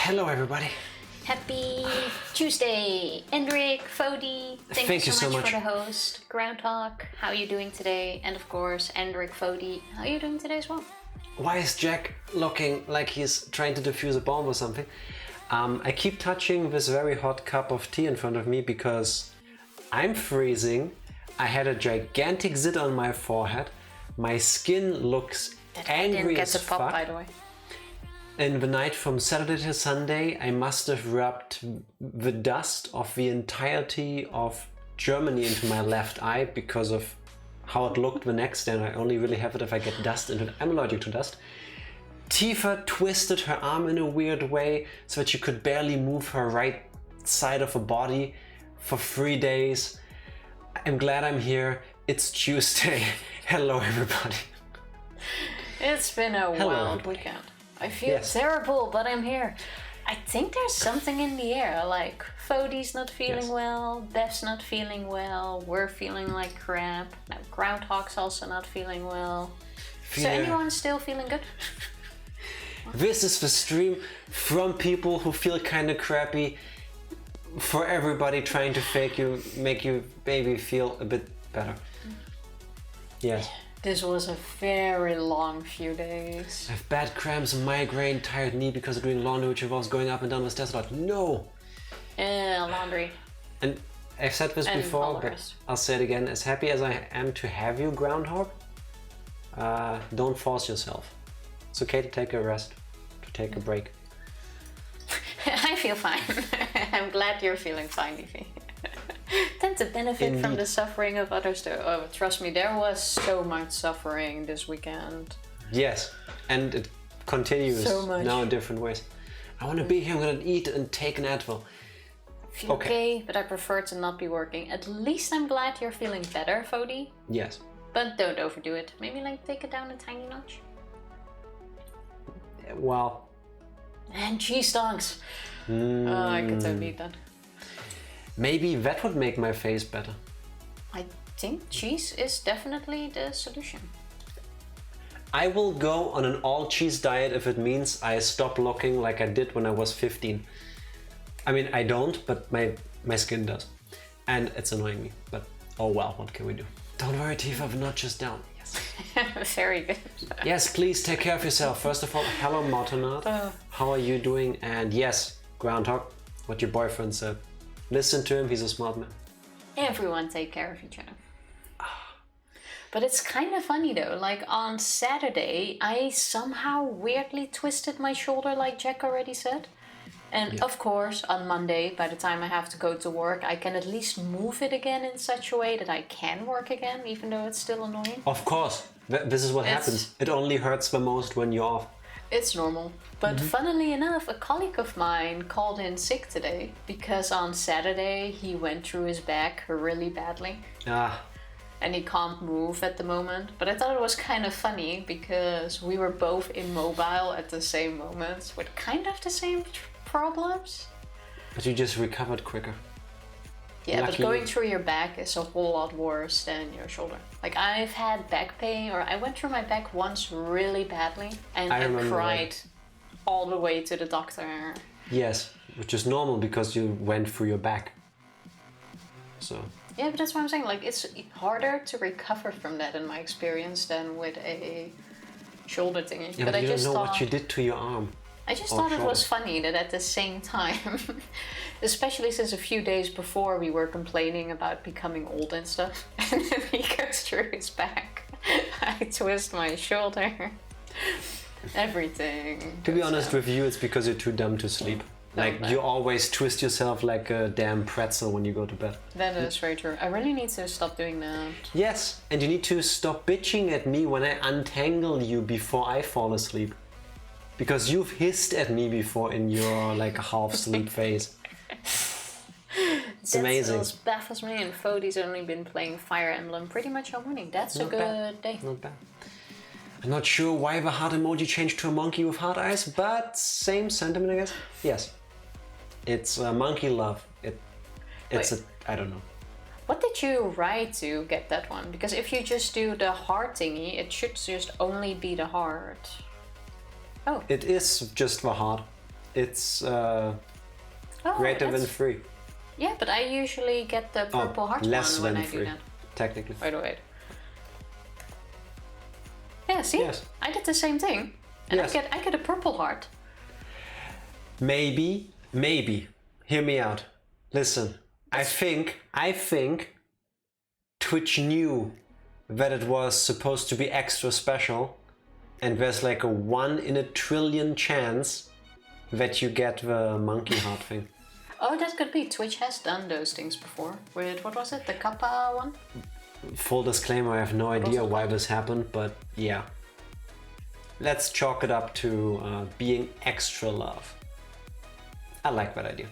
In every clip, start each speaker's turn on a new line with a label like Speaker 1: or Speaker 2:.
Speaker 1: Hello, everybody.
Speaker 2: Happy Tuesday, Hendrik, Fodi. Thank you so much for the host. Groundhog, how are you doing today? And of course, Hendrik, Fodi, how are you doing today as well?
Speaker 1: Why is Jack looking like he's trying to defuse a bomb or something? I keep touching this very hot cup of tea in front of me because I'm freezing. I had a gigantic zit on my forehead. My skin looks angry as fuck.
Speaker 2: Pop, by the way.
Speaker 1: In the night from Saturday to Sunday, I must have rubbed the dust of the entirety of Germany into my left eye because of how it looked the next day, and I only really have it if I get dust into it. I'm allergic to dust. Tifa twisted her arm in a weird way so that she could barely move her right side of her body for 3 days. I'm glad I'm here. It's Tuesday. Hello, everybody.
Speaker 2: It's been a wild weekend. I feel terrible, but I'm here. I think there's something in the air, like Fodi's not feeling well, Bev's not feeling well, we're feeling like crap, now Groundhog's also not feeling well. So anyone still feeling good?
Speaker 1: This is the stream from people who feel kind of crappy, for everybody trying to make you maybe feel a bit better. Yes.
Speaker 2: This was a very long few days.
Speaker 1: I have bad cramps, migraine, tired knee because of doing laundry, which involves going up and down the stairs a lot. No!
Speaker 2: Laundry.
Speaker 1: And I've said this before, but I'll say it again. As happy as I am to have you, Groundhog, don't force yourself. It's okay to take a rest, to take a break.
Speaker 2: I feel fine. I'm glad you're feeling fine, Evie. Tend to benefit from the suffering of others too. Oh, trust me, there was so much suffering this weekend.
Speaker 1: Yes, and it continues
Speaker 2: so much.
Speaker 1: Now in different ways. I want to be here, I'm going to eat and take an Advil.
Speaker 2: Feel okay, but I prefer to not be working. At least I'm glad you're feeling better, Fodi.
Speaker 1: Yes.
Speaker 2: But don't overdo it. Maybe like take it down a tiny notch.
Speaker 1: Well.
Speaker 2: And cheese dogs. Oh, I could totally eat that.
Speaker 1: Maybe that would make my face better.
Speaker 2: I think cheese is definitely the solution.
Speaker 1: I will go on an all-cheese diet if it means I stop looking like I did when I was 15. I mean, I don't, but my skin does. And it's annoying me, but oh well, what can we do? Don't worry, Tifa, I'm not just down. Yes.
Speaker 2: Very good.
Speaker 1: Yes, please take care of yourself. First of all, hello, Motonard. How are you doing? And yes, Groundhog, what your boyfriend said. Listen to him, he's a smart man.
Speaker 2: Everyone take care of each other. But it's kind of funny though, like on Saturday, I somehow weirdly twisted my shoulder like Jack already said. And of course, on Monday, by the time I have to go to work, I can at least move it again in such a way that I can work again, even though it's still annoying.
Speaker 1: Of course, this is what happens. It only hurts the most when you're off.
Speaker 2: It's normal. But funnily enough, a colleague of mine called in sick today because on Saturday he went through his back really badly. And he can't move at the moment. But I thought it was kind of funny because we were both immobile at the same moment with kind of the same problems.
Speaker 1: But you just recovered quicker.
Speaker 2: Yeah, but going through your back is a whole lot worse than your shoulder. Like I've had back pain, or I went through my back once really badly and I cried all the way to the doctor.
Speaker 1: Yes, which is normal because you went through your back. So.
Speaker 2: Yeah, but that's what I'm saying. Like it's harder to recover from that in my experience than with a shoulder thingy.
Speaker 1: Yeah, but
Speaker 2: I
Speaker 1: you
Speaker 2: just
Speaker 1: don't know what you did to your arm.
Speaker 2: I just thought it was funny that at the same time, especially since a few days before we were complaining about becoming old and stuff, and then he goes through his back, I twist my shoulder, everything.
Speaker 1: To be honest with you, it's because you're too dumb to sleep. Like you always twist yourself like a damn pretzel when you go to bed.
Speaker 2: That is very true. I really need to stop doing that.
Speaker 1: Yes, and you need to stop bitching at me when I untangle you before I fall asleep. Because you've hissed at me before in your like half sleep phase. It's amazing.
Speaker 2: That baffles me, and Fodi's only been playing Fire Emblem pretty much all morning. That's a good day.
Speaker 1: Not bad. I'm not sure why the heart emoji changed to a monkey with heart eyes, but same sentiment, I guess. Yes. It's monkey love. I don't know.
Speaker 2: What did you write to get that one? Because if you just do the heart thingy, it should just only be the heart. Oh.
Speaker 1: It is just the heart. it's
Speaker 2: Oh,
Speaker 1: greater than
Speaker 2: that's-
Speaker 1: 3.
Speaker 2: Yeah, but I usually get the purple heart
Speaker 1: less
Speaker 2: one when
Speaker 1: than
Speaker 2: I do
Speaker 1: 3,
Speaker 2: that.
Speaker 1: technically.
Speaker 2: Wait. Yeah, see?
Speaker 1: Yes.
Speaker 2: I did the same thing. And
Speaker 1: Yes.
Speaker 2: I get a purple heart.
Speaker 1: Maybe, hear me out. Listen, I think Twitch knew that it was supposed to be extra special, and there's like a 1 in a trillion chance that you get the monkey heart thing.
Speaker 2: Oh, that could be. Twitch has done those things before. With, what was it? The Kappa one?
Speaker 1: Full disclaimer, I have no idea why this happened, but yeah. Let's chalk it up to being extra love. I like that idea.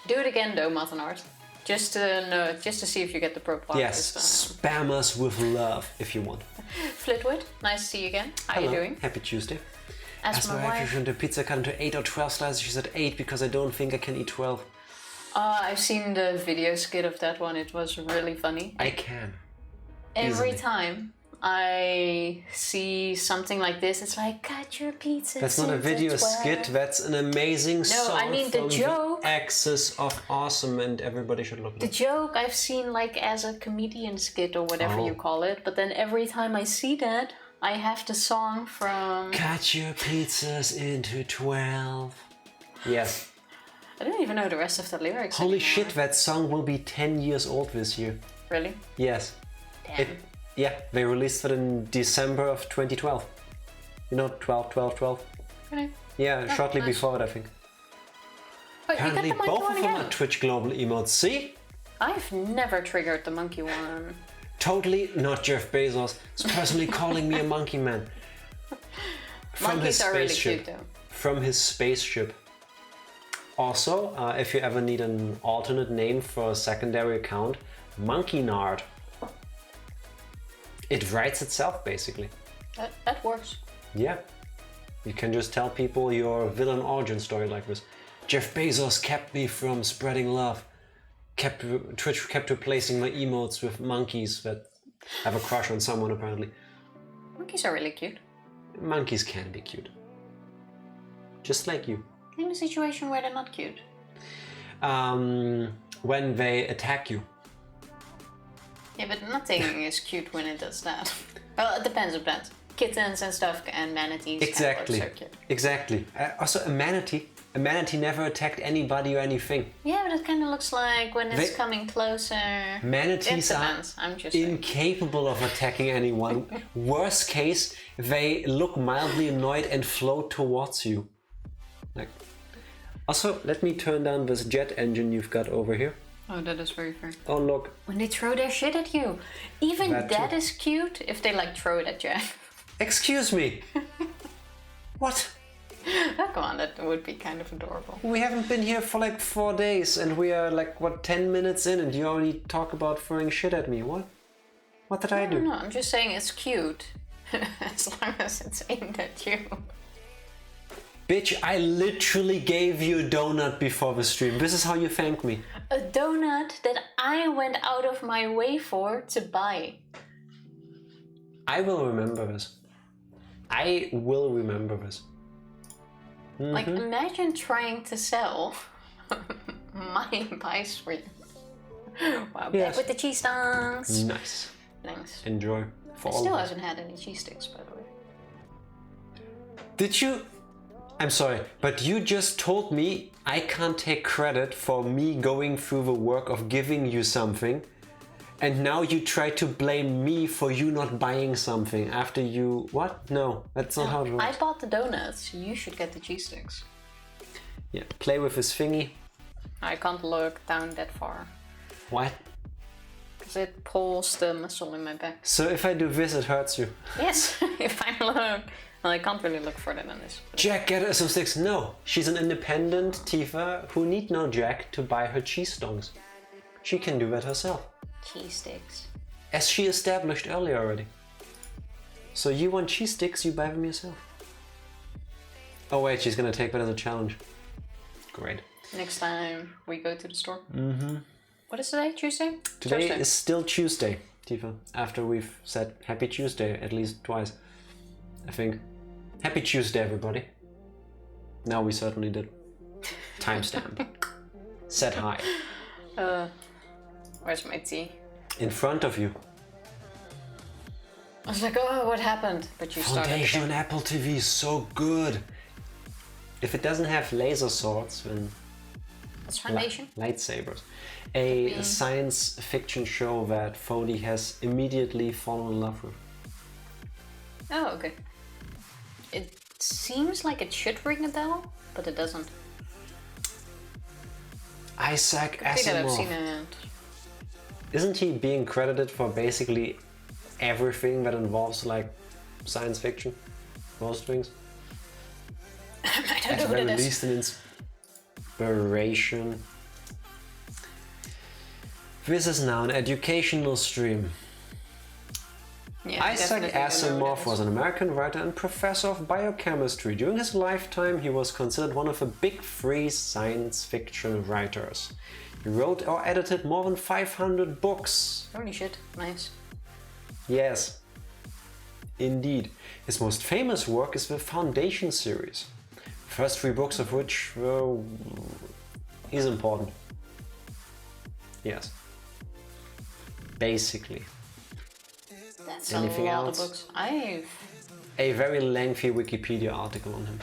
Speaker 2: Do it again though, Mathenart. Just to see if you get the purple heart.
Speaker 1: Yes, spam us with love if you want.
Speaker 2: Flitwood, nice to see you again. How
Speaker 1: Hello.
Speaker 2: you doing?
Speaker 1: Happy Tuesday.
Speaker 2: As my
Speaker 1: my wife
Speaker 2: wife.
Speaker 1: turned the pizza cut into 8 or 12 slices. She said 8 because I don't think I can eat 12.
Speaker 2: I've seen the video skit of that one. It was really funny.
Speaker 1: I can.
Speaker 2: Every
Speaker 1: easily.
Speaker 2: time I see something like this, it's like, cut your pizza.
Speaker 1: That's not a video skit, that's an amazing song
Speaker 2: I mean the
Speaker 1: from
Speaker 2: joke.
Speaker 1: the Axis of Awesome, and everybody should look it
Speaker 2: The
Speaker 1: up.
Speaker 2: joke I've seen like as a comedian skit or whatever
Speaker 1: Oh.
Speaker 2: you call it, but then every time I see that, I have the song from...
Speaker 1: Cut your pizzas into 12. Yes.
Speaker 2: I don't even know the rest of the lyrics
Speaker 1: Holy
Speaker 2: anymore.
Speaker 1: shit, that song will be 10 years old this year.
Speaker 2: Really?
Speaker 1: Yes.
Speaker 2: Damn.
Speaker 1: Yeah, they released it in December of 2012. You know, 12.
Speaker 2: Really?
Speaker 1: Yeah, shortly
Speaker 2: nice.
Speaker 1: before it, I think.
Speaker 2: Wait,
Speaker 1: Apparently
Speaker 2: you got the
Speaker 1: both
Speaker 2: monkey
Speaker 1: of
Speaker 2: one
Speaker 1: them
Speaker 2: again?
Speaker 1: are Twitch Global emotes. See?
Speaker 2: I've never triggered the monkey one.
Speaker 1: Totally not Jeff Bezos. He's personally calling me a monkey man. From
Speaker 2: Monkeys are really cute though.
Speaker 1: From his spaceship. Also, if you ever need an alternate name for a secondary account, Monkey Nard. It writes itself, basically.
Speaker 2: That works.
Speaker 1: Yeah. You can just tell people your villain origin story like this. Jeff Bezos kept me from spreading love. Twitch kept replacing my emotes with monkeys that have a crush on someone, apparently.
Speaker 2: Monkeys are really cute.
Speaker 1: Monkeys can be cute. Just like you.
Speaker 2: In a situation where they're not cute.
Speaker 1: When they attack you.
Speaker 2: Yeah, but nothing is cute when it does that. Well, it depends on that. Kittens and stuff and manatees.
Speaker 1: Exactly.
Speaker 2: Are so cute.
Speaker 1: Exactly. Also, a manatee. A manatee never attacked anybody or anything.
Speaker 2: Yeah, but it kind of looks like when it's coming closer.
Speaker 1: Manatees
Speaker 2: It
Speaker 1: are
Speaker 2: depends. I'm just saying.
Speaker 1: incapable of attacking anyone. Worst case, they look mildly annoyed and float towards you. Like. Also, let me turn down this jet engine you've got over here.
Speaker 2: Oh, that is very fair.
Speaker 1: Oh, look.
Speaker 2: When they throw their shit at you. Even
Speaker 1: That
Speaker 2: that
Speaker 1: too.
Speaker 2: is cute if they like throw it at you.
Speaker 1: Excuse me. What?
Speaker 2: Oh, come on, that would be kind of adorable.
Speaker 1: We haven't been here for like 4 days and we are like, what, 10 minutes in and you already talk about throwing shit at me. What? What did I do?
Speaker 2: No, I'm just saying it's cute. As long as it's aimed at you.
Speaker 1: Bitch, I literally gave you a donut before the stream. This is how you thank me.
Speaker 2: A donut that I went out of my way for to buy.
Speaker 1: I will remember this. I will remember this.
Speaker 2: Like, imagine trying to sell my ice cream. Wow,
Speaker 1: Yes.
Speaker 2: back with the cheese stonks.
Speaker 1: Nice.
Speaker 2: Thanks.
Speaker 1: Enjoy. For
Speaker 2: I
Speaker 1: all
Speaker 2: still
Speaker 1: of us.
Speaker 2: haven't had any cheese sticks, by the way.
Speaker 1: Did you? I'm sorry, but you just told me I can't take credit for me going through the work of giving you something, and now you try to blame me for you not buying something after you... What? No, that's not how it works.
Speaker 2: I bought the donuts. You should get the cheese sticks.
Speaker 1: Yeah, play with this thingy.
Speaker 2: I can't look down that far.
Speaker 1: What?
Speaker 2: Because it pulls the muscle in my back.
Speaker 1: So if I do this, it hurts you.
Speaker 2: Yes, if I look. Well, I can't really look further than this.
Speaker 1: Jack, get her some sticks. No, she's an independent Tifa who need no Jack to buy her cheese stones. She can do that herself.
Speaker 2: Cheese sticks.
Speaker 1: As she established earlier already. So you want cheese sticks, you buy them yourself. Oh wait, she's gonna take that as a challenge. Great.
Speaker 2: Next time we go to the store. Mm-hmm. What is today? Tuesday?
Speaker 1: Today
Speaker 2: Thursday.
Speaker 1: is still Tuesday, Tifa. After we've said Happy Tuesday at least twice, I think. Happy Tuesday, everybody. Now we certainly did. Timestamp. Set high.
Speaker 2: Where's my tea?
Speaker 1: In front of you.
Speaker 2: I was like, oh, what happened? But you started
Speaker 1: Foundation on
Speaker 2: again.
Speaker 1: Apple TV is so good. If it doesn't have laser swords, then
Speaker 2: What's Foundation?
Speaker 1: lightsabers. A science fiction show that Fody has immediately fallen in love with.
Speaker 2: Oh, okay. It seems like it should ring a bell, but it doesn't.
Speaker 1: Isaac
Speaker 2: I think that I've
Speaker 1: Asimov.
Speaker 2: seen it.
Speaker 1: Isn't he being credited for basically everything that involves like science fiction? Most things?
Speaker 2: I don't
Speaker 1: At
Speaker 2: know
Speaker 1: the
Speaker 2: what
Speaker 1: very
Speaker 2: it is.
Speaker 1: least an inspiration. This is now an educational stream.
Speaker 2: Yeah, I
Speaker 1: Isaac
Speaker 2: definitely don't know what
Speaker 1: Asimov
Speaker 2: it
Speaker 1: was
Speaker 2: is.
Speaker 1: an American writer and professor of biochemistry. During his lifetime, he was considered one of the big three science fiction writers. He wrote or edited more than 500 books.
Speaker 2: Holy shit, nice.
Speaker 1: Yes, indeed. His most famous work is the Foundation series. The first 3 books of which is important. Yes. Basically.
Speaker 2: That's
Speaker 1: Anything
Speaker 2: a lot
Speaker 1: else?
Speaker 2: of books. I'm
Speaker 1: A very lengthy Wikipedia article on him.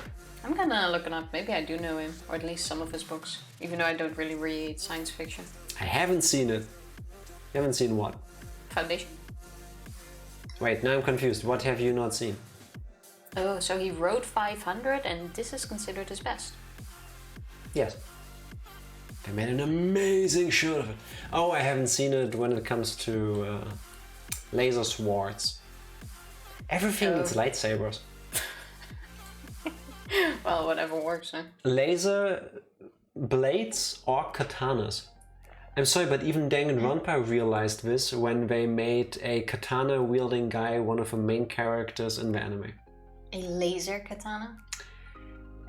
Speaker 2: gonna look it up. Maybe I do know him, or at least some of his books. Even though I don't really read science fiction.
Speaker 1: I haven't seen it. You haven't seen what?
Speaker 2: Foundation.
Speaker 1: Wait, now I'm confused. What have you not seen?
Speaker 2: Oh, so he wrote 500 and this is considered his best.
Speaker 1: Yes. They made an amazing show of it. Oh, I haven't seen it when it comes to laser swords. Everything
Speaker 2: Oh.
Speaker 1: needs lightsabers.
Speaker 2: Well, whatever works, huh?
Speaker 1: Laser blades or katanas. I'm sorry, but even Danganronpa realized this when they made a katana-wielding guy one of the main characters in the anime.
Speaker 2: A laser katana?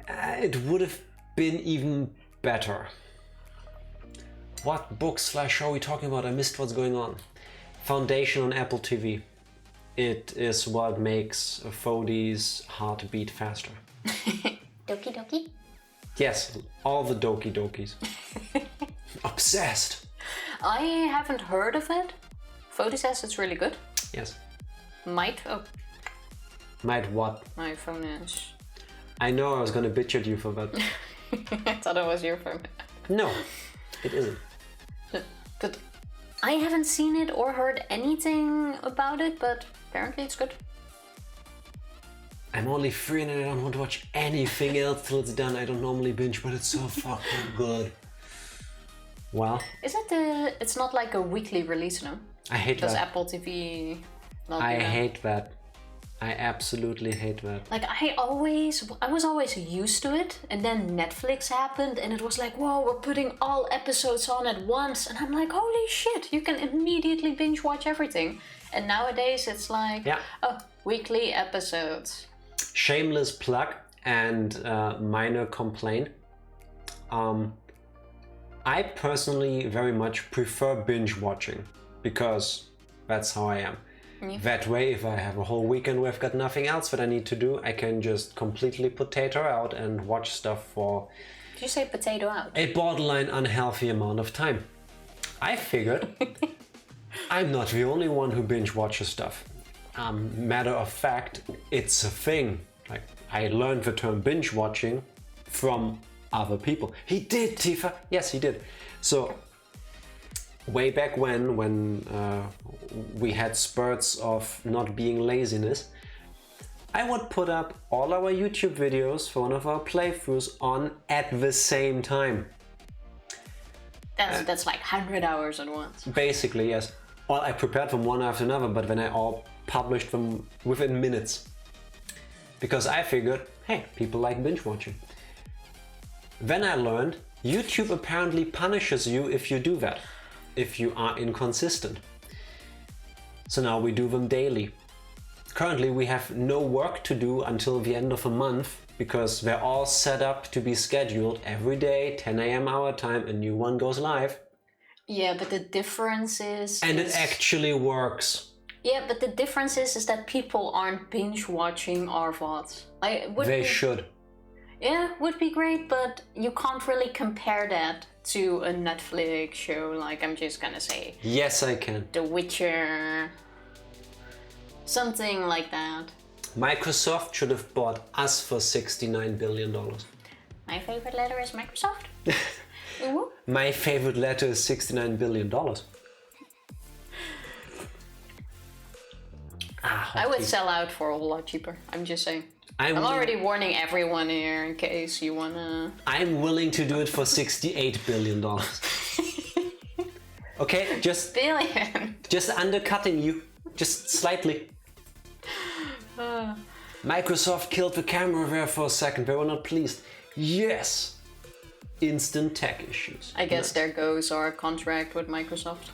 Speaker 1: It would have been even better. What book/show are we talking about? I missed what's going on. Foundation on Apple TV. It is what makes Fody's heart beat faster.
Speaker 2: Doki Doki?
Speaker 1: Yes, all the Doki Dokis. Obsessed.
Speaker 2: I haven't heard of it. Fody says it's really good.
Speaker 1: Yes.
Speaker 2: Might. Oh,
Speaker 1: Might what?
Speaker 2: my phone is.
Speaker 1: I know I was gonna bitch at you for that.
Speaker 2: I thought it was your phone.
Speaker 1: No, it isn't.
Speaker 2: But I haven't seen it or heard anything about it, but apparently it's good.
Speaker 1: I'm only 3 and I don't want to watch anything else till it's done. I don't normally binge, but it's so fucking good. Well,
Speaker 2: Is it it's not like a weekly release, no?
Speaker 1: I hate
Speaker 2: Does
Speaker 1: that.
Speaker 2: Apple TV not do
Speaker 1: I
Speaker 2: that?
Speaker 1: hate that. I absolutely hate that.
Speaker 2: Like I was always used to it, and then Netflix happened, and it was like, whoa, we're putting all episodes on at once, and I'm like, holy shit, you can immediately binge watch everything. And nowadays it's like,
Speaker 1: Yeah.
Speaker 2: oh, weekly episodes.
Speaker 1: Shameless plug and minor complaint. I personally very much prefer binge watching because that's how I am.
Speaker 2: Yeah.
Speaker 1: That way, if I have a whole weekend where I've got nothing else that I need to do, I can just completely potato out and watch stuff for
Speaker 2: Did you say potato out?
Speaker 1: a borderline unhealthy amount of time. I figured I'm not the only one who binge watches stuff. Matter of fact, it's a thing. Like, I learned the term binge watching from other people. He did, Tifa. Yes, he did. So way back when we had spurts of not being laziness, I would put up all our YouTube videos for one of our playthroughs on at the same time.
Speaker 2: That's like 100 hours at once.
Speaker 1: Basically, yes. Well, I prepared them one after another, but then I all published them within minutes. Because I figured, hey, people like binge watching. Then I learned YouTube apparently punishes you if you do that, if you are inconsistent. So now we do them daily. Currently we have no work to do until the end of a month because they're all set up to be scheduled every day, 10 a.m. our time, a new one goes live.
Speaker 2: Yeah, but the difference is...
Speaker 1: And it actually works.
Speaker 2: Yeah, but the difference is that people aren't binge watching our VODs.
Speaker 1: They should.
Speaker 2: Yeah, would be great, but you can't really compare that to a Netflix show. Like, I'm just gonna say
Speaker 1: Yes, I can.
Speaker 2: The Witcher, something like that.
Speaker 1: Microsoft should have bought us for $69 billion.
Speaker 2: My favorite letter is Microsoft. Ooh.
Speaker 1: My favorite letter is $69 billion.
Speaker 2: I would sell out for a whole lot cheaper. I'm just saying. I'm already warning everyone here in case you wanna...
Speaker 1: I'm willing to do it for $68 billion. Okay, just undercutting you. Just slightly. Microsoft killed the camera there for a second. They were not pleased. Yes! Instant tech issues.
Speaker 2: I guess there goes our contract with Microsoft.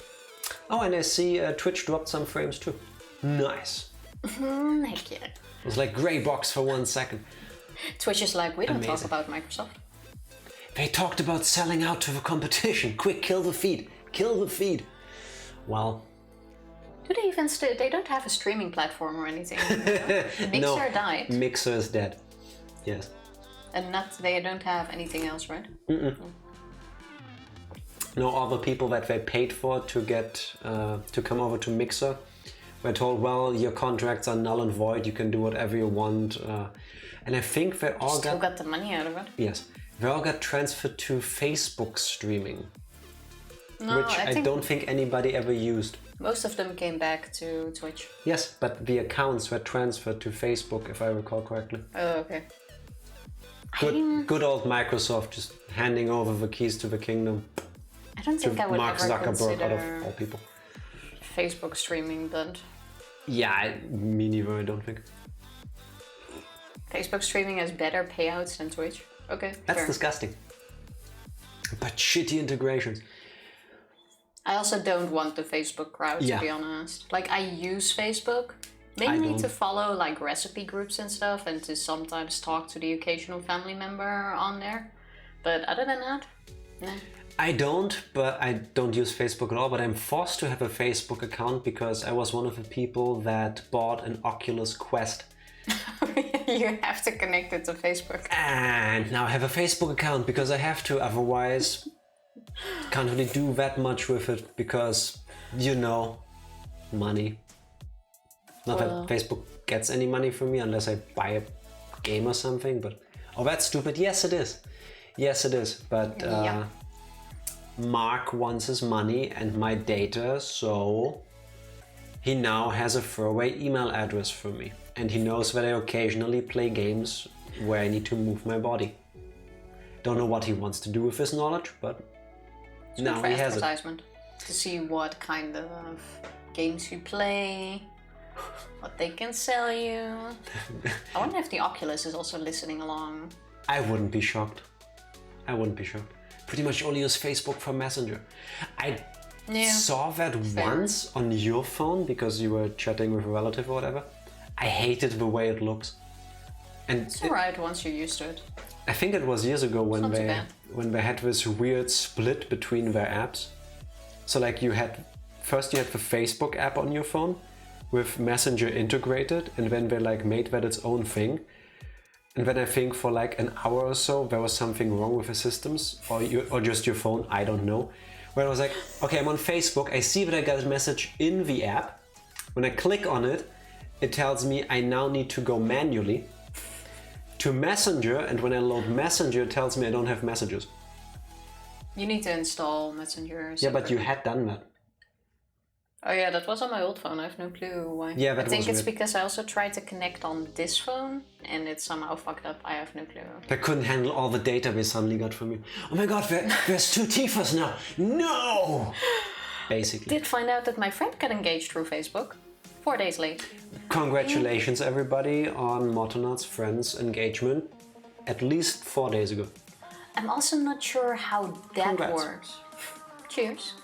Speaker 1: Oh, and I see Twitch dropped some frames too. Nice.
Speaker 2: Heck yeah.
Speaker 1: It was like grey box for 1 second.
Speaker 2: Twitch is like, we don't talk about Microsoft.
Speaker 1: They talked about selling out to the competition. Quick, kill the feed. Kill the feed. Well...
Speaker 2: Do they even still... They don't have a streaming platform or anything. Mixer died.
Speaker 1: Mixer is dead. Yes.
Speaker 2: And they don't have anything else, right?
Speaker 1: No, all the people that they paid for to get to come over to Mixer were told, well, your contracts are null and void, you can do whatever you want. And I think they all
Speaker 2: still got the money out of it.
Speaker 1: Yes. They all got transferred to Facebook streaming.
Speaker 2: No,
Speaker 1: which I don't think anybody ever used.
Speaker 2: Most of them came back to Twitch.
Speaker 1: Yes, but the accounts were transferred to Facebook, if I recall correctly.
Speaker 2: Oh, okay.
Speaker 1: Good old Microsoft just handing over the keys to the kingdom.
Speaker 2: I don't think I would
Speaker 1: Mark
Speaker 2: ever
Speaker 1: Zuckerberg
Speaker 2: consider
Speaker 1: out of all people.
Speaker 2: Facebook streaming, but...
Speaker 1: Yeah, me neither, I don't think.
Speaker 2: Facebook streaming has better payouts than Twitch. Okay,
Speaker 1: That's disgusting. But shitty integrations.
Speaker 2: I also don't want the Facebook crowd, to be honest. Like, I use Facebook mainly to follow like recipe groups and stuff, and to sometimes talk to the occasional family member on there. But other than that, no.
Speaker 1: I don't use Facebook at all, but I'm forced to have a Facebook account because I was one of the people that bought an Oculus Quest.
Speaker 2: You have to connect it to Facebook.
Speaker 1: And now I have a Facebook account because I have to, otherwise can't really do that much with it because, you know, money. Not that Facebook gets any money from me unless I buy a game or something, but... Oh, that's stupid. Yes, it is. Yes, it is. But Mark wants his money and my data, so he now has a throwaway email address for me. And he knows that I occasionally play games where I need to move my body. Don't know what he wants to do with his knowledge, but now he has it.
Speaker 2: To see what kind of games you play, what they can sell you. I wonder if the Oculus is also listening along.
Speaker 1: I wouldn't be shocked. I wouldn't be shocked. Pretty much only use Facebook for Messenger. I saw that once on your phone because you were chatting with a relative or whatever. I hated the way it looks. And
Speaker 2: it's alright once you're used to it.
Speaker 1: I think it was years ago when they had this weird split between their apps. So like first you had the Facebook app on your phone with Messenger integrated, and then they like made that its own thing. And then I think for like an hour or so there was something wrong with the systems or just your phone, I don't know. Where I was like, okay, I'm on Facebook, I see that I got a message in the app. When I click on it, it tells me I now need to go manually to Messenger, and when I load Messenger, it tells me I don't have messages.
Speaker 2: You need to install Messenger.
Speaker 1: Yeah, but you had done that.
Speaker 2: Oh yeah, that was on my old phone. I have no clue why.
Speaker 1: Yeah,
Speaker 2: I think it's because I also tried to connect on this phone and it somehow fucked up. I have no clue.
Speaker 1: They couldn't handle all the data they suddenly got from you. Oh my god, there's 2 Tifas now. No! Basically.
Speaker 2: Did find out that my friend got engaged through Facebook. 4 days late.
Speaker 1: Congratulations everybody on Motonaut's friend's engagement. At least 4 days ago.
Speaker 2: I'm also not sure how that works. Cheers.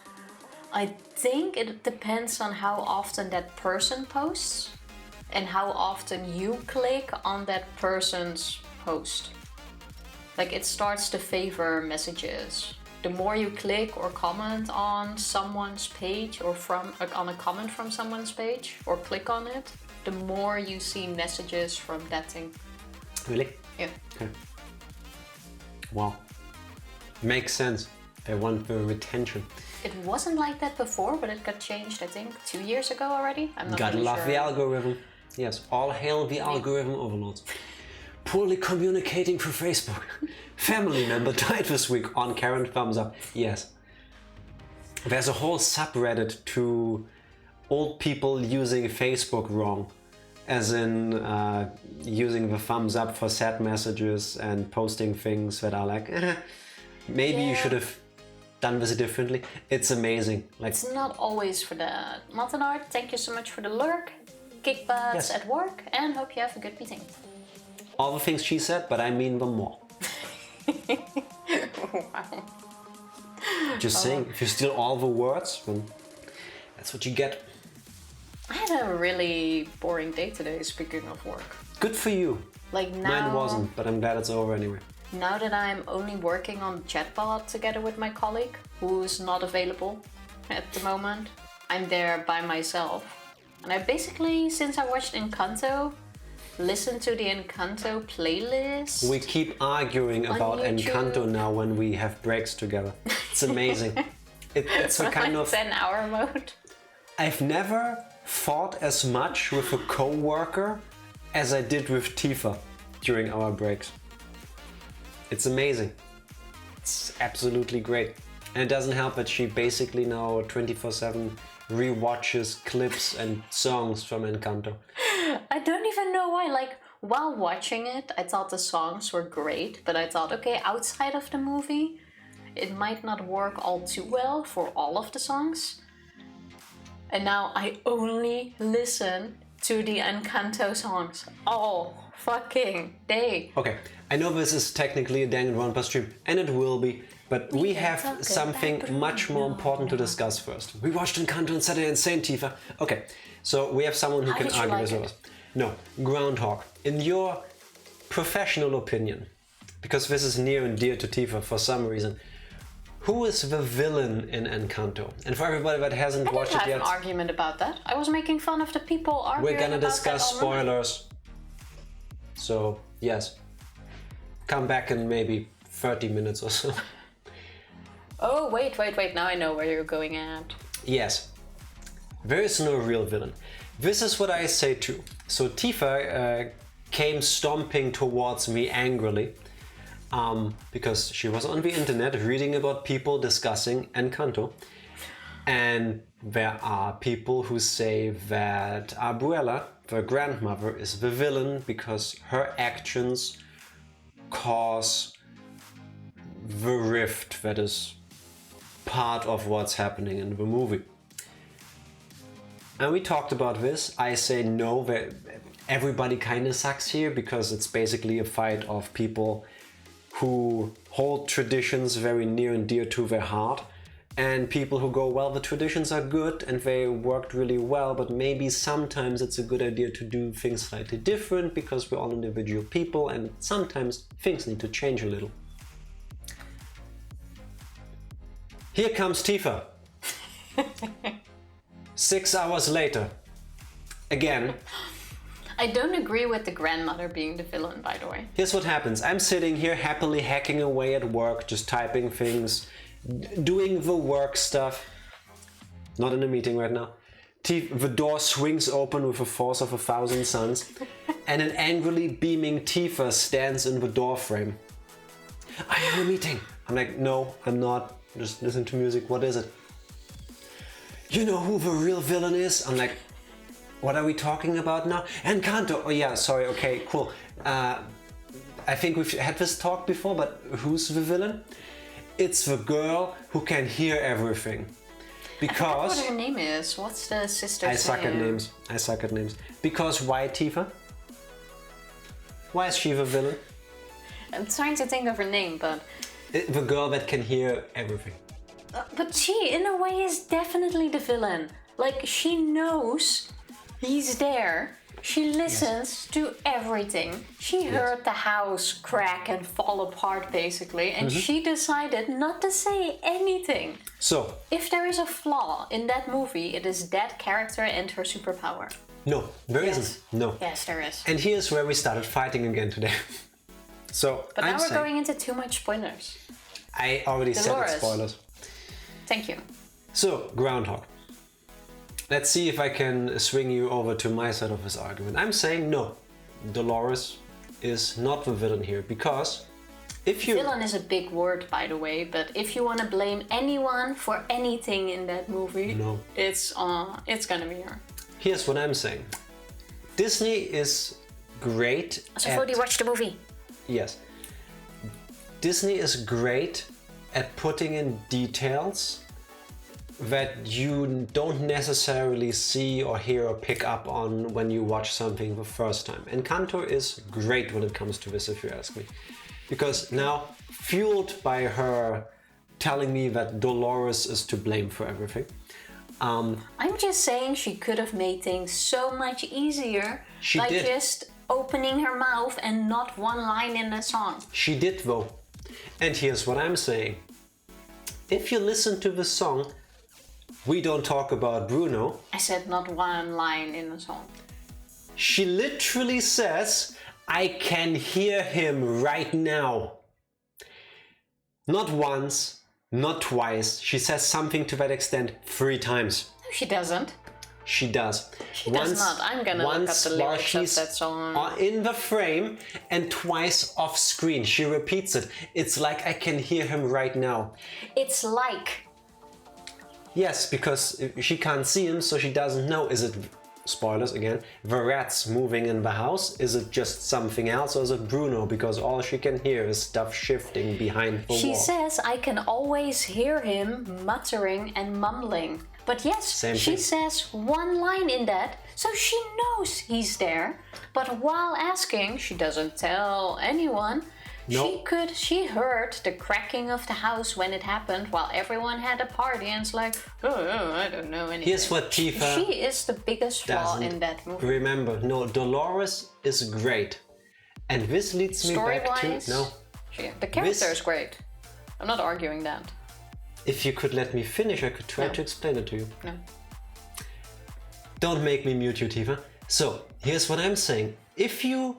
Speaker 2: I think it depends on how often that person posts and how often you click on that person's post. Like it starts to favor messages. The more you click or comment on someone's page or on a comment from someone's page or click on it, the more you see messages from that thing.
Speaker 1: Really?
Speaker 2: Yeah.
Speaker 1: Okay. Wow. Makes sense. They want the retention.
Speaker 2: It wasn't like that before, but it got changed, I think, 2 years ago already. I'm not
Speaker 1: Gotta
Speaker 2: really
Speaker 1: love
Speaker 2: sure.
Speaker 1: the algorithm. Yes, all hail the algorithm overlords. Poorly communicating through Facebook. Family member died this week on Karen thumbs up. Yes. There's a whole subreddit to old people using Facebook wrong. As in using the thumbs up for sad messages and posting things that are like, maybe you should have done this differently. It's amazing. Like,
Speaker 2: it's not always for that. Matanart, thank you so much for the lurk. Kick butts at work, and hope you have a good meeting.
Speaker 1: All the things she said, but I mean them more.
Speaker 2: Wow.
Speaker 1: Just saying, if you steal all the words, then that's what you get.
Speaker 2: I had a really boring day today, speaking of work.
Speaker 1: Good for you.
Speaker 2: Like now,
Speaker 1: Mine wasn't, but I'm glad it's over anyway.
Speaker 2: Now that I'm only working on chatbot together with my colleague, who's not available at the moment, I'm there by myself. And I basically, since I watched Encanto, listened to the Encanto playlist.
Speaker 1: We keep arguing about Encanto now when we have breaks together. It's amazing. It's a kind of
Speaker 2: 10-hour mode.
Speaker 1: I've never fought as much with a co-worker as I did with Tifa during our breaks. It's amazing. It's absolutely great. And it doesn't help that she basically now 24/7 rewatches clips and songs from Encanto.
Speaker 2: I don't even know why. Like, while watching it, I thought the songs were great, but I thought, okay, outside of the movie, it might not work all too well for all of the songs. And now I only listen to the Encanto songs all fucking day.
Speaker 1: Okay, I know this is technically a Danganronpa stream, and it will be, but we have something much more important to discuss first. We watched Encanto on Saturday and Saint Tifa. Okay, so we have someone who can argue this with us. No, Groundhog. In your professional opinion, because this is near and dear to Tifa for some reason, who is the villain in Encanto? And for everybody that hasn't watched it yet,
Speaker 2: I have an argument about that. I was making fun of the people arguing
Speaker 1: we're gonna
Speaker 2: about
Speaker 1: discuss
Speaker 2: that
Speaker 1: spoilers. So, yes. Come back in maybe 30 minutes or so.
Speaker 2: Oh, wait. Now I know where you're going at.
Speaker 1: Yes. There is no real villain. This is what I say too. So Tifa came stomping towards me angrily because she was on the internet reading about people discussing Encanto. And there are people who say that Abuela, the grandmother, is the villain because her actions cause the rift that is part of what's happening in the movie. And we talked about this. I say no, that everybody kind of sucks here because it's basically a fight of people who hold traditions very near and dear to their heart, and people who go, well, the traditions are good and they worked really well, but maybe sometimes it's a good idea to do things slightly different because we're all individual people and sometimes things need to change a little. Here comes Tifa. 6 hours later. Again.
Speaker 2: I don't agree with the grandmother being the villain, by the way.
Speaker 1: Here's what happens. I'm sitting here happily hacking away at work, just typing things, doing the work stuff. Not in a meeting right now. The door swings open with the force of 1,000 suns, and an angrily beaming Tifa stands in the door frame. I have a meeting. I'm like, no, I'm not. Just listen to music. What is it? You know who the real villain is? I'm like, what are we talking about now? Encanto. Oh yeah, sorry. Okay, cool. I think we've had this talk before, but who's the villain? It's the girl who can hear everything. Because
Speaker 2: I forgot what her name is. What's the sister's name?
Speaker 1: I suck at names. Because why, Tifa? Why is she the villain?
Speaker 2: I'm trying to think of her name, but...
Speaker 1: The girl that can hear everything.
Speaker 2: But she, in a way, is definitely the villain. Like, she knows he's there. She listens to everything. She heard the house crack and fall apart, basically, and she decided not to say anything.
Speaker 1: So,
Speaker 2: if there is a flaw in that movie, it is that character and her superpower.
Speaker 1: No, there isn't. No.
Speaker 2: Yes, there is.
Speaker 1: And here's where we started fighting again today. So
Speaker 2: But
Speaker 1: I'm
Speaker 2: now we're
Speaker 1: saying,
Speaker 2: going into too much spoilers.
Speaker 1: I already said
Speaker 2: Dolores.
Speaker 1: it's spoilers.
Speaker 2: Thank you.
Speaker 1: So, Groundhog. Let's see if I can swing you over to my side of this argument. I'm saying no. Dolores is not the villain here because if you...
Speaker 2: Villain is a big word, by the way, but if you want to blame anyone for anything in that movie,
Speaker 1: No.
Speaker 2: it's gonna be her.
Speaker 1: Here's what I'm saying. Disney is great
Speaker 2: So,
Speaker 1: at...
Speaker 2: Fody, watch the movie.
Speaker 1: Yes. Disney is great at putting in details that you don't necessarily see or hear or pick up on when you watch something the first time. Encanto is great when it comes to this, if you ask me. Because now, fueled by her telling me that Dolores is to blame for everything,
Speaker 2: I'm just saying she could have made things so much easier
Speaker 1: She
Speaker 2: by
Speaker 1: did.
Speaker 2: just opening her mouth and not one line in the song.
Speaker 1: she did though. And here's what I'm saying. If you listen to the song, We Don't Talk About Bruno,
Speaker 2: I said not one line in the song.
Speaker 1: she literally says, I can hear him right now. Not once, not twice. She says something to that extent 3 times.
Speaker 2: No, she doesn't.
Speaker 1: She does.
Speaker 2: She does not. I'm gonna look up the
Speaker 1: while
Speaker 2: lyrics of
Speaker 1: she's
Speaker 2: that song.
Speaker 1: in the frame and twice off screen. She repeats it. It's like I can hear him right now.
Speaker 2: It's like.
Speaker 1: Yes, because she can't see him, so she doesn't know. Is it, spoilers again, the rats moving in the house? Is it just something else, or is it Bruno? Because all she can hear is stuff shifting behind the
Speaker 2: She
Speaker 1: wall.
Speaker 2: says I can always hear him muttering and mumbling. But yes,
Speaker 1: Same
Speaker 2: she
Speaker 1: thing.
Speaker 2: says one line in that, so she knows he's there. But while asking, she doesn't tell anyone.
Speaker 1: No.
Speaker 2: She heard the cracking of the house when it happened while everyone had a party and it's like, oh, I don't know anything.
Speaker 1: Here's what Tifa
Speaker 2: She is the biggest flaw
Speaker 1: doesn't
Speaker 2: in that movie.
Speaker 1: remember. No, Dolores is great. And this leads me back to...
Speaker 2: Story-wise,
Speaker 1: No,
Speaker 2: the character
Speaker 1: This-
Speaker 2: is great. I'm not arguing that.
Speaker 1: if you could let me finish, I could try
Speaker 2: No.
Speaker 1: to explain it to you.
Speaker 2: No.
Speaker 1: Don't make me mute you, Tifa. So, here's what I'm saying. If you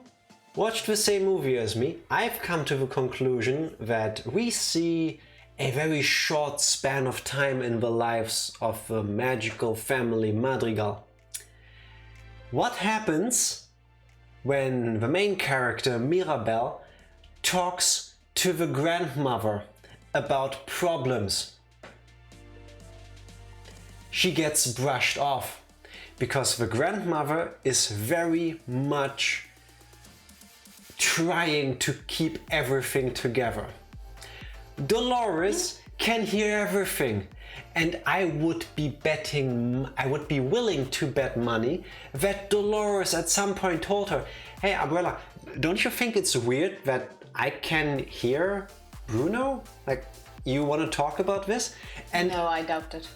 Speaker 1: watched the same movie as me, I've come to the conclusion that we see a very short span of time in the lives of the magical family Madrigal. What happens when the main character, Mirabelle, talks to the grandmother about problems? She gets brushed off because the grandmother is very much trying to keep everything together. Dolores can hear everything, and I would be willing to bet money that Dolores at some point told her, hey Abuela, don't you think it's weird that I can hear Bruno? Like, you want to talk about this? And
Speaker 2: No, I doubt it.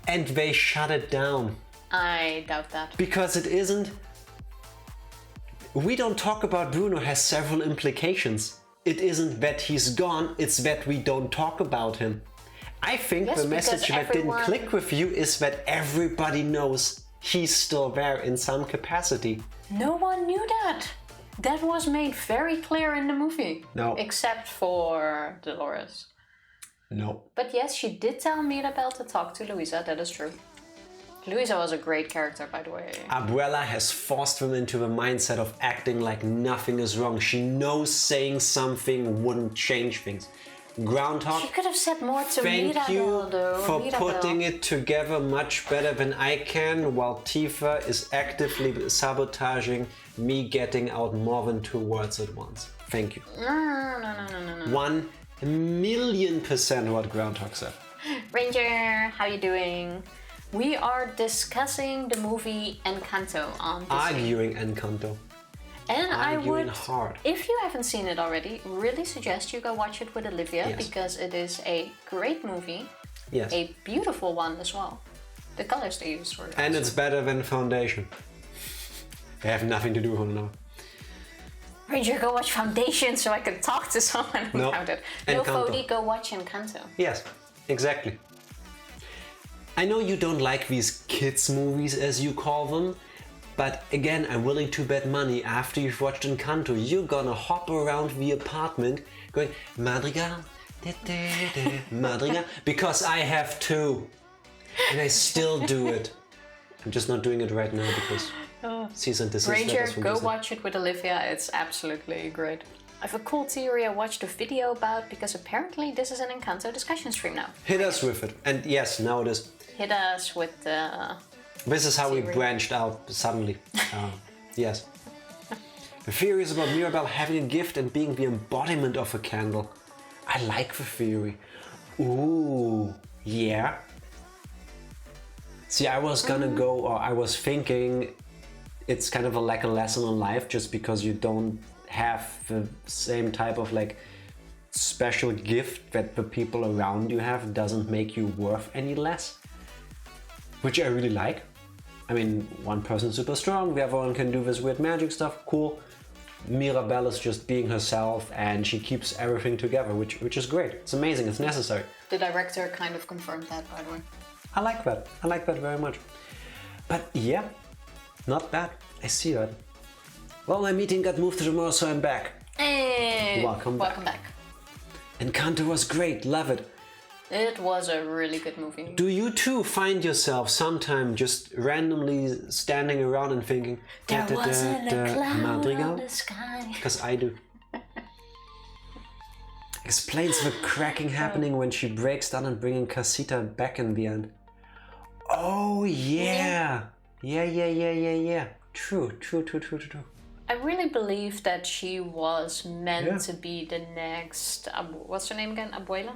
Speaker 1: and they shut it down.
Speaker 2: I doubt that.
Speaker 1: Because it isn't... We Don't Talk About Bruno has several implications. It isn't that he's gone, it's that we don't talk about him. I think
Speaker 2: Yes,
Speaker 1: the message
Speaker 2: because
Speaker 1: that didn't
Speaker 2: everyone-
Speaker 1: click with you is that everybody knows he's still there in some capacity.
Speaker 2: No one knew that. That was made very clear in the movie.
Speaker 1: No.
Speaker 2: Except for Dolores.
Speaker 1: No.
Speaker 2: But yes, she did tell Mirabelle to talk to Luisa, that is true. Luisa was a great character, by the way.
Speaker 1: Abuela has forced them into the mindset of acting like nothing is wrong. She knows saying something wouldn't change things. Groundhog,
Speaker 2: She could have said more to
Speaker 1: thank
Speaker 2: Mirabelle,
Speaker 1: you
Speaker 2: though.
Speaker 1: for
Speaker 2: Mirabelle.
Speaker 1: putting it together much better than I can, while Tifa is actively sabotaging me getting out more than 2 words at once. Thank you.
Speaker 2: No.
Speaker 1: 1,000,000% what Groundhog said.
Speaker 2: Ranger, how you doing? We are discussing the movie Encanto on Disney.
Speaker 1: Arguing Encanto.
Speaker 2: And I
Speaker 1: Arguing
Speaker 2: would,
Speaker 1: hard.
Speaker 2: if you haven't seen it already, really suggest you go watch it with Olivia
Speaker 1: Yes.
Speaker 2: because it is a great movie,
Speaker 1: Yes.
Speaker 2: a beautiful one as well. The colors they used were
Speaker 1: And it's better than Foundation. They have nothing to do with one another.
Speaker 2: Ranger, go watch Foundation so I can talk to someone
Speaker 1: No.
Speaker 2: about it. No,
Speaker 1: Encanto.
Speaker 2: Fody, go watch Encanto.
Speaker 1: Yes, exactly. I know you don't like these kids movies as you call them, But again, I'm willing to bet money after you've watched Encanto, you're gonna hop around the apartment going, Madrigal, Madrigal, because I have to. And I still do it. I'm just not doing it right now because cease and desist.
Speaker 2: Ranger, go watch it with Olivia. It's absolutely great. I have a cool theory I watched a video about because apparently this is an Encanto discussion stream now.
Speaker 1: Hit us with it. And yes, now it is.
Speaker 2: Hit us with
Speaker 1: This is how
Speaker 2: theory.
Speaker 1: we branched out suddenly. Yes. The theory is about Mirabelle having a gift and being the embodiment of a candle. I like the theory. Ooh, yeah. See, I was gonna go, or I was thinking it's kind of like a lesson in life just because you don't have the same type of like special gift that the people around you have doesn't make you worth any less. Which I really like. I mean, one person's super strong, the other one can do this weird magic stuff, cool. Mirabelle is just being herself and she keeps everything together, which is great. It's amazing, it's necessary.
Speaker 2: The director kind of confirmed that, by the way.
Speaker 1: I like that. I like that very much. But yeah, not bad. I see that. Well, my meeting got moved to tomorrow, so I'm back.
Speaker 2: Hey!
Speaker 1: Welcome
Speaker 2: back.
Speaker 1: Encanto was great, love it.
Speaker 2: It was a really good movie.
Speaker 1: Do you too find yourself sometime just randomly standing around and thinking,
Speaker 2: There wasn't a cloud
Speaker 1: Madrigal?
Speaker 2: on the sky.
Speaker 1: Because I do. Explains the cracking happening when she breaks down and bringing Casita back in the end. Oh yeah. Yeah. True.
Speaker 2: I really believe that she was meant to be the next. What's her name again? Abuela?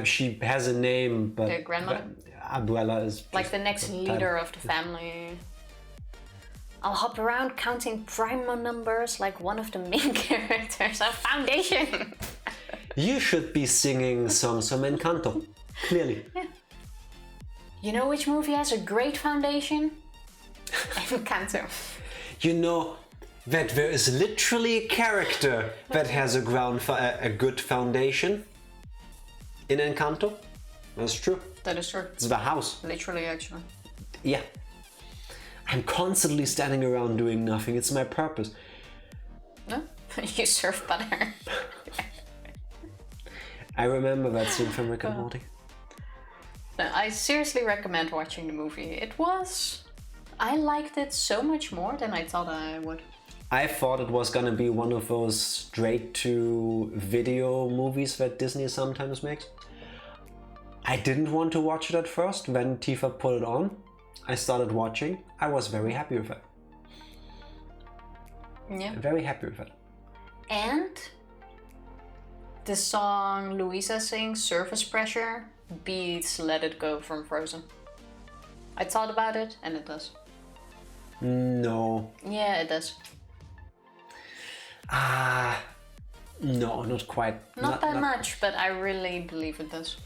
Speaker 1: She has a name, but
Speaker 2: The grandmother?
Speaker 1: Abuela is
Speaker 2: Like the next leader of the family. I'll hop around counting primo numbers like one of the main characters of Foundation.
Speaker 1: You should be singing songs from Encanto. Clearly.
Speaker 2: Yeah. You know which movie has a great foundation? Encanto.
Speaker 1: You know that there is literally a character that has a good foundation in Encanto. That's true.
Speaker 2: That is true.
Speaker 1: It's the house.
Speaker 2: Literally, actually.
Speaker 1: Yeah. I'm constantly standing around doing nothing. It's my purpose.
Speaker 2: No? You serve butter.
Speaker 1: I remember that scene from Rick and Morty.
Speaker 2: No, I seriously recommend watching the movie. I liked it so much more than I thought I would.
Speaker 1: I thought it was gonna be one of those straight-to-video movies that Disney sometimes makes. I didn't want to watch it at first. When Tifa put it on, I started watching. I was very happy with it.
Speaker 2: Yeah.
Speaker 1: Very happy with it.
Speaker 2: And the song Louisa sings, Surface Pressure, beats Let It Go from Frozen. I thought about it, and it does.
Speaker 1: No.
Speaker 2: Yeah, it does.
Speaker 1: No, not quite.
Speaker 2: Not that much, but I really believe it does.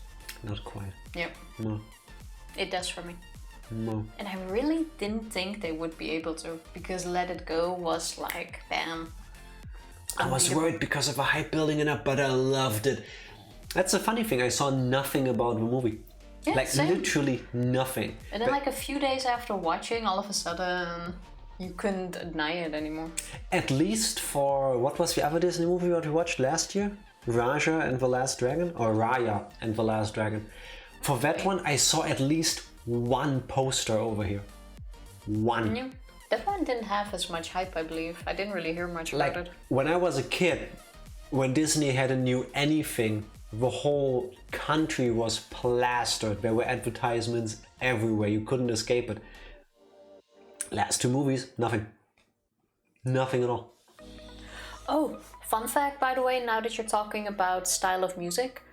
Speaker 1: Not quite.
Speaker 2: Yep.
Speaker 1: No.
Speaker 2: It does for me.
Speaker 1: No.
Speaker 2: And I really didn't think they would be able to, because Let It Go was like, bam.
Speaker 1: I was worried because of the hype building it up, but I loved it. That's a funny thing, I saw nothing about the movie.
Speaker 2: Yeah,
Speaker 1: like
Speaker 2: same.
Speaker 1: Literally nothing.
Speaker 2: And then like a few days after watching, all of a sudden, you couldn't deny it anymore.
Speaker 1: At least for, what was the other Disney movie that we watched last year? Raja and the Last Dragon? Or Raya and the Last Dragon. For that one, I saw at least one poster over here. One.
Speaker 2: Yeah. That one didn't have as much hype, I believe. I didn't really hear much about it.
Speaker 1: When I was a kid, when Disney had a new anything, the whole country was plastered. There were advertisements everywhere. You couldn't escape it. Last two movies, nothing. Nothing at all.
Speaker 2: Oh, fun fact, by the way, now that you're talking about style of music,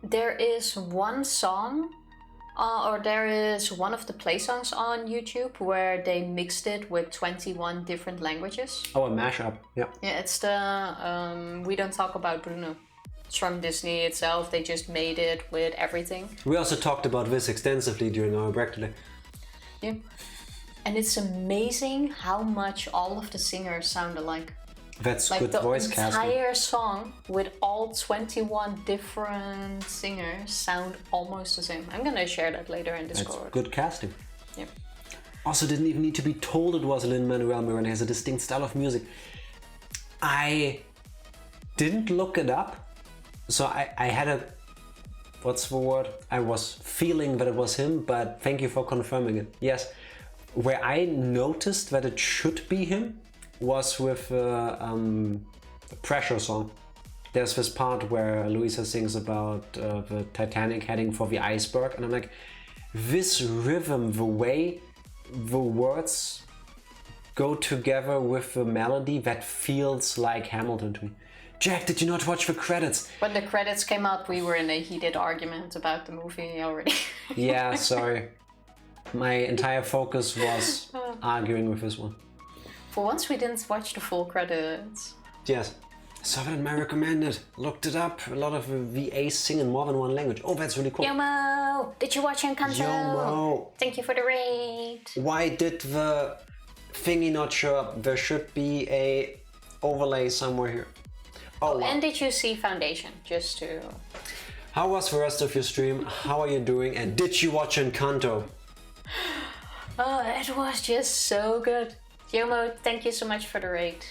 Speaker 2: there is one song, or there is one of the play songs on YouTube where they mixed it with 21 different languages.
Speaker 1: Oh, a mashup, yeah.
Speaker 2: Yeah, it's the We Don't Talk About Bruno. It's from Disney itself. They just made it with everything.
Speaker 1: We also talked about this extensively during our break today.
Speaker 2: Yeah. And it's amazing how much all of the singers sound alike.
Speaker 1: That's
Speaker 2: like
Speaker 1: good voice casting.
Speaker 2: The entire song with all 21 different singers sound almost the same. I'm gonna share that later in Discord.
Speaker 1: That's good casting.
Speaker 2: Yeah.
Speaker 1: Also didn't even need to be told it was Lin-Manuel Miranda. He has a distinct style of music. I didn't look it up, so I had a, what's the word? I was feeling that it was him, but thank you for confirming it. Yes, where I noticed that it should be him was with the Pressure song. There's this part where Luisa sings about the Titanic heading for the iceberg, and I'm like, this rhythm, the way the words go together with the melody, that feels like Hamilton to me. Jack, did you not watch the credits?
Speaker 2: When the credits came up, we were in a heated argument about the movie already.
Speaker 1: Yeah, sorry. My entire focus was arguing with this one.
Speaker 2: For once we didn't watch the full credits.
Speaker 1: Yes. Saw that in my recommended. Looked it up. A lot of VAs sing in more than one language. Oh, that's really cool.
Speaker 2: Yomo! Did you watch Encanto?
Speaker 1: Yomo!
Speaker 2: Thank you for the raid.
Speaker 1: Why did the thingy not show up? There should be a overlay somewhere here. Oh, wow.
Speaker 2: And did you see Foundation? Just to...
Speaker 1: How was the rest of your stream? How are you doing? And did you watch Encanto?
Speaker 2: Oh, it was just so good. Yomo, thank you so much for the raid.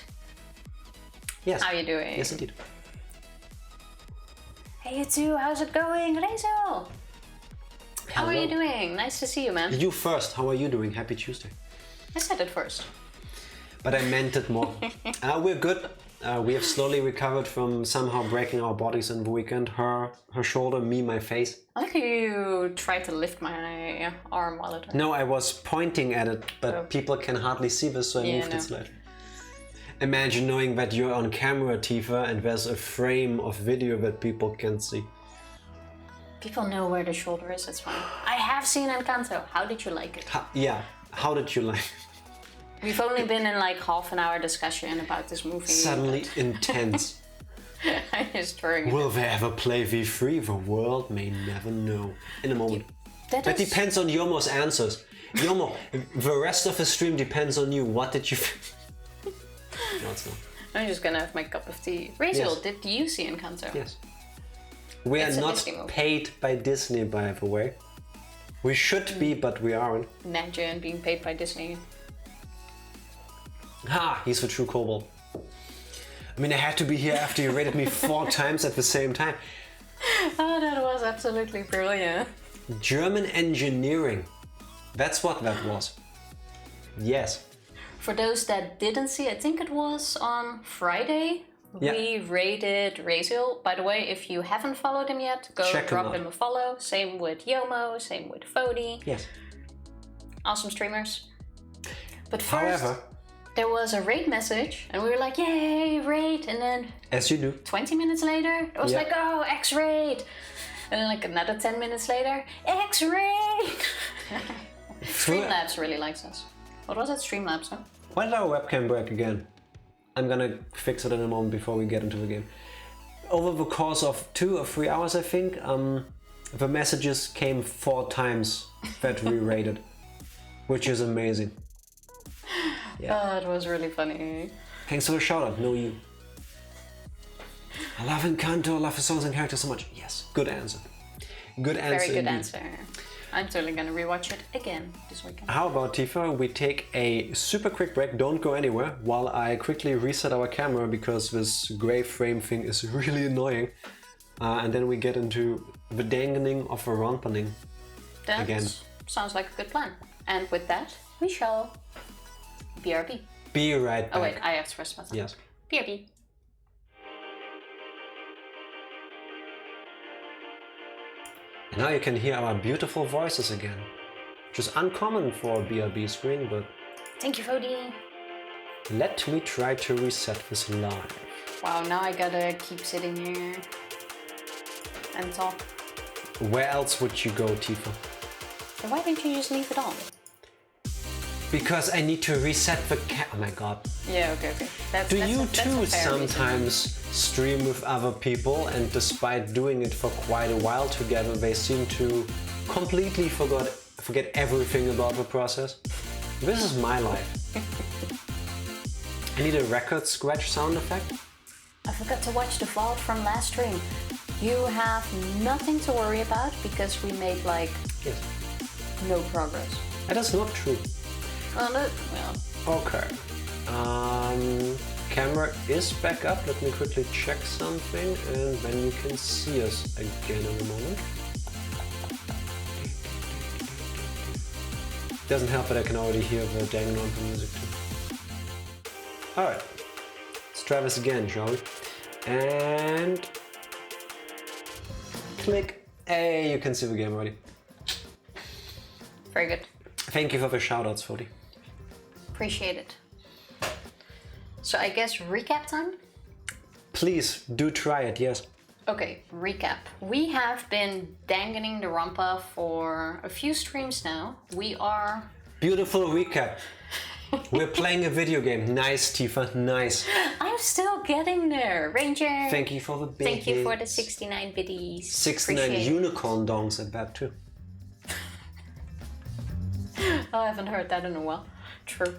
Speaker 1: Yes.
Speaker 2: How are you doing?
Speaker 1: Yes, indeed.
Speaker 2: Hey, you two, how's it going? Rezo! How are you doing? Nice to see you, man.
Speaker 1: You first. How are you doing? Happy Tuesday.
Speaker 2: I said it first.
Speaker 1: But I meant it more. We're good. We have slowly recovered from somehow breaking our bodies in the weekend. Her shoulder, me, my face.
Speaker 2: I like how you tried to lift my arm while it...
Speaker 1: No, I was pointing at it, but people can hardly see this, so I moved it slightly. Imagine knowing that you're on camera, Tifa, and there's a frame of video that people can see.
Speaker 2: People know where the shoulder is, it's fine. I have seen Encanto. How did you like it?
Speaker 1: How did you like it?
Speaker 2: We've only been in like half an hour discussion about this movie.
Speaker 1: Suddenly intense.
Speaker 2: I'm just throwing
Speaker 1: Will they ever play V3? The world may never know. In a moment. That depends on Yomo's answers. Yomo, the rest of the stream depends on you. What did you... No, it's not.
Speaker 2: I'm just gonna have my cup of tea. Rachel, did you see Encanto?
Speaker 1: Yes. We are not paid by Disney, by the way. We should be, but we aren't.
Speaker 2: Imagine being paid by Disney.
Speaker 1: Ha! He's the true kobold. I mean, I had to be here after you rated me 4 times at the same time.
Speaker 2: Oh, that was absolutely brilliant.
Speaker 1: German engineering. That's what that was. Yes.
Speaker 2: For those that didn't see, I think it was on Friday, we rated Razil. By the way, if you haven't followed him yet, go drop him a follow. Same with Yomo, same with Fodi.
Speaker 1: Yes.
Speaker 2: Awesome streamers. But first,
Speaker 1: however,
Speaker 2: there was a raid message, and we were like, yay, raid! And then,
Speaker 1: as you do,
Speaker 2: 20 minutes later, it was like, oh, X-raid! And then like another 10 minutes later, X-raid! Streamlabs really likes us. What was it? Streamlabs, huh?
Speaker 1: Why did our webcam break again? I'm gonna fix it in a moment before we get into the game. Over the course of 2 or 3 hours, I think, the messages came 4 times that we rated, which is amazing.
Speaker 2: Yeah. Oh, it was really funny.
Speaker 1: Thanks for the shout out, no you. I love Encanto, I love the songs and characters so much. Yes, good answer. Good answer.
Speaker 2: Very good
Speaker 1: indeed.
Speaker 2: answer. I'm totally gonna rewatch it again this weekend.
Speaker 1: How about, Tifa, we take a super quick break, don't go anywhere, while I quickly reset our camera because this gray frame thing is really annoying. And then we get into the Danganronpa again.
Speaker 2: Sounds like a good plan. And with that, we shall BRB.
Speaker 1: Be right back.
Speaker 2: Oh wait, I have to press button.
Speaker 1: Yes.
Speaker 2: BRB.
Speaker 1: And now you can hear our beautiful voices again. Which is uncommon for a BRB screen, but...
Speaker 2: Thank you, Fodi.
Speaker 1: Let me try to reset this live.
Speaker 2: Wow, now I gotta keep sitting here and talk.
Speaker 1: Where else would you go, Tifa?
Speaker 2: Then why don't you just leave it on?
Speaker 1: Because I need to reset the oh my god.
Speaker 2: Yeah, okay.
Speaker 1: Do you too sometimes stream with other people, and despite doing it for quite a while together, they seem to completely forget everything about the process? This is my life. I need a record scratch sound effect.
Speaker 2: I forgot to watch the VOD from last stream. You have nothing to worry about because we made like no progress.
Speaker 1: That is not true.
Speaker 2: Well, look, well.
Speaker 1: Okay. Camera is back up. Let me quickly check something, and then you can see us again in a moment. Doesn't help that I can already hear the Danganronpa music too. Alright. Let's try this again, shall we? And... click. Hey, you can see the game already.
Speaker 2: Very good.
Speaker 1: Thank you for the shoutouts, Fody.
Speaker 2: Appreciate it. So I guess recap time?
Speaker 1: Please, do try it, yes.
Speaker 2: Okay, recap. We have been Danganronpa for a few streams now. We are...
Speaker 1: Beautiful recap. We're playing a video game. Nice, Tifa, nice.
Speaker 2: I'm still getting there, Ranger.
Speaker 1: Thank you for the big
Speaker 2: Thank you for the 69 biddies.
Speaker 1: 69
Speaker 2: Appreciate
Speaker 1: unicorn dongs at that too.
Speaker 2: I haven't heard that in a while. True.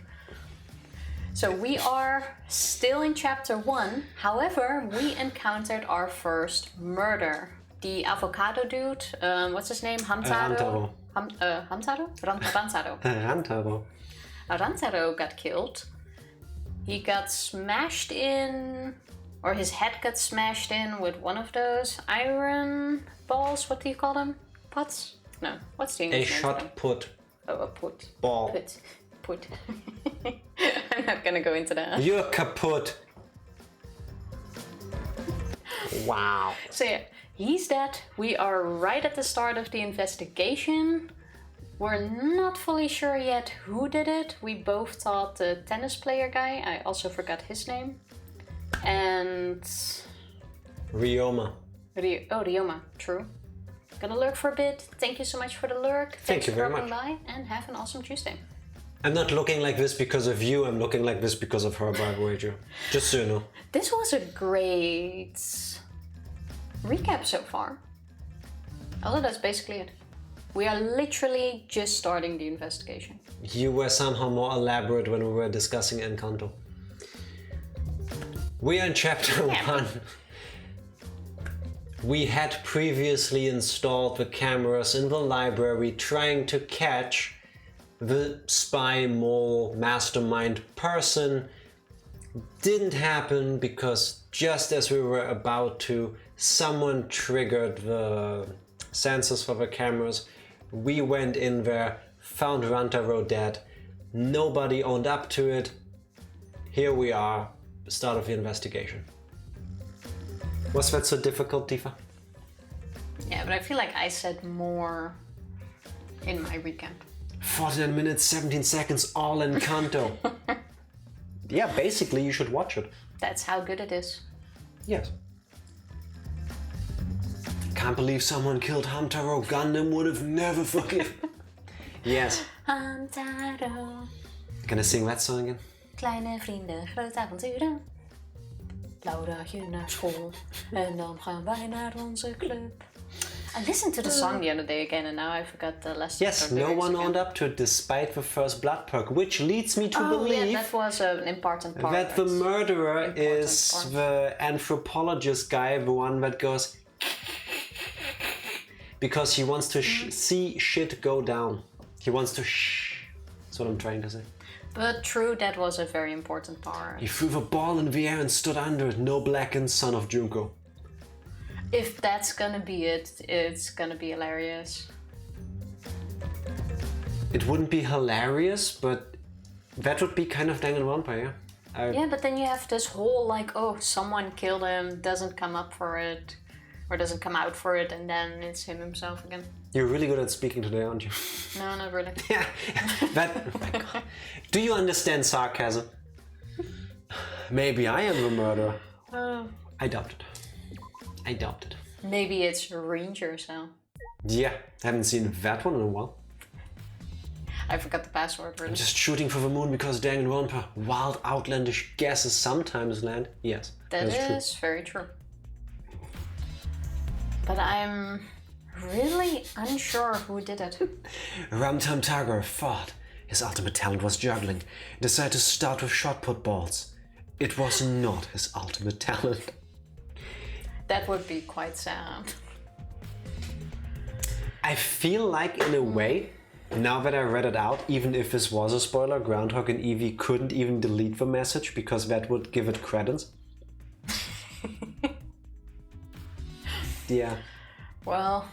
Speaker 2: So we are still in chapter 1. However, we encountered our first murder. The avocado dude, what's his name? Hamtaro? Hamtaro? Ranzaro.
Speaker 1: Rantaro.
Speaker 2: Ranzaro got killed. He got smashed in, or his head got smashed in with one of those iron balls. What do you call them? Pots? No. What's the English
Speaker 1: A
Speaker 2: name for them?
Speaker 1: shot put.
Speaker 2: Oh, a put.
Speaker 1: Ball.
Speaker 2: Put. I'm not gonna go into that.
Speaker 1: You're kaput. Wow.
Speaker 2: So yeah, he's dead. We are right at the start of the investigation. We're not fully sure yet who did it. We both thought the tennis player guy. I also forgot his name. And...
Speaker 1: Ryoma.
Speaker 2: Ryoma, true. Gonna lurk for a bit. Thank you so much for the lurk.
Speaker 1: Thank you very
Speaker 2: for dropping
Speaker 1: much.
Speaker 2: by, and have an awesome Tuesday.
Speaker 1: I'm not looking like this because of you, I'm looking like this because of her, by the way, Joe. Just so you know.
Speaker 2: This was a great recap so far. Although that's basically it. We are literally just starting the investigation.
Speaker 1: You were somehow more elaborate when we were discussing Encanto. We are in chapter 1. We had previously installed the cameras in the library trying to catch the spy, mole, mastermind person. Didn't happen because just as we were about to, someone triggered the sensors for the cameras. We went in there, found Rantaro dead. Nobody owned up to it. Here we are, start of the investigation. Was that so difficult, Tifa?
Speaker 2: Yeah, but I feel like I said more in my recap.
Speaker 1: 49 minutes, 17 seconds, all Encanto. Yeah, basically you should watch it.
Speaker 2: That's how good it is.
Speaker 1: Yes. Can't believe someone killed Hamtaro. Gundam would have never forgiven. Yes.
Speaker 2: Hamtaro.
Speaker 1: Gonna sing that song again?
Speaker 2: Kleine vrienden, grote avonturen. Blauw dagje naar school. En dan gaan wij naar onze club. I listened to the song the other day again and now I forgot the last.
Speaker 1: Yes, no one owned up to it despite the first blood perk, which leads me to believe
Speaker 2: that was an important part.
Speaker 1: that the murderer is
Speaker 2: part.
Speaker 1: the anthropologist guy, the one that goes because he wants to see shit go down. He wants to That's what I'm trying to say.
Speaker 2: But true, that was a very important part.
Speaker 1: He threw the ball in the air and stood under it. No blackened son of Junko.
Speaker 2: If that's gonna be it, it's gonna be hilarious.
Speaker 1: It wouldn't be hilarious, but that would be kind of Danganronpa, yeah?
Speaker 2: Yeah, but then you have this whole like, oh, someone killed him, doesn't come up for it, or doesn't come out for it, and then it's him himself again.
Speaker 1: You're really good at speaking today, aren't you?
Speaker 2: No, not really.
Speaker 1: Yeah, that... Oh my God. Do you understand sarcasm? Maybe I am the murderer. I doubt it. I doubt it.
Speaker 2: Maybe it's Rangers now.
Speaker 1: Yeah, haven't seen that one in a while.
Speaker 2: I forgot the password really.
Speaker 1: I'm just shooting for the moon because Danganronpa. Wild, outlandish guesses sometimes land. Yes,
Speaker 2: that is
Speaker 1: true.
Speaker 2: very true. But I'm really unsure who did it.
Speaker 1: Ramtam Tiger thought his ultimate talent was juggling. Decided to start with shot put balls. It was not his ultimate talent.
Speaker 2: That would be quite sad.
Speaker 1: I feel like, in a way, Now that I read it out, even if this was a spoiler, Groundhog and Evie couldn't even delete the message because that would give it credence. Yeah.
Speaker 2: Well,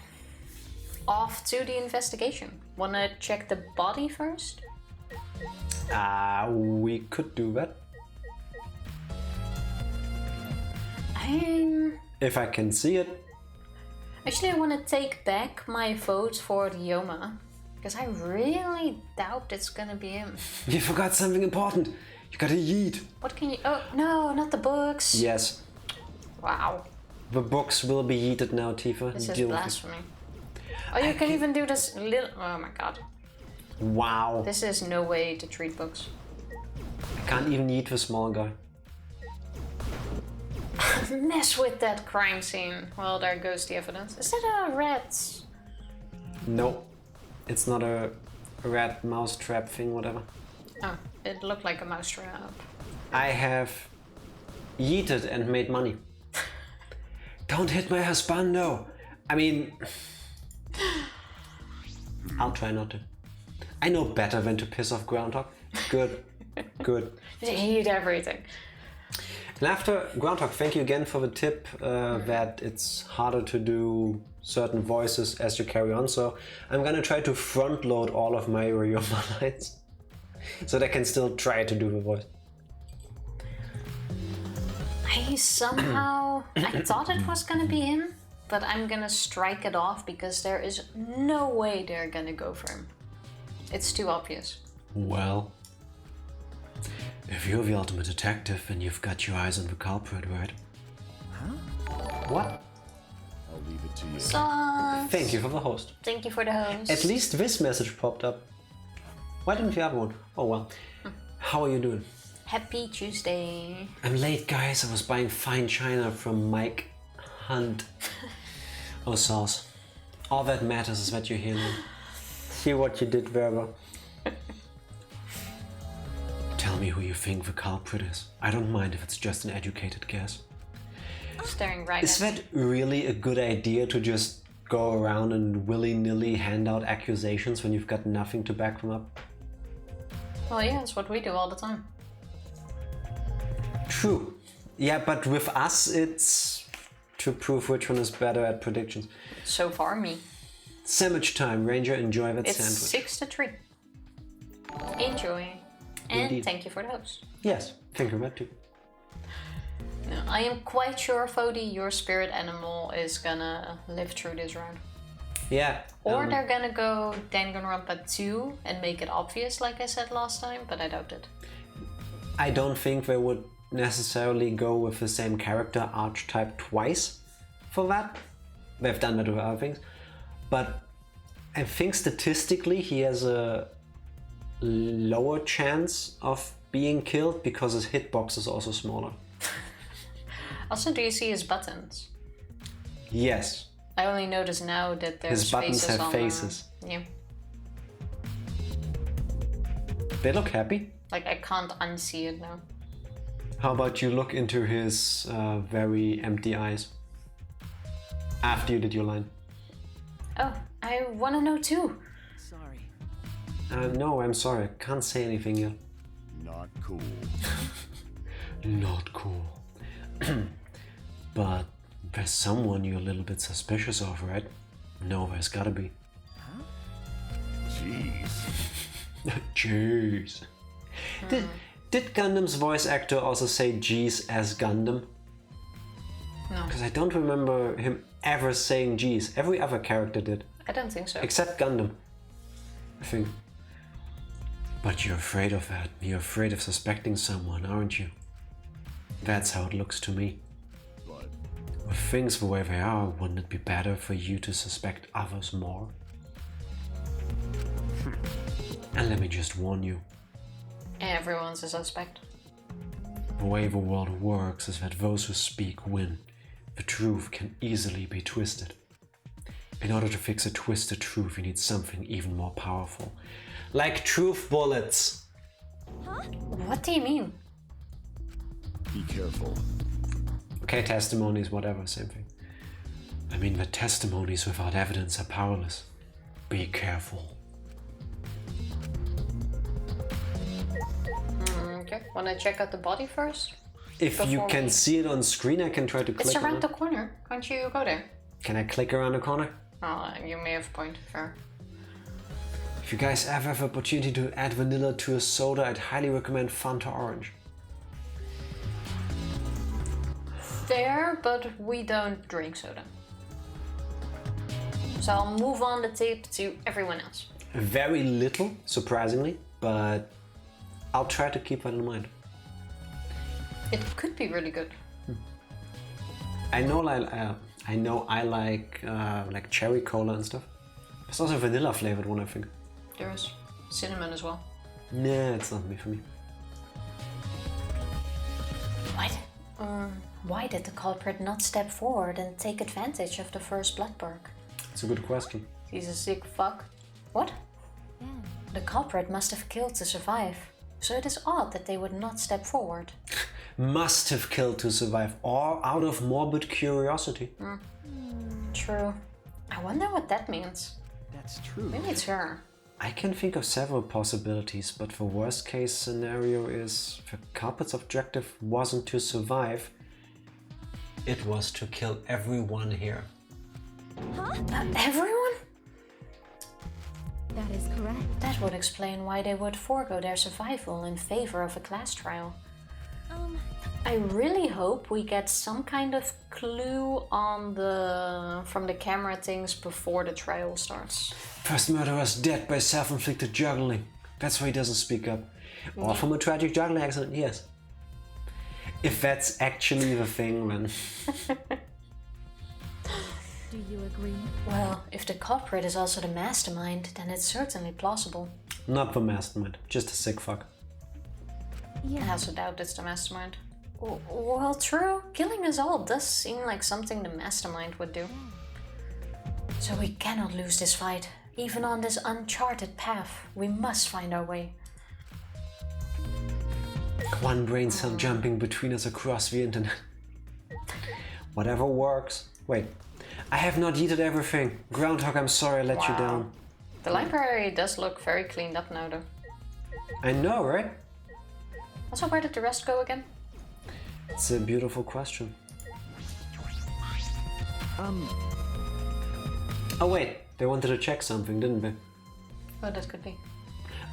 Speaker 2: off to the investigation. Wanna check the body first?
Speaker 1: We could do that. If I can see it.
Speaker 2: Actually, I want to take back my vote for Ryoma, because I really doubt it's gonna be him.
Speaker 1: You forgot something important. You gotta yeet.
Speaker 2: What can you... Oh, no, not the books.
Speaker 1: Yes.
Speaker 2: Wow.
Speaker 1: The books will be yeeted now, Tifa.
Speaker 2: This is blasphemy. Oh, you can even do this little... Oh my god.
Speaker 1: Wow.
Speaker 2: This is no way to treat books.
Speaker 1: I can't even yeet the small guy.
Speaker 2: Mess with that crime scene. Well, there goes the evidence. Is that a rat?
Speaker 1: No. It's not a rat mouse trap thing, whatever.
Speaker 2: Oh, it looked like a mouse trap.
Speaker 1: I have yeeted and made money. Don't hit my husbando. I mean... I'll try not to. I know better than to piss off Groundhog. Good. Good.
Speaker 2: You eat everything.
Speaker 1: And after Groundhog, thank you again for the tip that it's harder to do certain voices as you carry on. So I'm gonna try to front load all of my Ryoma lines so that I can still try to do the voice.
Speaker 2: I somehow... I thought it was gonna be him, but I'm gonna strike it off because there is no way they're gonna go for him. It's too obvious.
Speaker 1: Well, if you're the ultimate detective, then you've got your eyes on the culprit, right?
Speaker 3: Huh?
Speaker 1: What?
Speaker 3: I'll leave it to you.
Speaker 2: Sauce.
Speaker 1: Thank you for the host.
Speaker 2: Thank you for the host.
Speaker 1: At least this message popped up. Why didn't the other one? Oh well. How are you doing?
Speaker 2: Happy Tuesday.
Speaker 1: I'm late, guys. I was buying fine china from Mike Hunt. Oh, Sauce. All that matters is that you're here now. See what you did, Werber. Tell me who you think the culprit is. I don't mind if it's just an educated guess.
Speaker 2: Staring right
Speaker 1: Is
Speaker 2: at
Speaker 1: that really a good idea to just go around and willy-nilly hand out accusations when you've got nothing to back them up?
Speaker 2: Well, yeah, it's what we do all the time.
Speaker 1: True. Yeah, but with us, it's to prove which one is better at predictions.
Speaker 2: So far, me.
Speaker 1: Sandwich time, Ranger. Enjoy that
Speaker 2: It's
Speaker 1: sandwich.
Speaker 2: 6-3. Enjoy. And
Speaker 1: Indeed.
Speaker 2: thank you for the host.
Speaker 1: Yes, thank you, Matt, too.
Speaker 2: No, I am quite sure, Fodi, your spirit animal is gonna live through this round.
Speaker 1: Yeah.
Speaker 2: Or they're gonna go Danganronpa 2 and make it obvious, like I said last time, but I doubt it.
Speaker 1: I don't think they would necessarily go with the same character archetype twice for that. They've done that with other things. But I think statistically he has a lower chance of being killed because his hitbox is also smaller.
Speaker 2: Also, do you see his buttons?
Speaker 1: Yes.
Speaker 2: I only notice now that there's
Speaker 1: His buttons
Speaker 2: faces
Speaker 1: have
Speaker 2: on
Speaker 1: faces.
Speaker 2: Yeah.
Speaker 1: They look happy.
Speaker 2: Like, I can't unsee it now.
Speaker 1: How about you look into his very empty eyes after you did your line?
Speaker 2: Oh, I wanna know too.
Speaker 3: Sorry.
Speaker 1: No, I'm sorry. I can't say anything yet.
Speaker 3: Not cool.
Speaker 1: Not cool. But there's someone you're a little bit suspicious of, right? No, there's gotta be.
Speaker 3: Huh? Jeez.
Speaker 1: Jeez. Did Gundam's voice actor also say jeez as Gundam?
Speaker 2: No,
Speaker 1: Because I don't remember him ever saying jeez. Every other character did.
Speaker 2: I don't think so.
Speaker 1: Except Gundam, I think. But you're afraid of that. You're afraid of suspecting someone, aren't you? That's how it looks to me.
Speaker 3: But
Speaker 1: With things the way they are, wouldn't it be better for you to suspect others more? And let me just warn you.
Speaker 2: Everyone's a suspect.
Speaker 1: The way the world works is that those who speak win. The truth can easily be twisted. In order to fix a twisted truth, you need something even more powerful. Like truth bullets.
Speaker 2: What do you mean?
Speaker 3: be careful.
Speaker 1: Okay, testimonies, whatever, same thing. I mean, the testimonies without evidence are powerless. Be careful.
Speaker 2: Okay, wanna check out the body first?
Speaker 1: If you
Speaker 2: Before
Speaker 1: can
Speaker 2: we-
Speaker 1: see it on screen, I can try to click
Speaker 2: It's
Speaker 1: on
Speaker 2: around
Speaker 1: it.
Speaker 2: the corner. Can't you go there?
Speaker 1: Can I click around the corner?
Speaker 2: Oh, you may have a point. Fair.
Speaker 1: If you guys ever have opportunity to add vanilla to a soda, I'd highly recommend Fanta Orange.
Speaker 2: Fair, but we don't drink soda. So I'll move on the tip to everyone else.
Speaker 1: Very little, surprisingly, but I'll try to keep that in mind.
Speaker 2: It could be really good.
Speaker 1: I know I like cherry cola and stuff. There's also a vanilla flavored one, I think.
Speaker 2: There is cinnamon as well.
Speaker 1: Nah, it's not me for me.
Speaker 2: Why did the culprit not step forward and take advantage of the first blood perk?
Speaker 1: It's a good question.
Speaker 2: He's a sick fuck. What? The culprit must have killed to survive. So it is odd that they would not step forward.
Speaker 1: Must have killed to survive, or out of morbid curiosity.
Speaker 2: True. I wonder what that means.
Speaker 3: That's true.
Speaker 2: Maybe it's her.
Speaker 1: I can think of several possibilities, but the worst case scenario is the culprit's objective wasn't to survive, it was to kill everyone here.
Speaker 2: Everyone?
Speaker 4: That is correct.
Speaker 2: That would explain why they would forego their survival in favor of a class trial. I really hope we get some kind of clue on from the camera things before the trial starts.
Speaker 1: First murderer's dead by self-inflicted juggling. That's why he doesn't speak up. Or from a tragic juggling accident, yes. If that's actually the thing, then...
Speaker 4: Do you agree?
Speaker 2: Well, if the culprit is also the mastermind, then it's certainly plausible.
Speaker 1: Not the mastermind, just a sick fuck.
Speaker 2: I also doubt it's the mastermind. Well, true. Killing us all does seem like something the mastermind would do. So we cannot lose this fight. Even on this uncharted path, we must find our way.
Speaker 1: One brain cell jumping between us across the internet. Whatever works. Wait, I have not eaten everything. Groundhog, I'm sorry I let you down.
Speaker 2: The library does look very cleaned up now, though.
Speaker 1: I know, right?
Speaker 2: Also, where did the rest go again?
Speaker 1: It's a beautiful question. Oh wait, they wanted to check something, didn't they?
Speaker 2: Oh, that could be.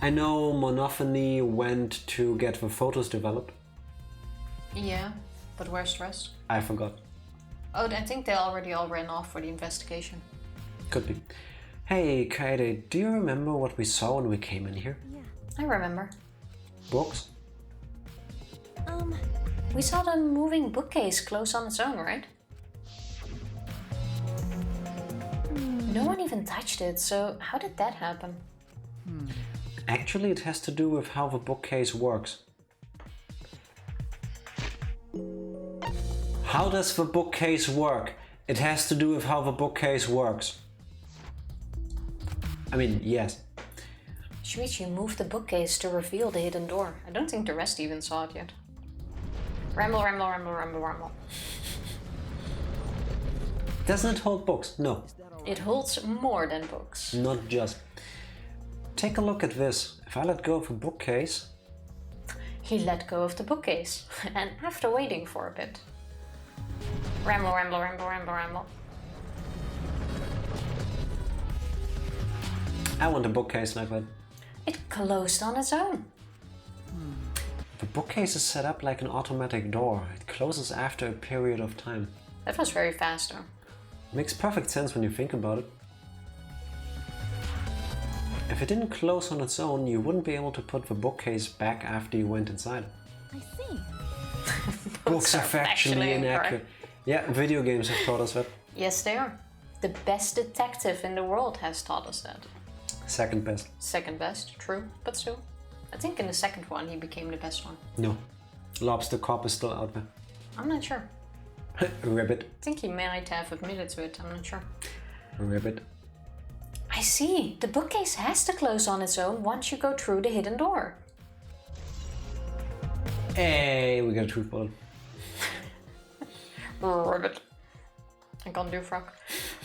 Speaker 1: I know Monophony went to get the photos developed.
Speaker 2: Yeah, but where's the rest?
Speaker 1: I forgot.
Speaker 2: Oh, I think they already all ran off for the investigation.
Speaker 1: Could be. Hey, Kaede, do you remember what we saw when we came in here?
Speaker 2: I remember.
Speaker 1: Books?
Speaker 2: We saw the moving bookcase close on its own, right? No one even touched it, so how did that happen?
Speaker 1: Actually, it has to do with how the bookcase works. How does the bookcase work? It has to do with how the bookcase works. I mean, yes.
Speaker 2: Shuichi moved the bookcase to reveal the hidden door. I don't think the rest even saw it yet. Ramble, ramble, ramble, ramble, ramble.
Speaker 1: Doesn't it hold books? No,
Speaker 2: It holds more than books.
Speaker 1: not just. Take a look at this. If I let go of a bookcase,
Speaker 2: He let go of the bookcase, and after waiting for a bit. Ramble, ramble, ramble, ramble, ramble.
Speaker 1: I want a bookcase like that.
Speaker 2: It closed on its own.
Speaker 1: The bookcase is set up like an automatic door. It closes after a period of time.
Speaker 2: That was very fast though.
Speaker 1: Makes perfect sense when you think about it. If it didn't close on its own, you wouldn't be able to put the bookcase back after you went inside.
Speaker 4: I see.
Speaker 1: Books are factually inaccurate. Yeah, video games have taught us that.
Speaker 2: Yes, they are. The best detective in the world has taught us that.
Speaker 1: Second best.
Speaker 2: Second best, true, but still. I think in the second one he became the best one.
Speaker 1: No. Lobster Cop is still out there.
Speaker 2: I'm not sure.
Speaker 1: Ribbit.
Speaker 2: I think he might have admitted to it, I'm not sure.
Speaker 1: Ribbit.
Speaker 2: I see. The bookcase has to close on its own once you go through the hidden door.
Speaker 1: Hey, we got a truth bullet.
Speaker 2: Ribbit. I can't do frog.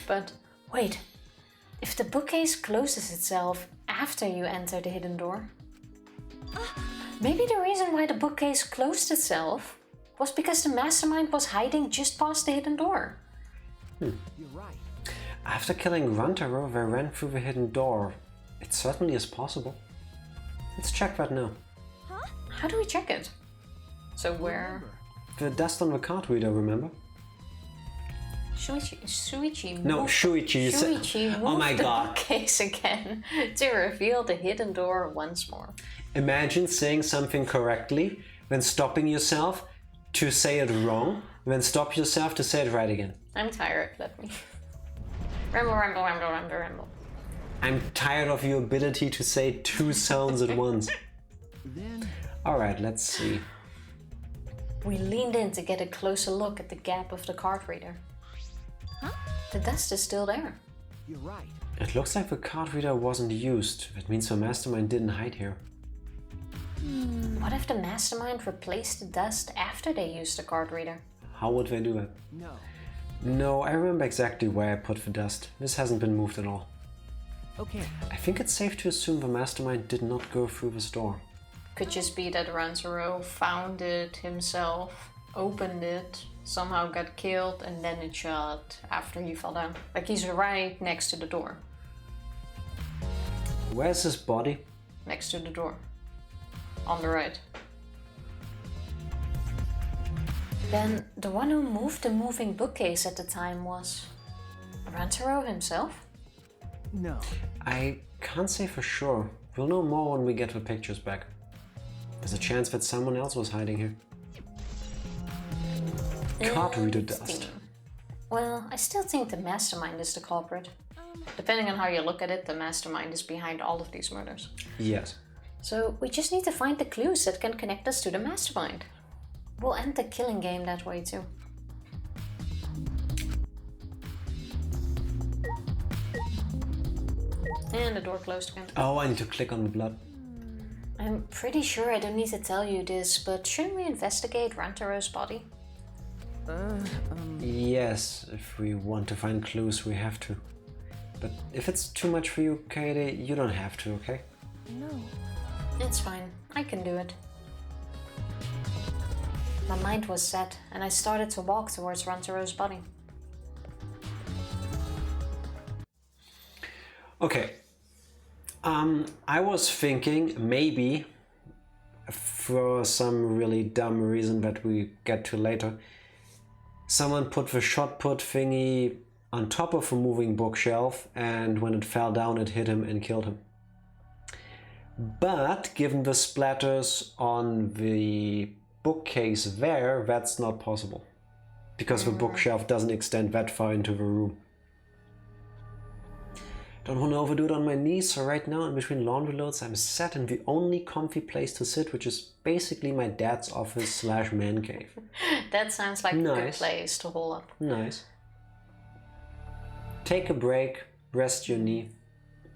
Speaker 2: But wait, if the bookcase closes itself after you enter the hidden door, Maybe the reason why the bookcase closed itself was because the mastermind was hiding just past the hidden door.
Speaker 3: You're right.
Speaker 1: After killing Runtaro, they ran through the hidden door. It certainly is possible. Let's check that now.
Speaker 2: How do we check it? So where...
Speaker 1: The dust on the card reader, remember?
Speaker 2: Shuichi
Speaker 1: No,
Speaker 2: moved,
Speaker 1: Shuichi, you said...
Speaker 2: Shuichi moved
Speaker 1: Oh my
Speaker 2: the
Speaker 1: god.
Speaker 2: bookcase again to reveal the hidden door once more.
Speaker 1: Imagine saying something correctly, then stopping yourself to say it wrong, then stop yourself to say it right again.
Speaker 2: I'm tired, let me... Ramble, ramble, ramble, ramble, ramble.
Speaker 1: I'm tired of your ability to say two sounds at once.
Speaker 3: Then
Speaker 1: Alright, let's see.
Speaker 2: We leaned in to get a closer look at the gap of the card reader. The dust is still there.
Speaker 3: you're right.
Speaker 1: It looks like the card reader wasn't used. That means the mastermind didn't hide here.
Speaker 2: What if the mastermind replaced the dust after they used the card reader?
Speaker 1: How would they do it?
Speaker 3: No.
Speaker 1: No, I remember exactly where I put the dust. This hasn't been moved at all.
Speaker 3: Okay.
Speaker 1: I think it's safe to assume the mastermind did not go through this door.
Speaker 2: Could just be that Ranzaro found it himself, opened it, somehow got killed, and then it shut after he fell down. Like he's right next to the door.
Speaker 1: Where's his body?
Speaker 2: Next to the door. On the right. Then the one who moved the moving bookcase at the time was Ranzaro himself?
Speaker 3: No.
Speaker 1: I can't say for sure. We'll know more when we get the pictures back. There's a chance that someone else was hiding here. Card reader dust.
Speaker 2: Interesting. Well, I still think the mastermind is the culprit. Depending on how you look at it, the mastermind is behind all of these murders.
Speaker 1: Yes.
Speaker 2: So we just need to find the clues that can connect us to the mastermind. We'll end the killing game that way too. And the door closed again.
Speaker 1: Oh, I need to click on the blood.
Speaker 2: I'm pretty sure I don't need to tell you this, but shouldn't we investigate Rantaro's body?
Speaker 1: Yes, if we want to find clues, we have to. But if it's too much for you, Kaede, you don't have to, okay?
Speaker 4: No.
Speaker 2: It's fine, I can do it. My mind was set, and I started to walk towards Rantaro's body.
Speaker 1: Okay. I was thinking maybe, for some really dumb reason that we get to later, someone put the shot put thingy on top of a moving bookshelf, and when it fell down it hit him and killed him. But given the splatters on the bookcase there, that's not possible. Because the bookshelf doesn't extend that far into the room. Don't want to overdo it on my knees, so right now in between laundry loads I'm sat in the only comfy place to sit, which is basically my dad's office / man cave.
Speaker 2: That sounds like a good
Speaker 1: Nice.
Speaker 2: place to hole up.
Speaker 1: Nice. Take a break, rest your knee,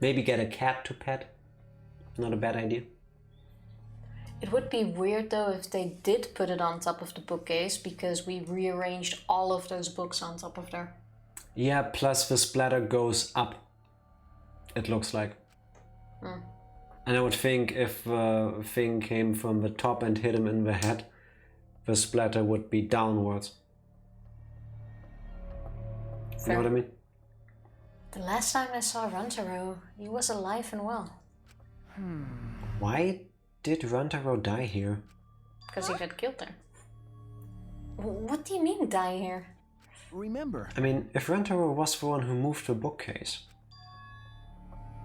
Speaker 1: maybe get a cat to pet. Not a bad idea.
Speaker 2: It would be weird though if they did put it on top of the bookcase, because we rearranged all of those books on top of there.
Speaker 1: Yeah, plus the splatter goes up, it looks like. And I would think if the thing came from the top and hit him in the head, the splatter would be downwards. You know what I mean?
Speaker 2: The last time I saw Rantaro, he was alive and well.
Speaker 1: Why did Rantaro die here?
Speaker 2: Because he got killed there. What do you mean, die here?
Speaker 3: Remember.
Speaker 1: I mean, if Rantaro was the one who moved the bookcase,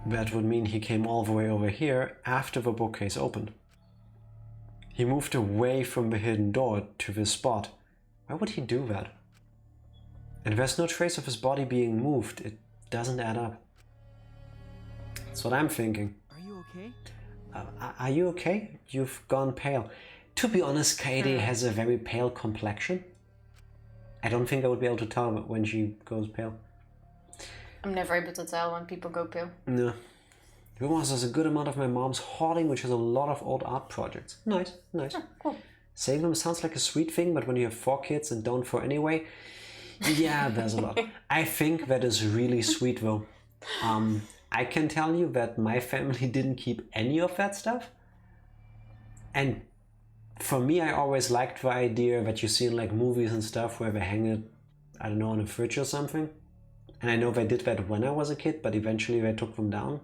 Speaker 1: that would mean he came all the way over here after the bookcase opened. He moved away from the hidden door to this spot. Why would he do that? And there's no trace of his body being moved. It doesn't add up. That's what I'm thinking.
Speaker 3: Are you okay?
Speaker 1: Are you okay? You've gone pale. To be honest, Kaede has a very pale complexion. I don't think I would be able to tell when she goes pale.
Speaker 2: I'm never able to tell when people go pale.
Speaker 1: No. Rumors there's a good amount of my mom's hoarding, which has a lot of old art projects. Nice, nice.
Speaker 2: Cool.
Speaker 1: Saving them sounds like a sweet thing, but when you have 4 kids and don't for anyway, yeah, there's a lot. I think that is really sweet though. I can tell you that my family didn't keep any of that stuff. And for me, I always liked the idea that you see in like movies and stuff where they hang it, I don't know, on a fridge or something. And I know they did that when I was a kid, but eventually they took them down.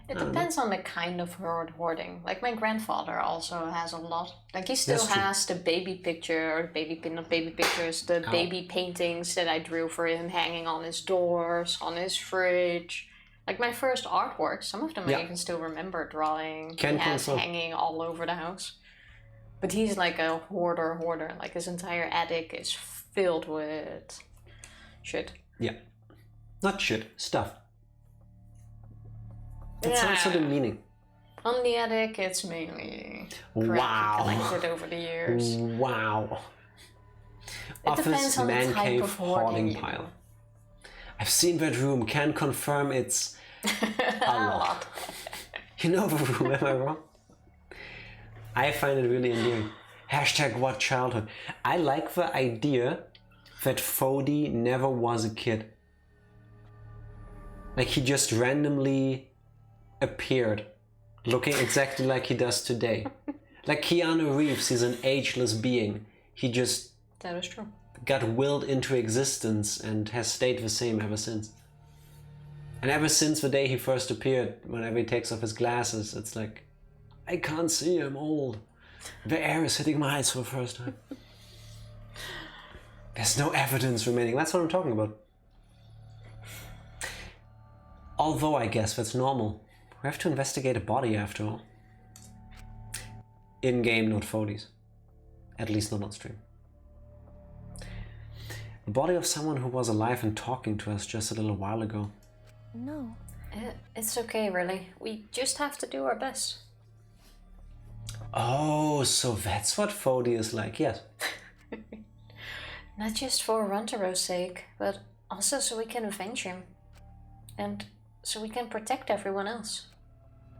Speaker 2: It depends on the kind of hoarding. Like my grandfather also has a lot. Like he still has the baby picture, or not baby pictures, the baby paintings that I drew for him hanging on his doors, on his fridge. Like my first artwork, some of them I even still remember drawing. He has hanging all over the house. But he's like a hoarder. Like his entire attic is filled with shit.
Speaker 1: Yeah. Not shit, stuff. That's also the meaning.
Speaker 2: On the attic, it's mainly crap collected over the years.
Speaker 1: Wow.
Speaker 2: It depends on the type of hoarding
Speaker 1: pile. I've seen that room, can confirm it's a lot. You know the room, am I wrong? I find it really endearing. Hashtag what childhood. I like the idea that Fody never was a kid. Like he just randomly appeared, looking exactly like he does today. Like Keanu Reeves, he's an ageless being. He just
Speaker 2: that is true.
Speaker 1: Got willed into existence and has stayed the same ever since. And ever since the day he first appeared, whenever he takes off his glasses, it's like, I can't see, I'm old. The air is hitting my eyes for the first time. There's no evidence remaining. That's what I'm talking about. Although I guess that's normal. We have to investigate a body after all. In-game, not Foley's. At least not on stream. The body of someone who was alive and talking to us just a little while ago.
Speaker 4: No.
Speaker 2: It's okay, really. We just have to do our best.
Speaker 1: Oh, so that's what Fody is like, yes.
Speaker 2: Not just for Rantaro's sake, but also so we can avenge him. And so we can protect everyone else.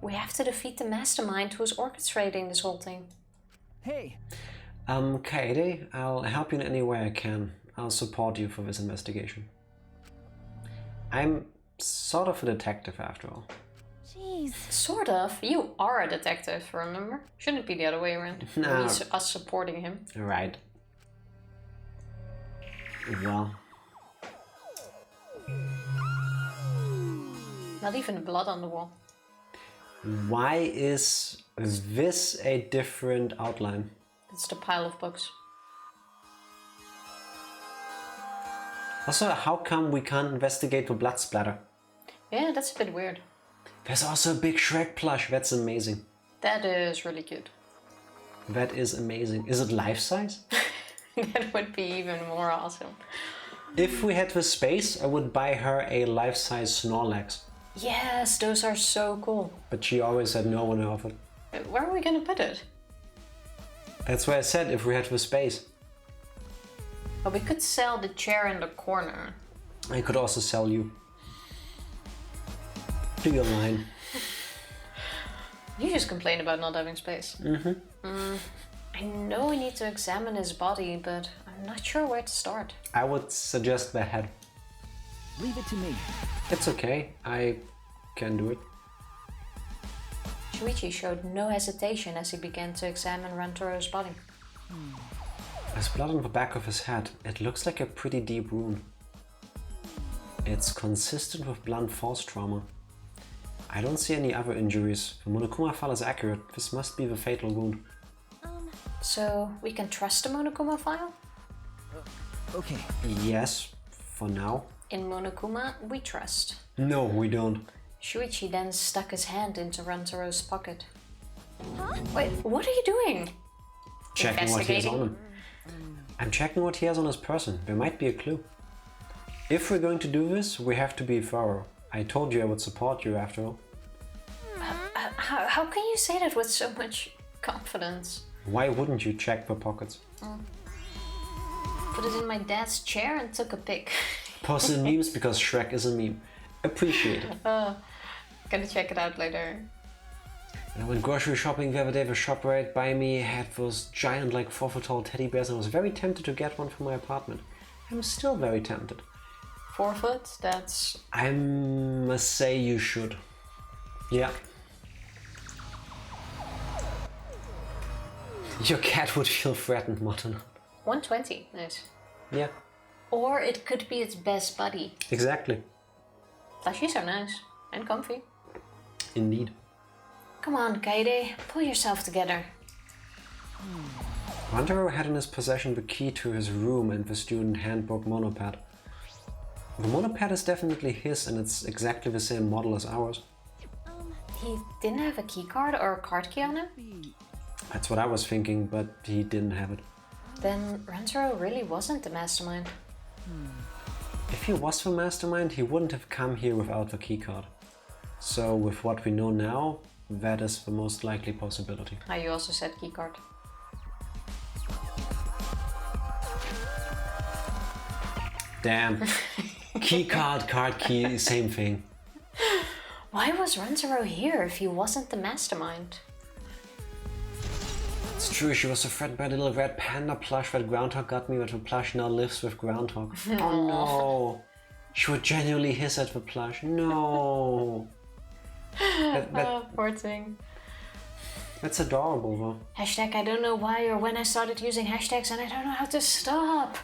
Speaker 2: We have to defeat the mastermind who's orchestrating this whole thing.
Speaker 3: Hey!
Speaker 1: Kaede, I'll help you in any way I can. I'll support you for this investigation. I'm sort of a detective after all.
Speaker 4: Jeez.
Speaker 2: Sort of. You are a detective, remember? Shouldn't it be the other way around?
Speaker 1: No.
Speaker 2: Us supporting him.
Speaker 1: Right. Well.
Speaker 2: Not even the blood on the wall.
Speaker 1: Why is this a different outline?
Speaker 2: It's the pile of books.
Speaker 1: Also, how come we can't investigate the blood splatter?
Speaker 2: Yeah, that's a bit weird.
Speaker 1: There's also a big Shrek plush. That's amazing.
Speaker 2: That is really cute.
Speaker 1: That is amazing. Is it life-size?
Speaker 2: That would be even more awesome.
Speaker 1: If we had the space, I would buy her a life-size Snorlax.
Speaker 2: Yes, those are so cool.
Speaker 1: But she always said no when I offered.
Speaker 2: Where are we gonna put it?
Speaker 1: That's why I said if we had the space.
Speaker 2: Well, we could sell the chair in the corner.
Speaker 1: I could also sell you. Do your line.
Speaker 2: You just complain about not having space. I know we need to examine his body, but I'm not sure where to start.
Speaker 1: I would suggest the head.
Speaker 3: Leave it to me.
Speaker 1: It's okay, I can do it.
Speaker 2: Shuichi showed no hesitation as he began to examine Rantaro's body.
Speaker 1: There's blood on the back of his head. It looks like a pretty deep wound. It's consistent with blunt force trauma. I don't see any other injuries. The Monokuma file is accurate. This must be the fatal wound.
Speaker 2: So we can trust the Monokuma file?
Speaker 3: Okay.
Speaker 1: Yes, for now.
Speaker 2: In Monokuma, we trust.
Speaker 1: No, we don't.
Speaker 2: Shuichi then stuck his hand into Rantaro's pocket. Huh? Wait, what are you doing?
Speaker 1: Checking what he has on him. I'm checking what he has on his person. There might be a clue. If we're going to do this, we have to be thorough. I told you I would support you after all.
Speaker 2: How can you say that with so much confidence?
Speaker 1: Why wouldn't you check the pockets?
Speaker 2: Put it in my dad's chair and took a pic.
Speaker 1: Posted memes because Shrek is a meme. Appreciate it.
Speaker 2: Gonna check it out later.
Speaker 1: When I went grocery shopping the other day, the shop right by me had those giant, like 4-foot tall teddy bears, and I was very tempted to get one for my apartment. I'm still very tempted.
Speaker 2: 4 foot? That's...
Speaker 1: I must say you should. Yeah. Your cat would feel threatened, Martin.
Speaker 2: 120, nice.
Speaker 1: Yeah,
Speaker 2: Or it could be its best buddy.
Speaker 1: exactly.
Speaker 2: Plushies are nice and comfy.
Speaker 1: Indeed.
Speaker 2: Come on, Kaede, pull yourself together.
Speaker 1: Rantaro had in his possession the key to his room and the student handbook monopad. The monopad is definitely his and it's exactly the same model as ours.
Speaker 2: He didn't have a key card or a card key on him?
Speaker 1: That's what I was thinking, but he didn't have it.
Speaker 2: Then Rantaro really wasn't the mastermind.
Speaker 1: If he was the mastermind, he wouldn't have come here without the keycard. So with what we know now, that is the most likely possibility.
Speaker 2: Ah, you also said key card.
Speaker 1: Damn. Keycard, card key, same thing.
Speaker 2: Why was Rantaro here if he wasn't the mastermind?
Speaker 1: It's true, she was threatened by the little red panda plush that Groundhog got me, but the plush now lives with Groundhog. Oh no! She would genuinely hiss at the plush. No!
Speaker 2: Oh, poor thing.
Speaker 1: That's adorable though.
Speaker 2: Hashtag I don't know why or when I started using hashtags and I don't know how to stop.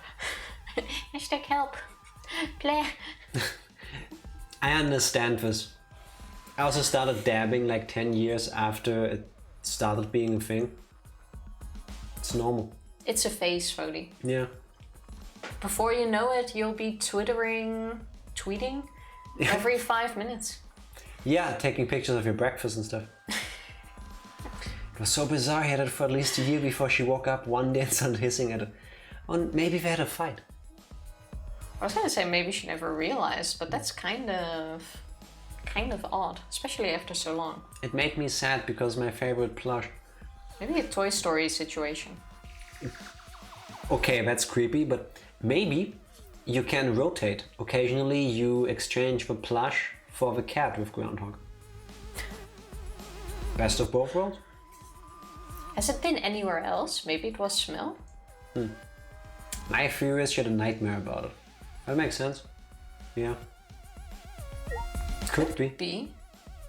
Speaker 2: Hashtag help. Play.
Speaker 1: I understand this. I also started dabbing like 10 years after it started being a thing. It's normal.
Speaker 2: It's a phase, Fody.
Speaker 1: Yeah.
Speaker 2: Before you know it, you'll be tweeting every 5 minutes.
Speaker 1: Yeah, taking pictures of your breakfast and stuff. It was so bizarre. He had it for at least a year before she woke up one day and started hissing at it. And maybe they had a fight.
Speaker 2: I was gonna say maybe she never realized, but that's kind of odd, especially after so long.
Speaker 1: It made me sad because my favorite plush.
Speaker 2: Maybe a Toy Story situation.
Speaker 1: Okay, that's creepy, but maybe you can rotate. Occasionally you exchange the plush for the cat with Groundhog. Best of both worlds?
Speaker 2: Has it been anywhere else? Maybe it was smell?
Speaker 1: My theory is she had a nightmare about it. That makes sense. Yeah. Could be.
Speaker 2: B?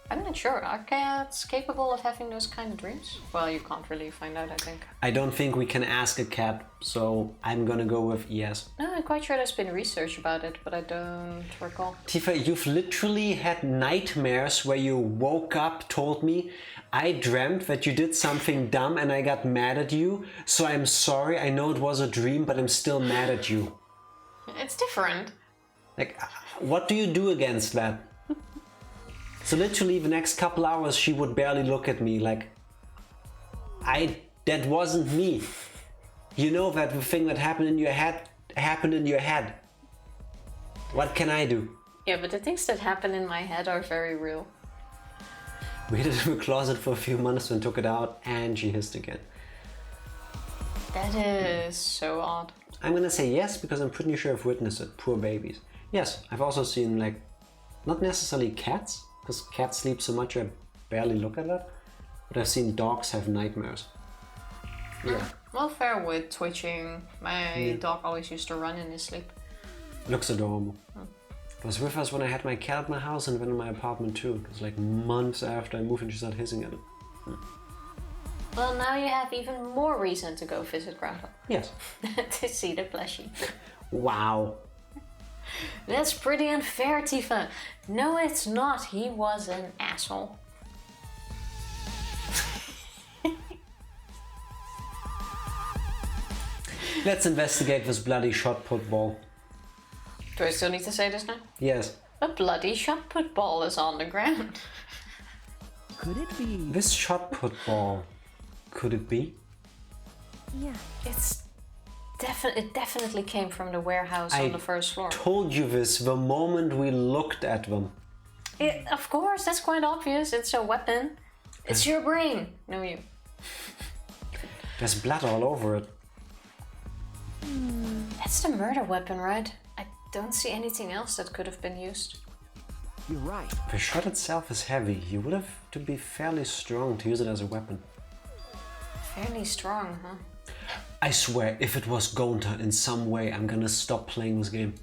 Speaker 2: I'm not sure. Are cats capable of having those kind of dreams? Well, you can't really find out, I think.
Speaker 1: I don't think we can ask a cat, so I'm gonna go with yes.
Speaker 2: No, I'm quite sure there's been research about it, but I don't recall.
Speaker 1: Tifa, you've literally had nightmares where you woke up, told me, I dreamt that you did something dumb and I got mad at you, so I'm sorry, I know it was a dream, but I'm still mad at you.
Speaker 2: It's different.
Speaker 1: Like, what do you do against that? So literally the next couple hours she would barely look at me like, that wasn't me. You know that the thing that happened in your head happened in your head. What can I do?
Speaker 2: Yeah, but the things that happen in my head are very real.
Speaker 1: We hid it in the closet for a few months and took it out and she hissed again.
Speaker 2: That is so odd.
Speaker 1: I'm gonna say yes because I'm pretty sure I've witnessed it. Poor babies. Yes, I've also seen like, not necessarily cats, because cats sleep so much I barely look at that, but I've seen dogs have nightmares. Yeah.
Speaker 2: Well, fair with twitching. My dog always used to run in his sleep.
Speaker 1: Looks adorable. It was with us when I had my cat at my house and then in my apartment too. It was like months after I moved and she started hissing at it.
Speaker 2: Well, now you have even more reason to go visit Grandpa.
Speaker 1: Yes.
Speaker 2: To see the plushie.
Speaker 1: Wow.
Speaker 2: That's pretty unfair, Tifa. No, it's not. He was an asshole.
Speaker 1: Let's investigate this bloody shot put ball.
Speaker 2: Do I still need to say this now?
Speaker 1: Yes.
Speaker 2: A bloody shot put ball is on the ground.
Speaker 3: Could it be?
Speaker 1: This shot put ball, could it be?
Speaker 4: Yeah.
Speaker 2: It definitely came from the warehouse on the first floor.
Speaker 1: Told you this the moment we looked at them.
Speaker 2: Of course, that's quite obvious. It's a weapon. It's your brain. No, you.
Speaker 1: There's blood all over it.
Speaker 2: That's the murder weapon, right? I don't see anything else that could have been used.
Speaker 3: You're right.
Speaker 1: The shot itself is heavy. You would have to be fairly strong to use it as a weapon.
Speaker 2: Fairly strong, huh?
Speaker 1: I swear, if it was Gonta in some way, I'm gonna stop playing this game.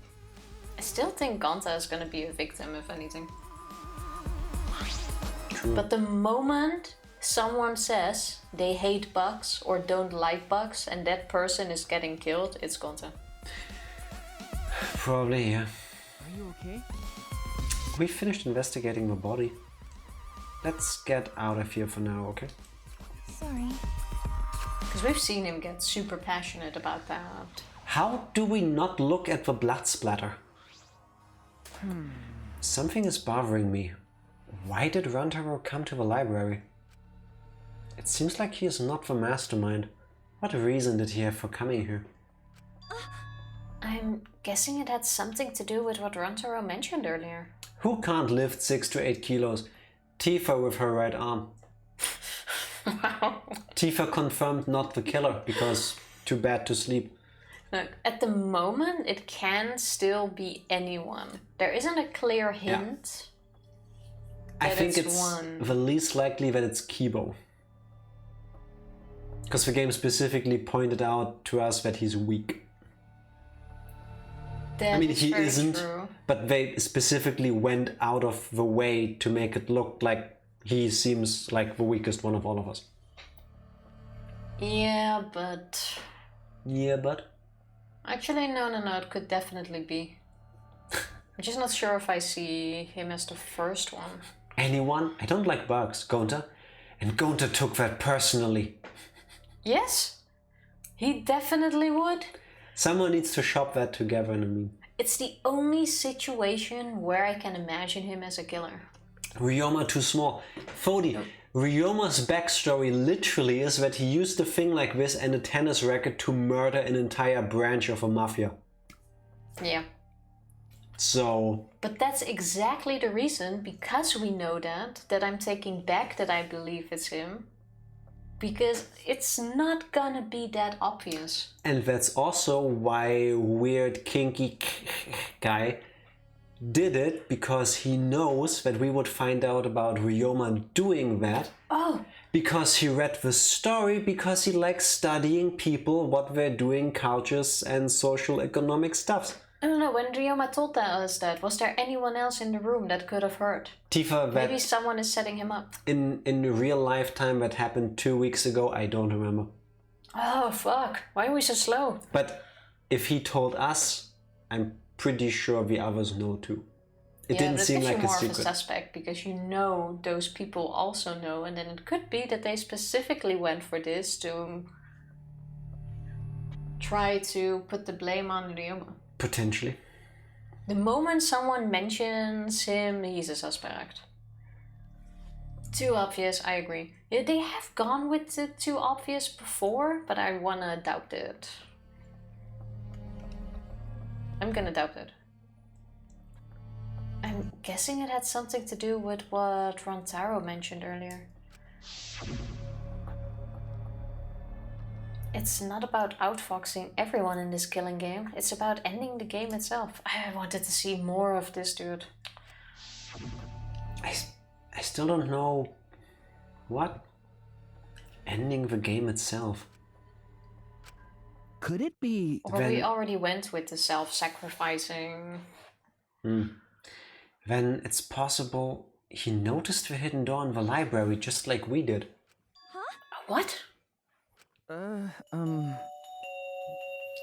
Speaker 2: I still think Gonta is gonna be a victim, if anything.
Speaker 1: True.
Speaker 2: But the moment someone says they hate bugs or don't like bugs and that person is getting killed, it's Gonta.
Speaker 1: Probably, yeah.
Speaker 3: Are you okay?
Speaker 1: We finished investigating the body. Let's get out of here for now, okay?
Speaker 4: Sorry.
Speaker 2: Because we've seen him get super passionate about that.
Speaker 1: How do we not look at the blood splatter? Something is bothering me. Why did Runtaro come to the library? It seems like he is not the mastermind. What reason did he have for coming here?
Speaker 2: I'm guessing it had something to do with what Runtaro mentioned earlier.
Speaker 1: Who can't lift 6 to 8 kilos? Tifa with her right arm.
Speaker 2: Wow.
Speaker 1: Tifa confirmed not the killer because too bad to sleep.
Speaker 2: Look, at the moment, it can still be anyone. There isn't a clear hint.
Speaker 1: I think
Speaker 2: it's
Speaker 1: it's
Speaker 2: one.
Speaker 1: the least likely that it's Kibo. Because the game specifically pointed out to us that he's weak.
Speaker 2: That
Speaker 1: I mean,
Speaker 2: is
Speaker 1: he
Speaker 2: very
Speaker 1: isn't,
Speaker 2: true.
Speaker 1: but they specifically went out of the way to make it look like he seems like the weakest one of all of us.
Speaker 2: Yeah, but...
Speaker 1: Yeah, but...
Speaker 2: Actually, no, it could definitely be. I'm just not sure if I see him as the first one.
Speaker 1: Anyone? I don't like bugs, Gonta. And Gonta took that personally.
Speaker 2: Yes, he definitely would.
Speaker 1: Someone needs to shop that together in a meme.
Speaker 2: It's the only situation where I can imagine him as a killer.
Speaker 1: Ryoma too small. Fodi, Ryoma's backstory literally is that he used a thing like this and a tennis racket to murder an entire branch of a mafia.
Speaker 2: Yeah.
Speaker 1: So...
Speaker 2: But that's exactly the reason, because we know that I'm taking back that I believe it's him. Because it's not gonna be that obvious.
Speaker 1: And that's also why weird kinky guy did it, because he knows that we would find out about Ryoma doing that.
Speaker 2: Oh!
Speaker 1: Because he read the story, because he likes studying people, what they're doing, cultures and social economic stuff.
Speaker 2: I don't know, when Ryoma told us that, was there anyone else in the room that could have heard?
Speaker 1: Tifa, that
Speaker 2: Maybe someone is setting him up.
Speaker 1: in real lifetime that happened 2 weeks ago, I don't remember.
Speaker 2: Oh, fuck. Why are we so slow?
Speaker 1: But if he told us, I'm pretty sure the others know too. It didn't
Speaker 2: but
Speaker 1: seem
Speaker 2: it gives
Speaker 1: like
Speaker 2: you
Speaker 1: a
Speaker 2: more of a
Speaker 1: secret.
Speaker 2: suspect, because you know those people also know, and then it could be that they specifically went for this to try to put the blame on Ryoma.
Speaker 1: Potentially.
Speaker 2: The moment someone mentions him, he's a suspect. Too obvious, I agree. Yeah, they have gone with the too obvious before, but I wanna doubt it. I'm gonna doubt it. I'm guessing it had something to do with what Runtaro mentioned earlier. It's not about outfoxing everyone in this killing game. It's about ending the game itself. I wanted to see more of this dude.
Speaker 1: I still don't know what? Ending the game itself.
Speaker 3: Could it be?
Speaker 2: Or we already went with the self-sacrificing.
Speaker 1: Then it's possible he noticed the hidden door in the library just like we did.
Speaker 2: What?
Speaker 1: It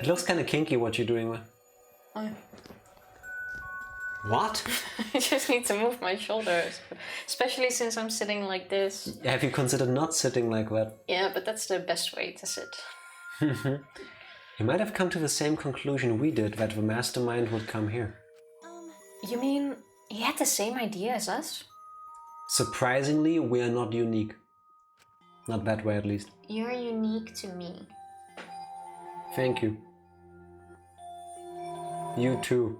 Speaker 1: looks kind of kinky what you're doing with.
Speaker 2: Oh.
Speaker 1: What?
Speaker 2: I just need to move my shoulders. Especially since I'm sitting like this.
Speaker 1: Have you considered not sitting like that?
Speaker 2: Yeah, but that's the best way to sit.
Speaker 1: You might have come to the same conclusion we did, that the mastermind would come here.
Speaker 2: You mean he had the same idea as us?
Speaker 1: Surprisingly, we are not unique. Not that way, at least.
Speaker 2: You're unique to me.
Speaker 1: Thank you. You too.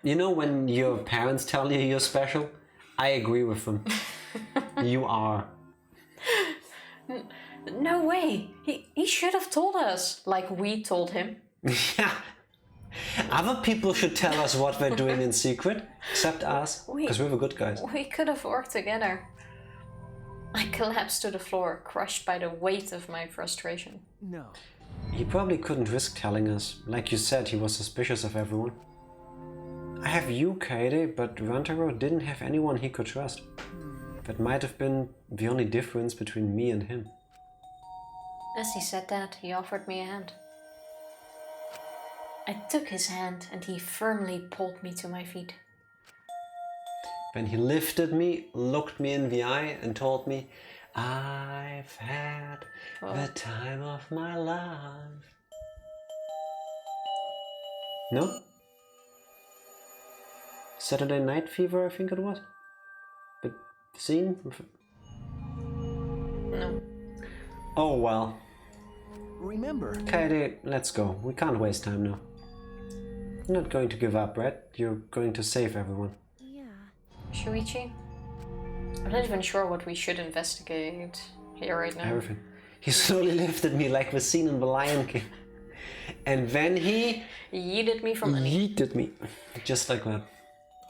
Speaker 1: You know when your parents tell you you're special? I agree with them. You are.
Speaker 2: No way! He should have told us, like we told him.
Speaker 1: Yeah. Other people should tell us what they're doing in secret, except us, because we're the good guys.
Speaker 2: We could have worked together. I collapsed to the floor, crushed by the weight of my frustration.
Speaker 3: No.
Speaker 1: He probably couldn't risk telling us. Like you said, he was suspicious of everyone. I have you, Katie, but Rantaro didn't have anyone he could trust. That might have been the only difference between me and him.
Speaker 2: As he said that, he offered me a hand. I took his hand and he firmly pulled me to my feet.
Speaker 1: Then he lifted me, looked me in the eye and told me, I've had the time of my life. No? Saturday Night Fever, I think it was. The scene?
Speaker 2: No.
Speaker 1: Oh well.
Speaker 3: Remember,
Speaker 1: Katie, let's go. We can't waste time now. You're not going to give up, right? You're going to save everyone.
Speaker 4: Yeah.
Speaker 2: Shuichi? I'm not even sure what we should investigate here right now.
Speaker 1: Everything. He slowly lifted me like the scene in The Lion King. And then he
Speaker 2: Yeeted me from any.
Speaker 1: yeeted me. Just like that.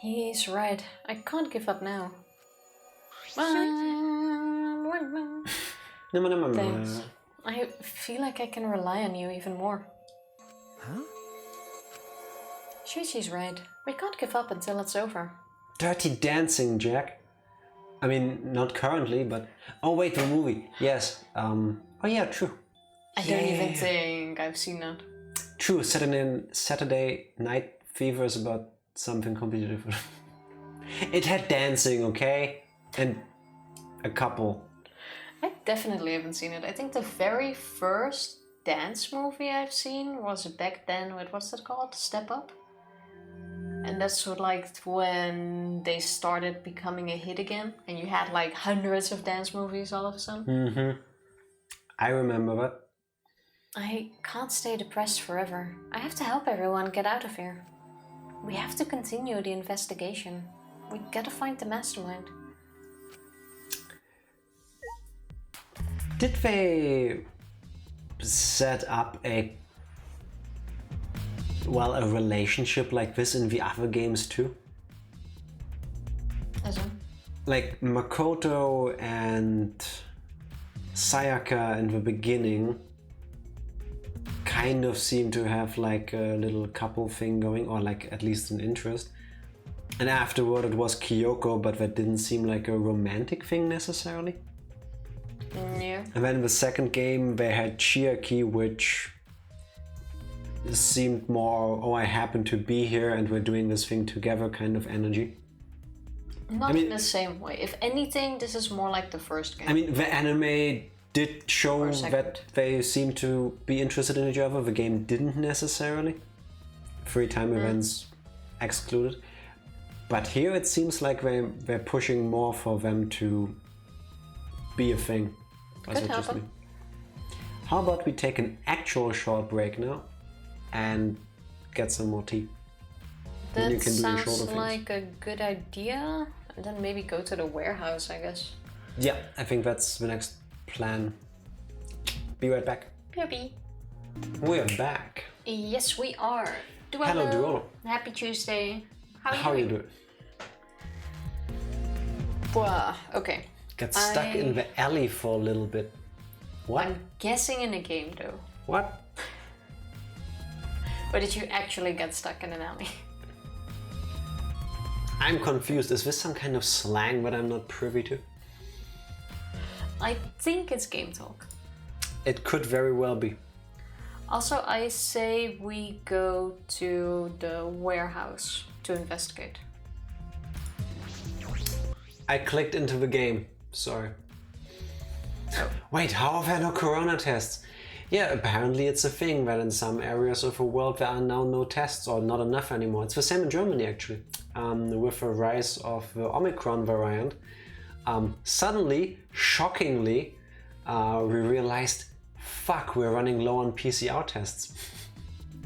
Speaker 2: He's right. I can't give up now. Thanks. I feel like I can rely on you even more.
Speaker 3: huh?
Speaker 2: Shuichi's right. We can't give up until it's over.
Speaker 1: Dirty Dancing, Jack. I mean, not currently, but... Oh wait, the movie. Yes. Oh yeah, true.
Speaker 2: I don't even think I've seen that.
Speaker 1: True, Saturday Night Fever is about something completely different. It had dancing, okay? And a couple.
Speaker 2: I definitely haven't seen it. I think the very first dance movie I've seen was back then with, what's that called? Step Up? And that's sort of like when they started becoming a hit again. And you had like hundreds of dance movies all of a sudden.
Speaker 1: Mm-hmm. I remember that.
Speaker 2: I can't stay depressed forever. I have to help everyone get out of here. We have to continue the investigation. We gotta find the mastermind.
Speaker 1: Did they set up a relationship like this in the other games too?
Speaker 2: As in?
Speaker 1: Like Makoto and Sayaka in the beginning kind of seem to have like a little couple thing going, or like at least an interest. And afterward it was Kyoko, but that didn't seem like a romantic thing necessarily.
Speaker 2: Yeah.
Speaker 1: And then in the second game they had Chiaki, which seemed more, oh, I happen to be here and we're doing this thing together kind of energy.
Speaker 2: Not in the same way. If anything, this is more like the first game.
Speaker 1: I mean, the anime did show
Speaker 2: Or second.
Speaker 1: that they seem to be interested in each other. The game didn't necessarily. Free time events excluded. But here it seems like they're pushing more for them to be a thing. Or is
Speaker 2: Could
Speaker 1: it just me?
Speaker 2: happen.
Speaker 1: How about we take an actual short break now and get some more tea? Then
Speaker 2: That
Speaker 1: you can do the
Speaker 2: sounds
Speaker 1: shoulder things.
Speaker 2: like a good idea. And then maybe go to the warehouse, I guess.
Speaker 1: Yeah, I think that's the next plan. Be right back.
Speaker 2: Maybe.
Speaker 1: We're back.
Speaker 2: Yes, we are.
Speaker 1: Hello, Duolo.
Speaker 2: Happy Tuesday.
Speaker 1: How you doing?
Speaker 2: Well, okay.
Speaker 1: Got stuck in the alley for a little bit. What?
Speaker 2: I'm guessing in a game though.
Speaker 1: What?
Speaker 2: Or did you actually get stuck in an alley?
Speaker 1: I'm confused. Is this some kind of slang that I'm not privy to?
Speaker 2: I think it's game talk.
Speaker 1: It could very well be.
Speaker 2: Also, I say we go to the warehouse to investigate.
Speaker 1: I clicked into the game. Sorry. Wait, how are there no corona tests? Yeah, apparently it's a thing that in some areas of the world there are now no tests, or not enough anymore. It's the same in Germany actually. With the rise of the Omicron variant, suddenly, shockingly, we realized, fuck, we're running low on PCR tests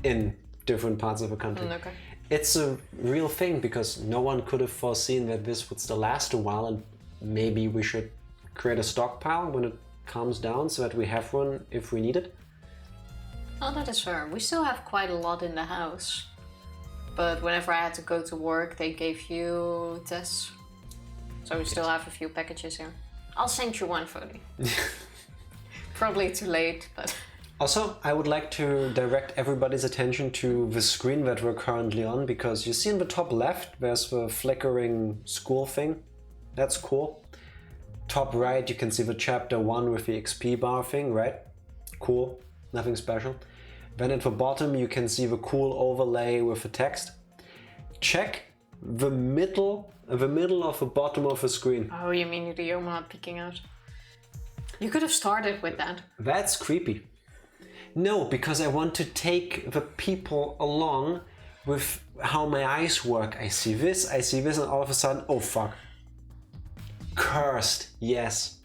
Speaker 1: in different parts of the country.
Speaker 2: Okay.
Speaker 1: It's a real thing because no one could have foreseen that this would still last a while, and maybe we should create a stockpile when it calms down so that we have one if we need it.
Speaker 2: Oh, that is fair. We still have quite a lot in the house. But whenever I had to go to work, they gave you tests. So we still have a few packages here. I'll send you one, Fody. Probably too late, but...
Speaker 1: Also, I would like to direct everybody's attention to the screen that we're currently on, because you see in the top left, there's the flickering school thing. That's cool. Top right, you can see the chapter 1 with the XP bar thing, right? Cool, nothing special. Then at the bottom, you can see the cool overlay with the text. Check the middle of the bottom of the screen.
Speaker 2: Oh, you mean the Oma peeking out? You could have started with that.
Speaker 1: That's creepy. No, because I want to take the people along with how my eyes work. I see this, and all of a sudden, oh fuck. Cursed, yes.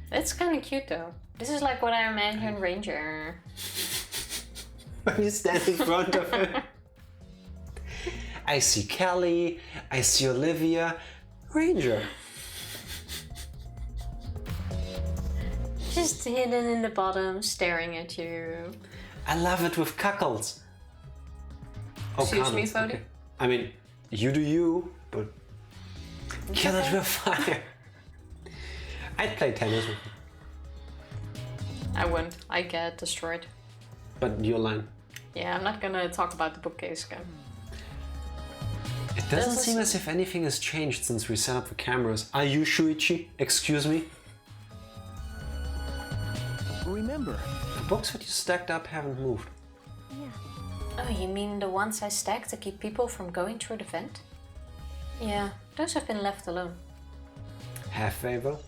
Speaker 2: That's kind of cute though. This is like what I imagine Ranger.
Speaker 1: When you stand in front of her. I see Kelly, I see Olivia, Ranger.
Speaker 2: Just hidden in the bottom, staring at you.
Speaker 1: I love it with cuckolds. Oh,
Speaker 2: Excuse me,
Speaker 1: cuckolds,
Speaker 2: Fody?
Speaker 1: okay. I mean, you do you, but kill it with fire. I'd play tennis with you.
Speaker 2: I wouldn't. I get destroyed.
Speaker 1: But your line.
Speaker 2: Yeah, I'm not gonna talk about the bookcase again.
Speaker 1: It doesn't
Speaker 2: This is-
Speaker 1: seem as if anything has changed since we set up the cameras. Are you Shuichi? Excuse me?
Speaker 3: Remember,
Speaker 1: The books that you stacked up haven't moved.
Speaker 4: Yeah.
Speaker 2: Oh, you mean the ones I stacked to keep people from going through the vent? Yeah, those have been left alone.
Speaker 1: Have they though?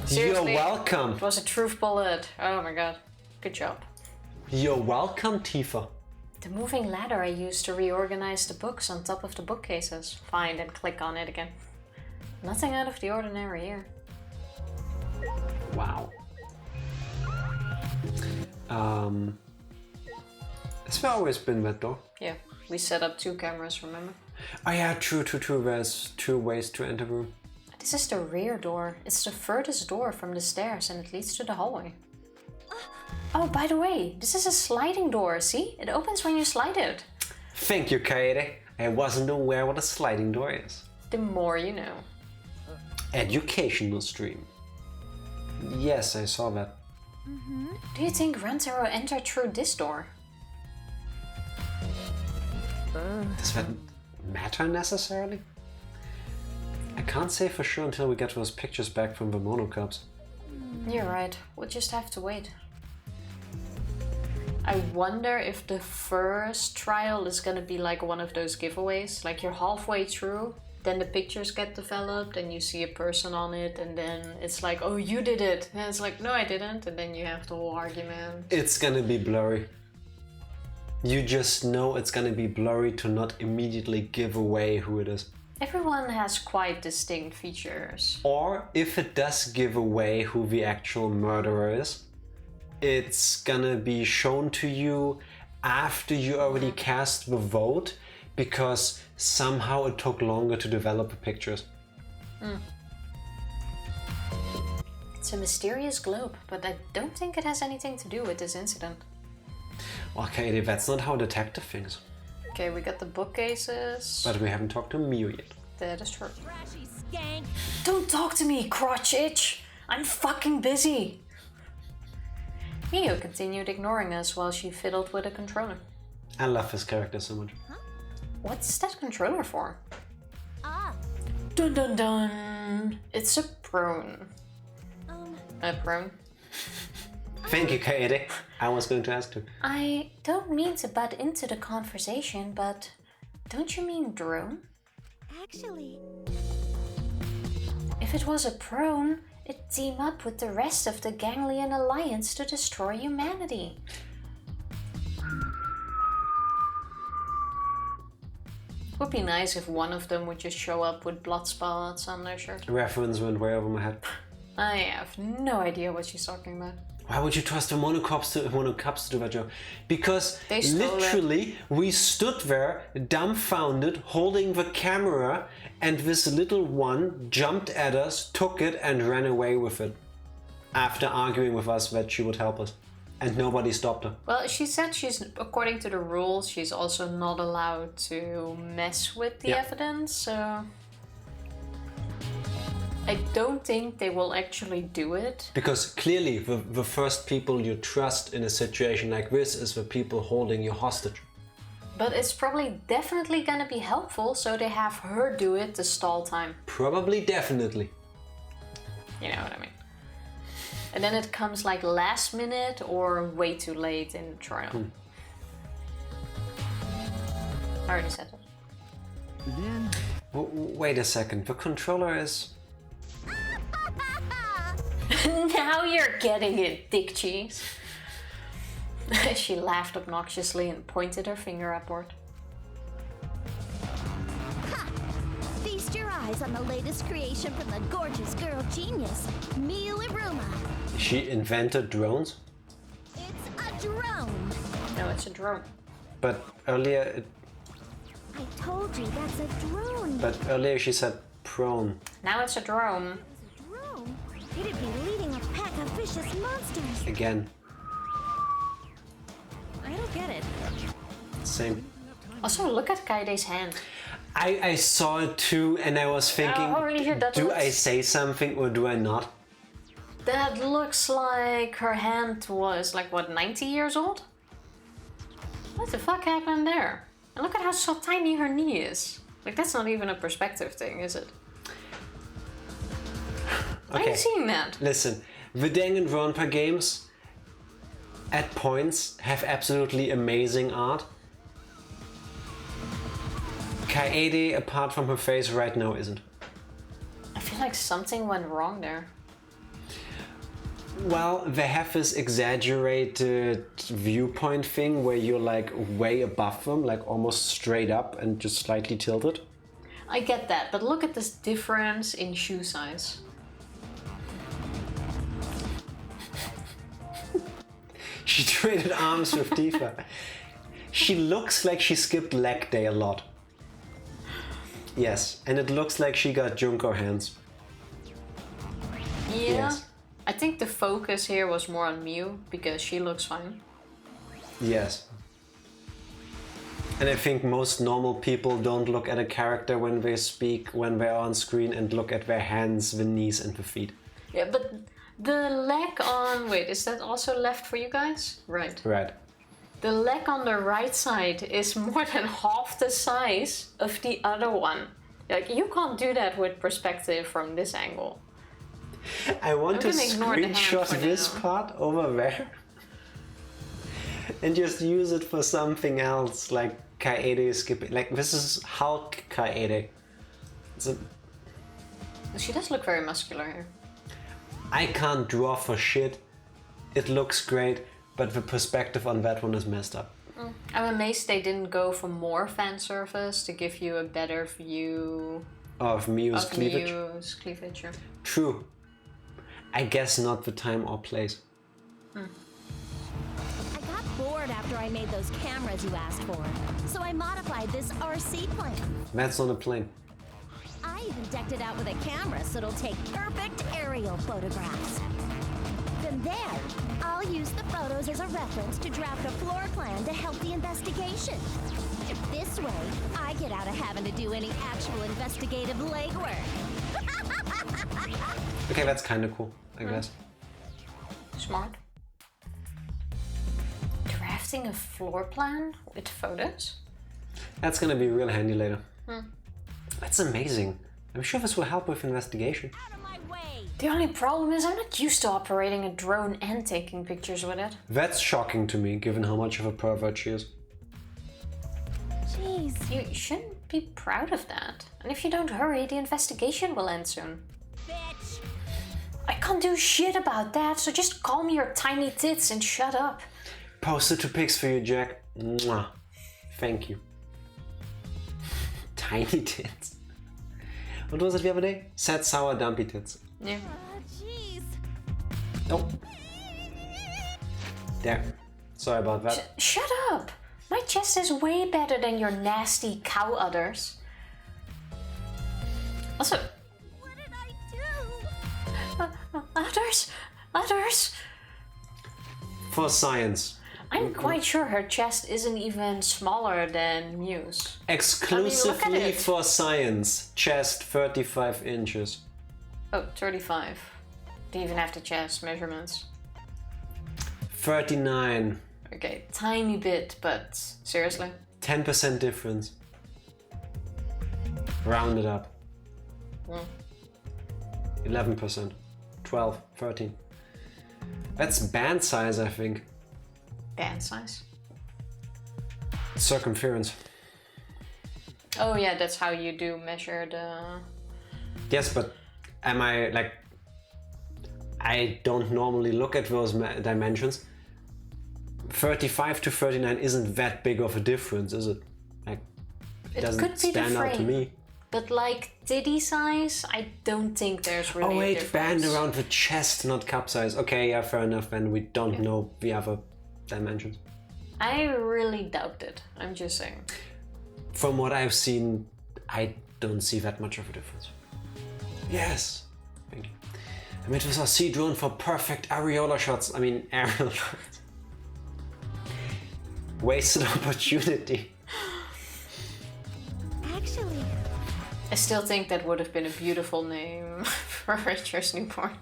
Speaker 2: Seriously?
Speaker 1: You're welcome.
Speaker 2: It was a truth bullet. Oh my god. Good job.
Speaker 1: You're welcome, Tifa.
Speaker 2: The moving ladder I used to reorganize the books on top of the bookcases. Fine, then click on it again. Nothing out of the ordinary here.
Speaker 1: Wow. Has there always been that door?
Speaker 2: Yeah, we set up 2 cameras, remember?
Speaker 1: Oh yeah, true. There's 2 ways to enter the room.
Speaker 2: This is the rear door. It's the furthest door from the stairs and it leads to the hallway. Oh, by the way, this is a sliding door, see? It opens when you slide it.
Speaker 1: Thank you, Kaede. I wasn't aware what a sliding door is.
Speaker 2: The more you know.
Speaker 1: Educational stream. Yes, I saw that.
Speaker 2: Do you think Rantaro entered through this door?
Speaker 1: Does that matter necessarily? I can't say for sure until we get those pictures back from the monocups.
Speaker 2: You're right, we'll just have to wait. I wonder if the first trial is gonna be like one of those giveaways. Like you're halfway through, then the pictures get developed and you see a person on it and then it's like, oh, you did it. And it's like, no, I didn't. And then you have the whole argument.
Speaker 1: It's gonna be blurry. You just know it's gonna be blurry to not immediately give away who it is.
Speaker 2: Everyone has quite distinct features.
Speaker 1: Or if it does give away who the actual murderer is, it's gonna be shown to you after you already cast the vote, because somehow it took longer to develop the pictures.
Speaker 2: It's a mysterious globe, but I don't think it has anything to do with this incident.
Speaker 1: Okay, that's not how detective thinks.
Speaker 2: Okay, we got the bookcases.
Speaker 1: But we haven't talked to Mio yet.
Speaker 2: That is true. Don't talk to me, crotch itch! I'm fucking busy! Mio continued ignoring us while she fiddled with a controller.
Speaker 1: I love this character so much.
Speaker 2: What's that controller for?
Speaker 4: Ah.
Speaker 2: Dun dun dun! It's a prone. A prone?
Speaker 1: Thank you, Kaede. I was going to ask too.
Speaker 2: I don't mean to butt into the conversation, but don't you mean drone?
Speaker 4: Actually,
Speaker 2: If it was a prone, it'd team up with the rest of the Ganglion Alliance to destroy humanity. Would be nice if one of them would just show up with blood spots on their shirt.
Speaker 1: Reference went way over my head.
Speaker 2: I have no idea what she's talking about.
Speaker 1: Why would you trust the monocups to do that job? Because
Speaker 2: They stole
Speaker 1: literally we stood there dumbfounded, holding the camera, and this little one jumped at us, took it, and ran away with it. After arguing with us that she would help us. And nobody stopped her.
Speaker 2: Well, she said she's, according to the rules, she's also not allowed to mess with the
Speaker 1: Yeah.
Speaker 2: evidence, so... I don't think they will actually do it.
Speaker 1: Because clearly the first people you trust in a situation like this is the people holding you hostage.
Speaker 2: But it's probably definitely gonna be helpful, so they have her do it to stall time.
Speaker 1: Probably, definitely.
Speaker 2: You know what I mean? And then it comes like last minute or way too late in the trial. I already said it.
Speaker 3: Then
Speaker 1: Wait a second, the controller is...
Speaker 2: Now you're getting it, dick cheese. She laughed obnoxiously and pointed her finger upward.
Speaker 4: Feast your eyes on the latest creation from the gorgeous girl genius, Miuruma.
Speaker 1: She invented drones?
Speaker 4: It's a drone.
Speaker 2: No, it's a drone.
Speaker 1: But earlier
Speaker 4: I told you that's a drone.
Speaker 1: but earlier she said prone.
Speaker 2: Now it's a drone.
Speaker 4: It's a drone. It'd be leading a pack of vicious monsters.
Speaker 1: Again.
Speaker 4: I don't get it.
Speaker 1: Same.
Speaker 2: Also, look at Kaide's hand.
Speaker 1: I saw it too and I was thinking,
Speaker 2: holy shit, that
Speaker 1: do
Speaker 2: looks-
Speaker 1: I say something or do I not?
Speaker 2: That looks like her hand was like, what, 90 years old? What the fuck happened there? And look at how so tiny her knee is. Like, that's not even a perspective thing, is it? Are you seeing that?
Speaker 1: Listen, the Danganronpa games at points have absolutely amazing art. Kaede, apart from her face right now, isn't.
Speaker 2: I feel like something went wrong there.
Speaker 1: Well, they have this exaggerated viewpoint thing where you're like way above them, like almost straight up and just slightly tilted.
Speaker 2: I get that, but look at this difference in shoe size.
Speaker 1: She traded arms with Tifa. She looks like she skipped leg day a lot. Yes, and it looks like she got Junko hands.
Speaker 2: Yeah.
Speaker 1: Yes.
Speaker 2: I think the focus here was more on Miu because she looks fine.
Speaker 1: Yes. And I think most normal people don't look at a character when they speak, when they're on screen, and look at their hands, the knees, and the feet.
Speaker 2: Yeah, but the leg on... Wait, is that also left for you guys? Right.
Speaker 1: Right.
Speaker 2: The leg on the right side is more than half the size of the other one. Like, you can't do that with perspective from this angle.
Speaker 1: I want to
Speaker 2: I'm gonna ignore the hand
Speaker 1: screenshot
Speaker 2: for
Speaker 1: this
Speaker 2: now.
Speaker 1: part over there and just use it for something else, like Kaede skipping. Like, this is Hulk Kaede.
Speaker 2: She does look very muscular here.
Speaker 1: I can't draw for shit. It looks great, but the perspective on that one is messed up.
Speaker 2: I'm amazed they didn't go for more fan service to give you a better view
Speaker 1: Of Miu's
Speaker 2: of
Speaker 1: cleavage.
Speaker 2: Miu's cleavage. Yeah.
Speaker 1: True. I guess not the time or place.
Speaker 4: I got bored after I made those cameras you asked for, so I modified this RC plane.
Speaker 1: That's not a plane.
Speaker 4: I even decked it out with a camera so it'll take perfect aerial photographs. From there, I'll use the photos as a reference to draft a floor plan to help the investigation. This way, I get out of having to do any actual investigative legwork.
Speaker 1: Okay, that's kind of cool, I guess.
Speaker 2: Smart. Drafting a floor plan with photos?
Speaker 1: That's gonna be real handy later. That's amazing. I'm sure this will help with investigation.
Speaker 4: Out of my way!
Speaker 2: The only problem is I'm not used to operating a drone and taking pictures with it.
Speaker 1: That's shocking to me, given how much of a pervert she is.
Speaker 4: Jeez.
Speaker 2: You shouldn't be proud of that. And if you don't hurry, the investigation will end soon.
Speaker 4: Bitch!
Speaker 2: I can't do shit about that, so just call me your tiny tits and shut up.
Speaker 1: Posted 2 pics for you, Jack. Mwah. Thank you. Tiny tits. What was it the other day? Sad, sour, dumpy tits.
Speaker 2: Yeah.
Speaker 4: Jeez.
Speaker 1: Oh. There. Sorry about that.
Speaker 2: Shut up! My chest is way better than your nasty cow udders. Also,
Speaker 4: What did I do?
Speaker 2: udders? Udders?
Speaker 1: For science.
Speaker 2: I'm quite sure her chest isn't even smaller than Muse.
Speaker 1: Exclusively
Speaker 2: it.
Speaker 1: for science. Chest 35 inches.
Speaker 2: Oh, 35. Do you even have the chest measurements?
Speaker 1: 39.
Speaker 2: Okay, tiny bit, but seriously?
Speaker 1: 10% difference. Round it up. 11%. 12, 13. That's band size, I think.
Speaker 2: Band size?
Speaker 1: Circumference.
Speaker 2: Oh yeah, that's how you do measure the...
Speaker 1: Yes, but am I like... I don't normally look at those dimensions. 35 to 39 isn't that big of a difference, is it? Like, it doesn't
Speaker 2: could be
Speaker 1: stand
Speaker 2: the
Speaker 1: out to
Speaker 2: frame.
Speaker 1: me.
Speaker 2: But like titty size, I don't think there's really
Speaker 1: Oh wait,
Speaker 2: a difference.
Speaker 1: band around the chest, not cup size. Okay, yeah, fair enough. Then we don't know the other dimensions.
Speaker 2: I really doubt it. I'm just saying.
Speaker 1: From what I've seen, I don't see that much of a difference. Yes, thank you. I made this RC drone for perfect areola shots. I mean, aerial shots. Wasted opportunity.
Speaker 4: Actually,
Speaker 2: I still think that would have been a beautiful name for Rachel's newborn.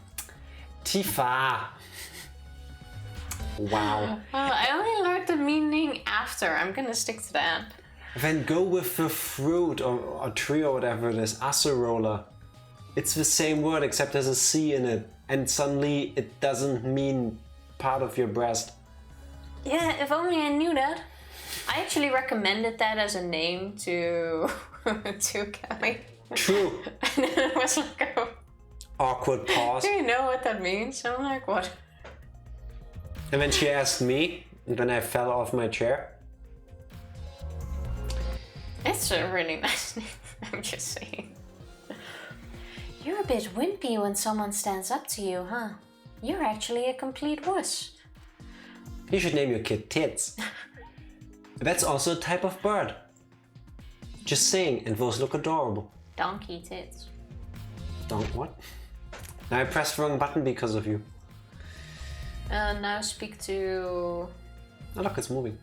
Speaker 1: Tifa. Wow.
Speaker 2: I only learned the meaning after. I'm gonna stick to that.
Speaker 1: Then go with the fruit or tree or whatever it is, acerola. It's the same word except there's a C in it, and suddenly it doesn't mean part of your breast.
Speaker 2: Yeah, if only I knew that. I actually recommended that as a name to Kelly.
Speaker 1: True.
Speaker 2: And then it was like, oh,
Speaker 1: Awkward pause.
Speaker 2: do you know what that means? I'm like, what?
Speaker 1: And then she asked me, and then I fell off my chair.
Speaker 2: It's a really nice name. I'm just saying. You're a bit wimpy when someone stands up to you, huh? You're actually a complete wuss.
Speaker 1: You should name your kid Tits. That's also a type of bird. Just saying, and those look adorable.
Speaker 2: Donkey tits.
Speaker 1: Don't what? Now I pressed the wrong button because of you.
Speaker 2: Now speak to
Speaker 1: Oh look, it's moving.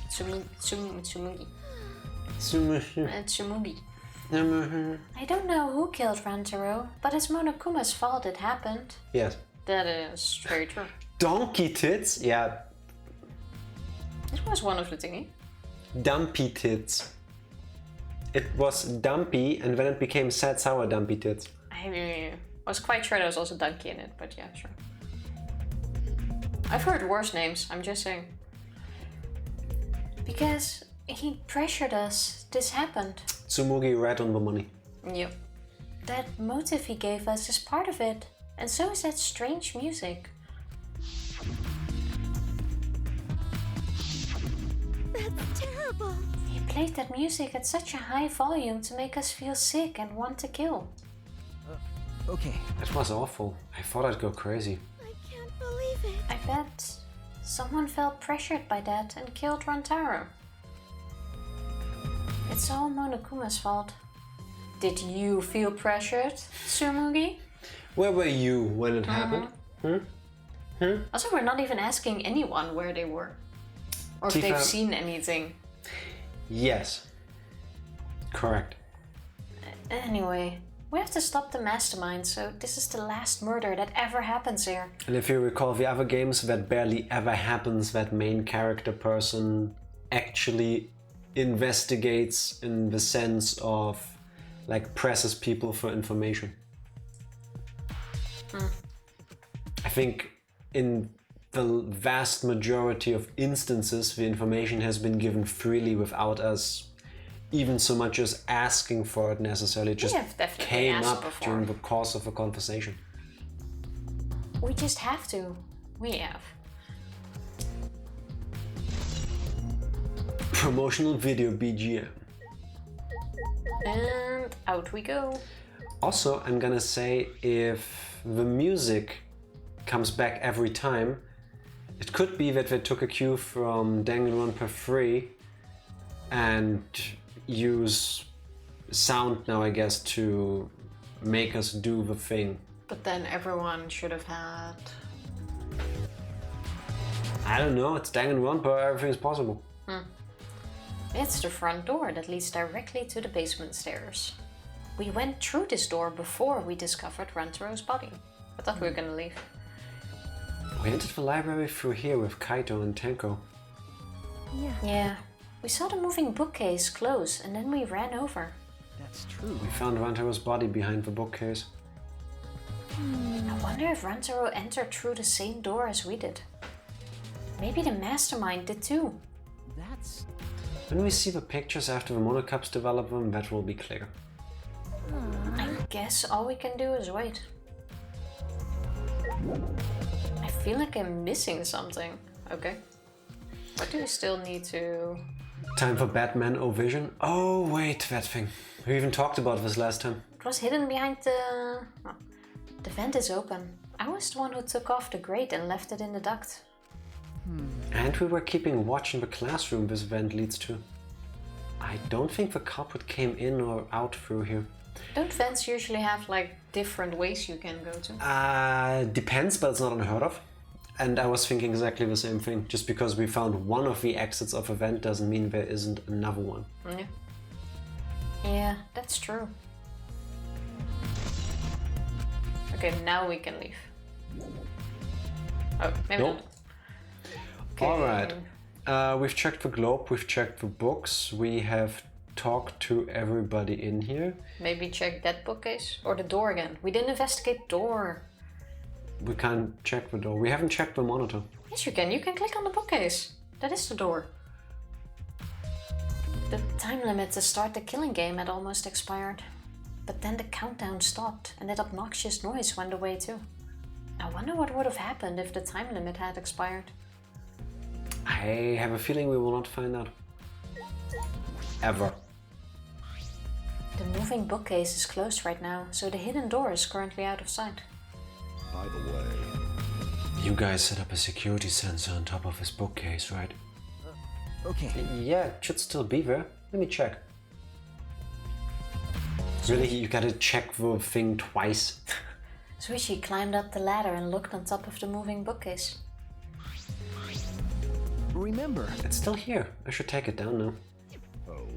Speaker 2: Tsumugi. Tsumugi. I don't know who killed Rantaro, but it's Monokuma's fault it happened.
Speaker 1: Yes.
Speaker 2: That is very true.
Speaker 1: Donkey tits? Yeah.
Speaker 2: It was one of the thingy.
Speaker 1: Dumpy tits. It was dumpy and then it became sad sour dumpy tits.
Speaker 2: I was quite sure there was also donkey in it, but yeah, sure. I've heard worse names, I'm just saying. Because he pressured us, this happened.
Speaker 1: Tsumugi right on the money.
Speaker 2: Yep. That motive he gave us is part of it, and so is that strange music.
Speaker 4: that's terrible.
Speaker 2: He played that music at such a high volume to make us feel sick and want to kill.
Speaker 3: Okay.
Speaker 1: That was awful. I thought I'd go crazy.
Speaker 4: I can't believe it.
Speaker 2: I bet someone felt pressured by that and killed Rantaro. It's all Monokuma's fault. Did you feel pressured, Tsumugi?
Speaker 1: Where were you when it happened?
Speaker 2: Also, we're not even asking anyone where they were. Or if
Speaker 1: Tifa-
Speaker 2: they've seen anything.
Speaker 1: Yes. Correct.
Speaker 2: Anyway, we have to stop the mastermind, so this is the last murder that ever happens here.
Speaker 1: And if you recall the other games, that barely ever happens. That main character person actually investigates in the sense of like presses people for information. I think in the vast majority of instances the information has been given freely without us even so much as asking for it necessarily. It just
Speaker 2: have definitely
Speaker 1: came
Speaker 2: asked
Speaker 1: up
Speaker 2: before.
Speaker 1: during the course of a conversation.
Speaker 2: We just have to. We have.
Speaker 1: Promotional video BGM.
Speaker 2: And out we go.
Speaker 1: Also, I'm gonna say if the music comes back every time, it could be that they took a cue from Danganronpa V3 and use sound now, I guess, to make us do the thing.
Speaker 2: But then everyone should have had...
Speaker 1: I don't know, it's Danganronpa, everything's possible.
Speaker 2: It's the front door that leads directly to the basement stairs. We went through this door before we discovered Rantaro's body. I thought we were gonna leave.
Speaker 1: We entered the library through here with Kaito and Tenko.
Speaker 2: Yeah. We saw the moving bookcase close and then we ran over.
Speaker 3: That's true.
Speaker 1: We found Rantaro's body behind the bookcase.
Speaker 2: I wonder if Rantaro entered through the same door as we did. Maybe the mastermind did too.
Speaker 3: That's...
Speaker 1: When we see the pictures after the monocups develop them, that will be clear.
Speaker 2: I guess all we can do is wait. I feel like I'm missing something. Okay. What do we still need to...
Speaker 1: Time for Batman O-Vision. Oh wait, that thing. We even talked about this last time.
Speaker 2: It was hidden behind the... Oh, the vent is open. I was the one who took off the grate and left it in the duct.
Speaker 1: And we were keeping watch in the classroom this vent leads to. I don't think the culprit came in or out through here.
Speaker 2: Don't vents usually have like different ways you can go to?
Speaker 1: Depends, but it's not unheard of. And I was thinking exactly the same thing. Just because we found one of the exits of a vent doesn't mean there isn't another one.
Speaker 2: Yeah. Yeah, that's true. Okay, now we can leave. Oh, maybe
Speaker 1: Nope.
Speaker 2: not. Okay.
Speaker 1: Alright. We've checked the globe, we've checked the books, we have talked to everybody in here.
Speaker 2: Maybe check that bookcase or the door again. We didn't investigate door.
Speaker 1: We can't check the door. We haven't checked the monitor.
Speaker 2: Yes, you can. You can click on the bookcase. That is the door. The time limit to start the killing game had almost expired. But then the countdown stopped and that obnoxious noise went away too. I wonder what would have happened if the time limit had expired.
Speaker 1: I have a feeling we will not find out. Ever.
Speaker 2: The moving bookcase is closed right now, so the hidden door is currently out of sight.
Speaker 5: By the way,
Speaker 1: You guys set up a security sensor on top of this bookcase, right?
Speaker 3: Okay.
Speaker 1: Yeah, it should still be there. Let me check. Really, you gotta check the thing twice?
Speaker 2: Suichi climbed up the ladder and looked on top of the moving bookcase.
Speaker 3: Remember,
Speaker 1: It's still here. I should take it down now.
Speaker 5: oh,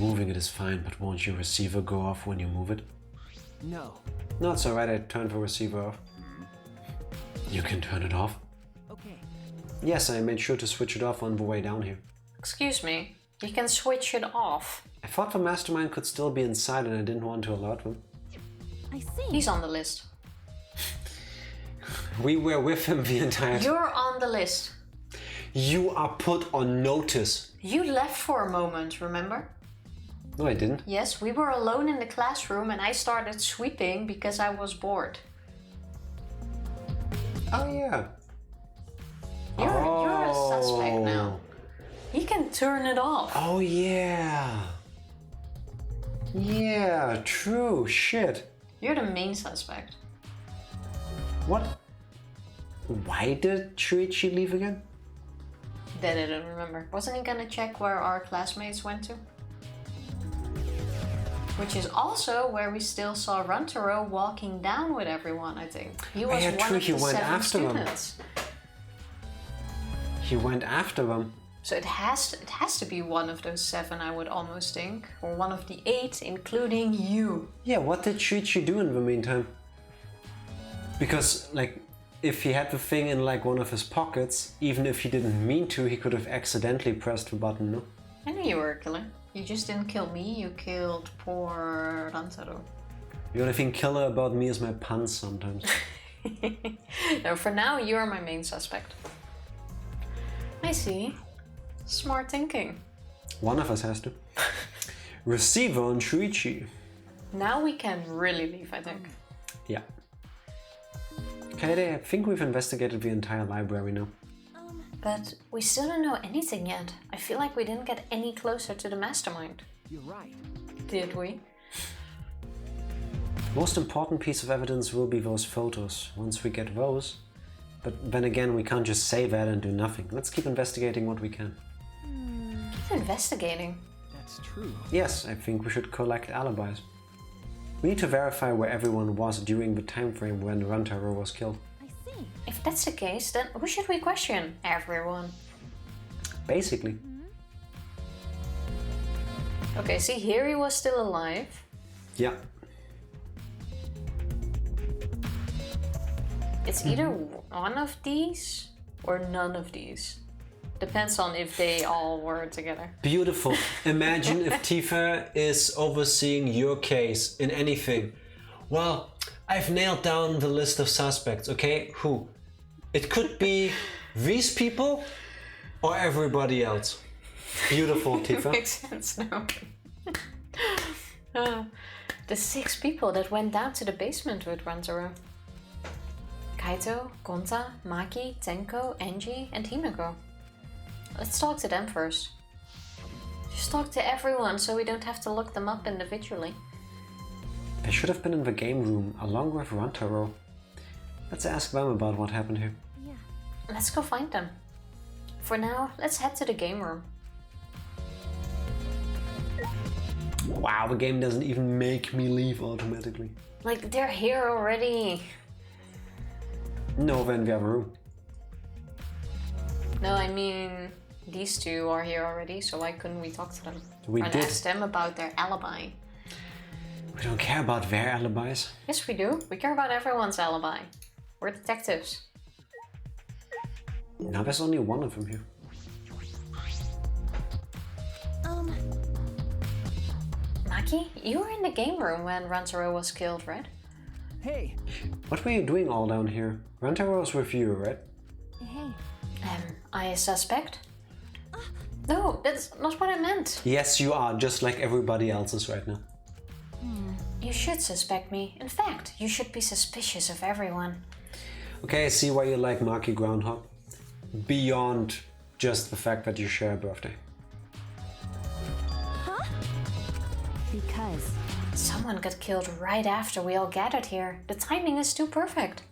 Speaker 1: Moving it is fine, but won't your receiver go off when you move it?
Speaker 3: no.
Speaker 1: No, it's alright, I turned the receiver off. You can turn it off?
Speaker 3: Okay.
Speaker 1: Yes, I made sure to switch it off on the way down here.
Speaker 2: Excuse me, you can switch it off.
Speaker 1: I thought the mastermind could still be inside and I didn't want to alert them.
Speaker 4: I see.
Speaker 2: He's on the list.
Speaker 1: We were with him the entire time.
Speaker 2: You're on the list.
Speaker 1: You are put on notice.
Speaker 2: You left for a moment, remember?
Speaker 1: No, I didn't.
Speaker 2: Yes, we were alone in the classroom and I started sweeping because I was bored.
Speaker 1: Oh, yeah.
Speaker 2: You're a suspect now. He can turn it off.
Speaker 1: Oh, yeah. Yeah, true. Shit.
Speaker 2: You're the main suspect.
Speaker 1: What? Why did Shuichi leave again?
Speaker 2: That I don't remember. Wasn't he gonna check where our classmates went to? Which is also where we still saw Rantaro walking down with everyone, I think. He was
Speaker 1: yeah,
Speaker 2: one
Speaker 1: true,
Speaker 2: of
Speaker 1: he
Speaker 2: the
Speaker 1: went
Speaker 2: 7
Speaker 1: after them.
Speaker 2: students.
Speaker 1: He went after them.
Speaker 2: So it has to be one of those 7, I would almost think. Or one of the 8, including you.
Speaker 1: Yeah, what did Shuichi do in the meantime? Because, like, if he had the thing in, like, one of his pockets, even if he didn't mean to, he could have accidentally pressed the button, no?
Speaker 2: I knew you were a killer. You just didn't kill me, you killed poor Rantaro.
Speaker 1: The only thing killer about me is my puns sometimes.
Speaker 2: No, for now, you're my main suspect. I see. Smart thinking.
Speaker 1: One of us has to. Receiver on Shuichi.
Speaker 2: Now we can really leave, I think.
Speaker 1: Yeah. Okay, I think we've investigated the entire library now.
Speaker 2: But we still don't know anything yet. I feel like we didn't get any closer to the mastermind.
Speaker 3: You're right.
Speaker 2: Did we?
Speaker 1: Most important piece of evidence will be those photos, once we get those. But then again, we can't just say that and do nothing. Let's keep investigating what we can.
Speaker 2: Keep investigating.
Speaker 3: That's true.
Speaker 1: Yes, I think we should collect alibis. We need to verify where everyone was during the time frame when Rantaro was killed.
Speaker 4: I see.
Speaker 2: If that's the case, then who should we question? Everyone.
Speaker 1: Basically.
Speaker 2: Okay, see, here he was still alive.
Speaker 1: Yeah.
Speaker 2: It's either one of these or none of these. Depends on if they all were together.
Speaker 1: Beautiful. Imagine if Tifa is overseeing your case in anything. Well, I've nailed down the list of suspects, okay? Who? It could be these people or everybody else. Beautiful, Tifa.
Speaker 2: Makes sense now. The 6 people that went down to the basement with Rantaro. Kaito, Gonta, Maki, Tenko, Angie, and Himeko. Let's talk to them first. Just talk to everyone so we don't have to look them up individually.
Speaker 1: They should have been in the game room along with Rantaro. Let's ask them about what happened here.
Speaker 4: Yeah.
Speaker 2: Let's go find them. For now, let's head to the game room.
Speaker 1: Wow, the game doesn't even make me leave automatically.
Speaker 2: Like, they're here already.
Speaker 1: No, they're in the other room.
Speaker 2: No, I mean, these 2 are here already, so why couldn't we talk to them?
Speaker 1: We
Speaker 2: and
Speaker 1: did.
Speaker 2: ask them about their alibi.
Speaker 1: We don't care about their alibis.
Speaker 2: Yes, we do. We care about everyone's alibi. We're detectives.
Speaker 1: Now there's only one of them here.
Speaker 2: Maki, you were in the game room when Rantaro was killed, right?
Speaker 3: Hey,
Speaker 1: What were you doing all down here? Rantaro was with you, right?
Speaker 4: Hey.
Speaker 2: I a suspect? No, that's not what I meant.
Speaker 1: Yes, you are, just like everybody else is right now.
Speaker 2: You should suspect me. In fact, you should be suspicious of everyone.
Speaker 1: Okay, I see why you like Maki Groundhog. Beyond just the fact that you share a birthday.
Speaker 4: Because
Speaker 2: Someone got killed right after we all gathered here. The timing is too perfect.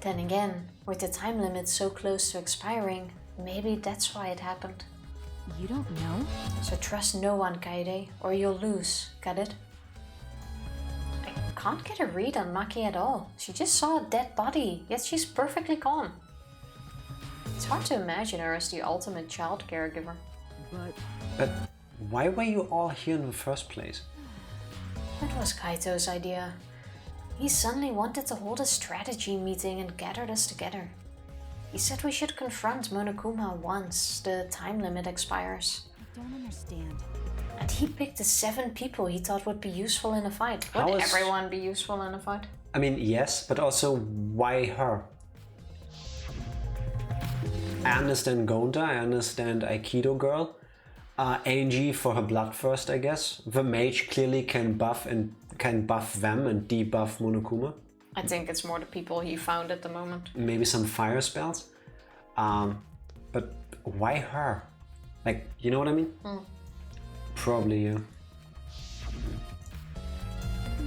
Speaker 2: Then again, with the time limit so close to expiring, maybe that's why it happened.
Speaker 4: you don't know?
Speaker 2: So trust no one, Kaede, or you'll lose. Got it? I can't get a read on Maki at all. She just saw a dead body, yet she's perfectly calm. It's hard to imagine her as the ultimate child caregiver.
Speaker 1: But why were you all here in the first place?
Speaker 2: That was Kaito's idea. He suddenly wanted to hold a strategy meeting and gathered us together. He said we should confront Monokuma once the time limit expires.
Speaker 4: I don't understand.
Speaker 2: And he picked the 7 people he thought would be useful in a fight. Would
Speaker 1: How is-
Speaker 2: everyone be useful in a fight?
Speaker 1: I mean, yes, but also why her? I understand Gonta, I understand Aikido Girl. Angie for her bloodthirst, I guess. The mage clearly can buff them and debuff Monokuma.
Speaker 2: I think it's more the people he found at the moment.
Speaker 1: Maybe some fire spells. But why her? Like, you know what I mean? Probably, yeah.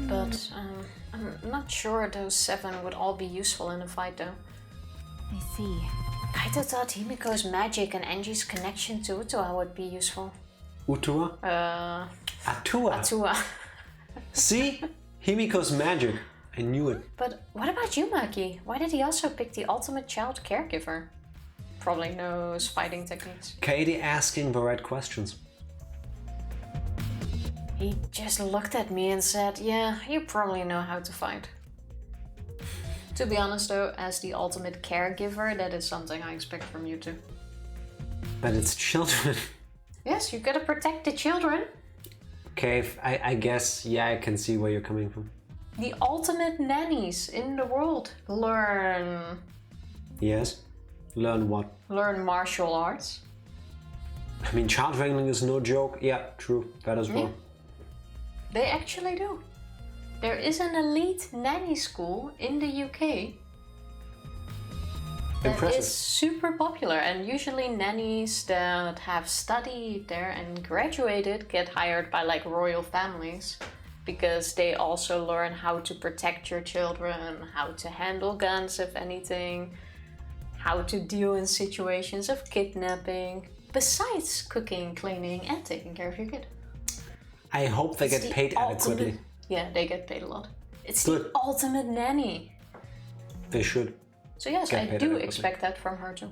Speaker 2: But I'm not sure those 7 would all be useful in a fight though.
Speaker 4: I see.
Speaker 2: Kaito thought Himiko's magic and Angie's connection to Utua would be useful.
Speaker 1: Utua? Atua.
Speaker 2: Atua.
Speaker 1: See? Himiko's magic. I knew it.
Speaker 2: But what about you, Maki? Why did he also pick the ultimate child caregiver? Probably knows fighting techniques.
Speaker 1: Katie asking the right questions.
Speaker 2: He just looked at me and said, yeah, you probably know how to fight. To be honest though, as the ultimate caregiver, that is something I expect from you too.
Speaker 1: But it's children.
Speaker 2: Yes, you gotta protect the children.
Speaker 1: Okay, I guess, yeah, I can see where you're coming from.
Speaker 2: The ultimate nannies in the world. Learn
Speaker 1: Yes? Learn what?
Speaker 2: martial arts.
Speaker 1: I mean, child wrangling is no joke. Yeah, true. That as well.
Speaker 2: They actually do. There is an elite nanny school in the UK that
Speaker 1: Impressive.
Speaker 2: is super popular, and usually nannies that have studied there and graduated get hired by like royal families because they also learn how to protect your children, how to handle guns if anything, how to deal in situations of kidnapping, besides cooking, cleaning and taking care of your kid.
Speaker 1: I hope they
Speaker 2: It's
Speaker 1: get
Speaker 2: the
Speaker 1: paid adequately.
Speaker 2: ultimate- Yeah, they get paid a lot. It's
Speaker 1: Good.
Speaker 2: the ultimate nanny.
Speaker 1: They should.
Speaker 2: So yes,
Speaker 1: Get
Speaker 2: I
Speaker 1: paid
Speaker 2: do
Speaker 1: adequately.
Speaker 2: expect that from her too.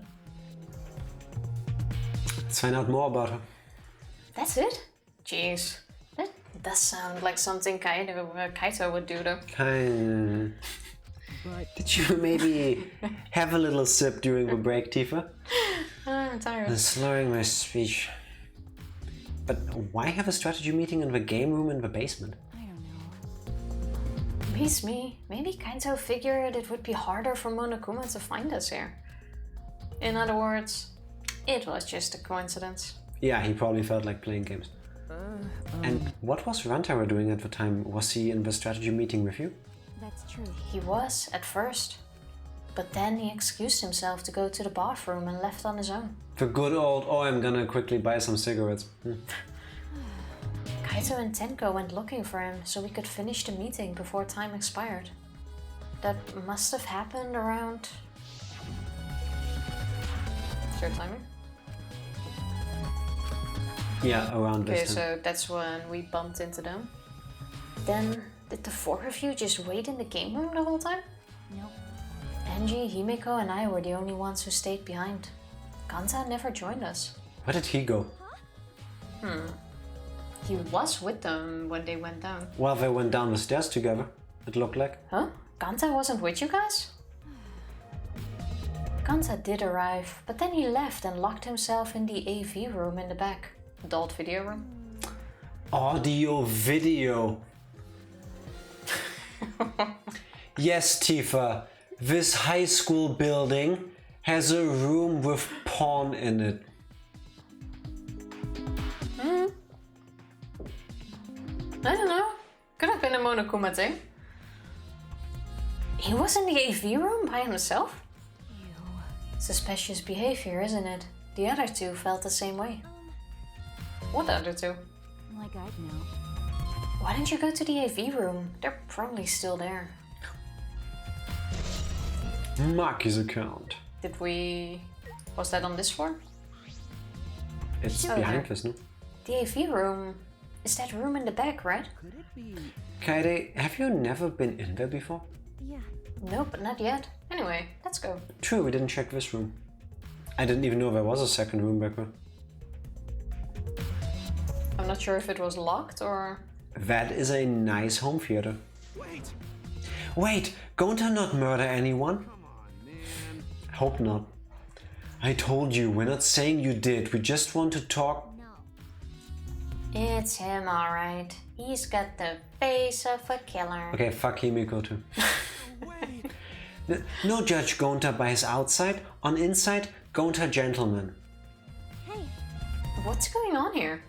Speaker 1: Let's find out more about her.
Speaker 2: That's it? Jeez. Does sound like something Kaito would do though.
Speaker 3: But
Speaker 1: Did you maybe have a little sip during the break, Tifa?
Speaker 2: I'm tired.
Speaker 1: I'm slurring my speech. But why have a strategy meeting in the game room in the basement?
Speaker 4: I don't know.
Speaker 2: Beats me. Maybe Kaito figured it would be harder for Monokuma to find us here. In other words, it was just a coincidence.
Speaker 1: Yeah, he probably felt like playing games. And what was Rantaro doing at the time? Was he in the strategy meeting with you?
Speaker 4: That's true.
Speaker 2: He was, at first. But then he excused himself to go to the bathroom and left on his own.
Speaker 1: The good old, oh, I'm gonna quickly buy some cigarettes.
Speaker 2: Kaito and Tenko went looking for him so we could finish the meeting before time expired. That must have happened around... Is there a timer?
Speaker 1: Yeah, around
Speaker 2: Okay,
Speaker 1: this time.
Speaker 2: so that's when we bumped into them. Then, did the four of you just wait in the game room the whole time?
Speaker 4: Nope.
Speaker 2: Angie, Himeko and I were the only ones who stayed behind. Kanta never joined us.
Speaker 1: Where did he go?
Speaker 2: He was with them when they went down.
Speaker 1: Well, they went down the stairs together, it looked like.
Speaker 2: Huh? Kanta wasn't with you guys? Kanta did arrive, but then he left and locked himself in the AV room in the back. Adult video room.
Speaker 1: Audio video. Yes, Tifa. This high school building has a room with porn in it.
Speaker 2: I don't know. Could have been a Monokuma thing. He was in the AV room by himself? Suspicious behavior, isn't it? The other two felt the same way. What other two?
Speaker 4: Like I'd know.
Speaker 2: Why didn't you go to the AV room? They're probably still there.
Speaker 1: Maki's account.
Speaker 2: Did we... Was that on this floor?
Speaker 1: It's
Speaker 2: Oh,
Speaker 1: behind
Speaker 2: there.
Speaker 1: this, no?
Speaker 2: The AV room... Is that room in the back, right?
Speaker 3: could it be?
Speaker 1: Kaede, have you never been in there before?
Speaker 4: Yeah.
Speaker 2: Nope, not yet. Anyway, let's go.
Speaker 1: True, we didn't check this room. I didn't even know there was a second room back there.
Speaker 2: I'm not sure if it was locked or...
Speaker 1: That is a nice home theater.
Speaker 3: Wait!
Speaker 1: Wait, Gonta not murder anyone?
Speaker 3: Come on, man.
Speaker 1: Hope not. I told you, we're not saying you did, we just want to talk.
Speaker 4: No.
Speaker 2: It's him, alright. He's got the face of a killer.
Speaker 1: Okay, fuck Himiko too.
Speaker 3: Wait!
Speaker 1: No judge Gonta by his outside, on inside, Gonta gentleman.
Speaker 4: Hey,
Speaker 2: What's going on here?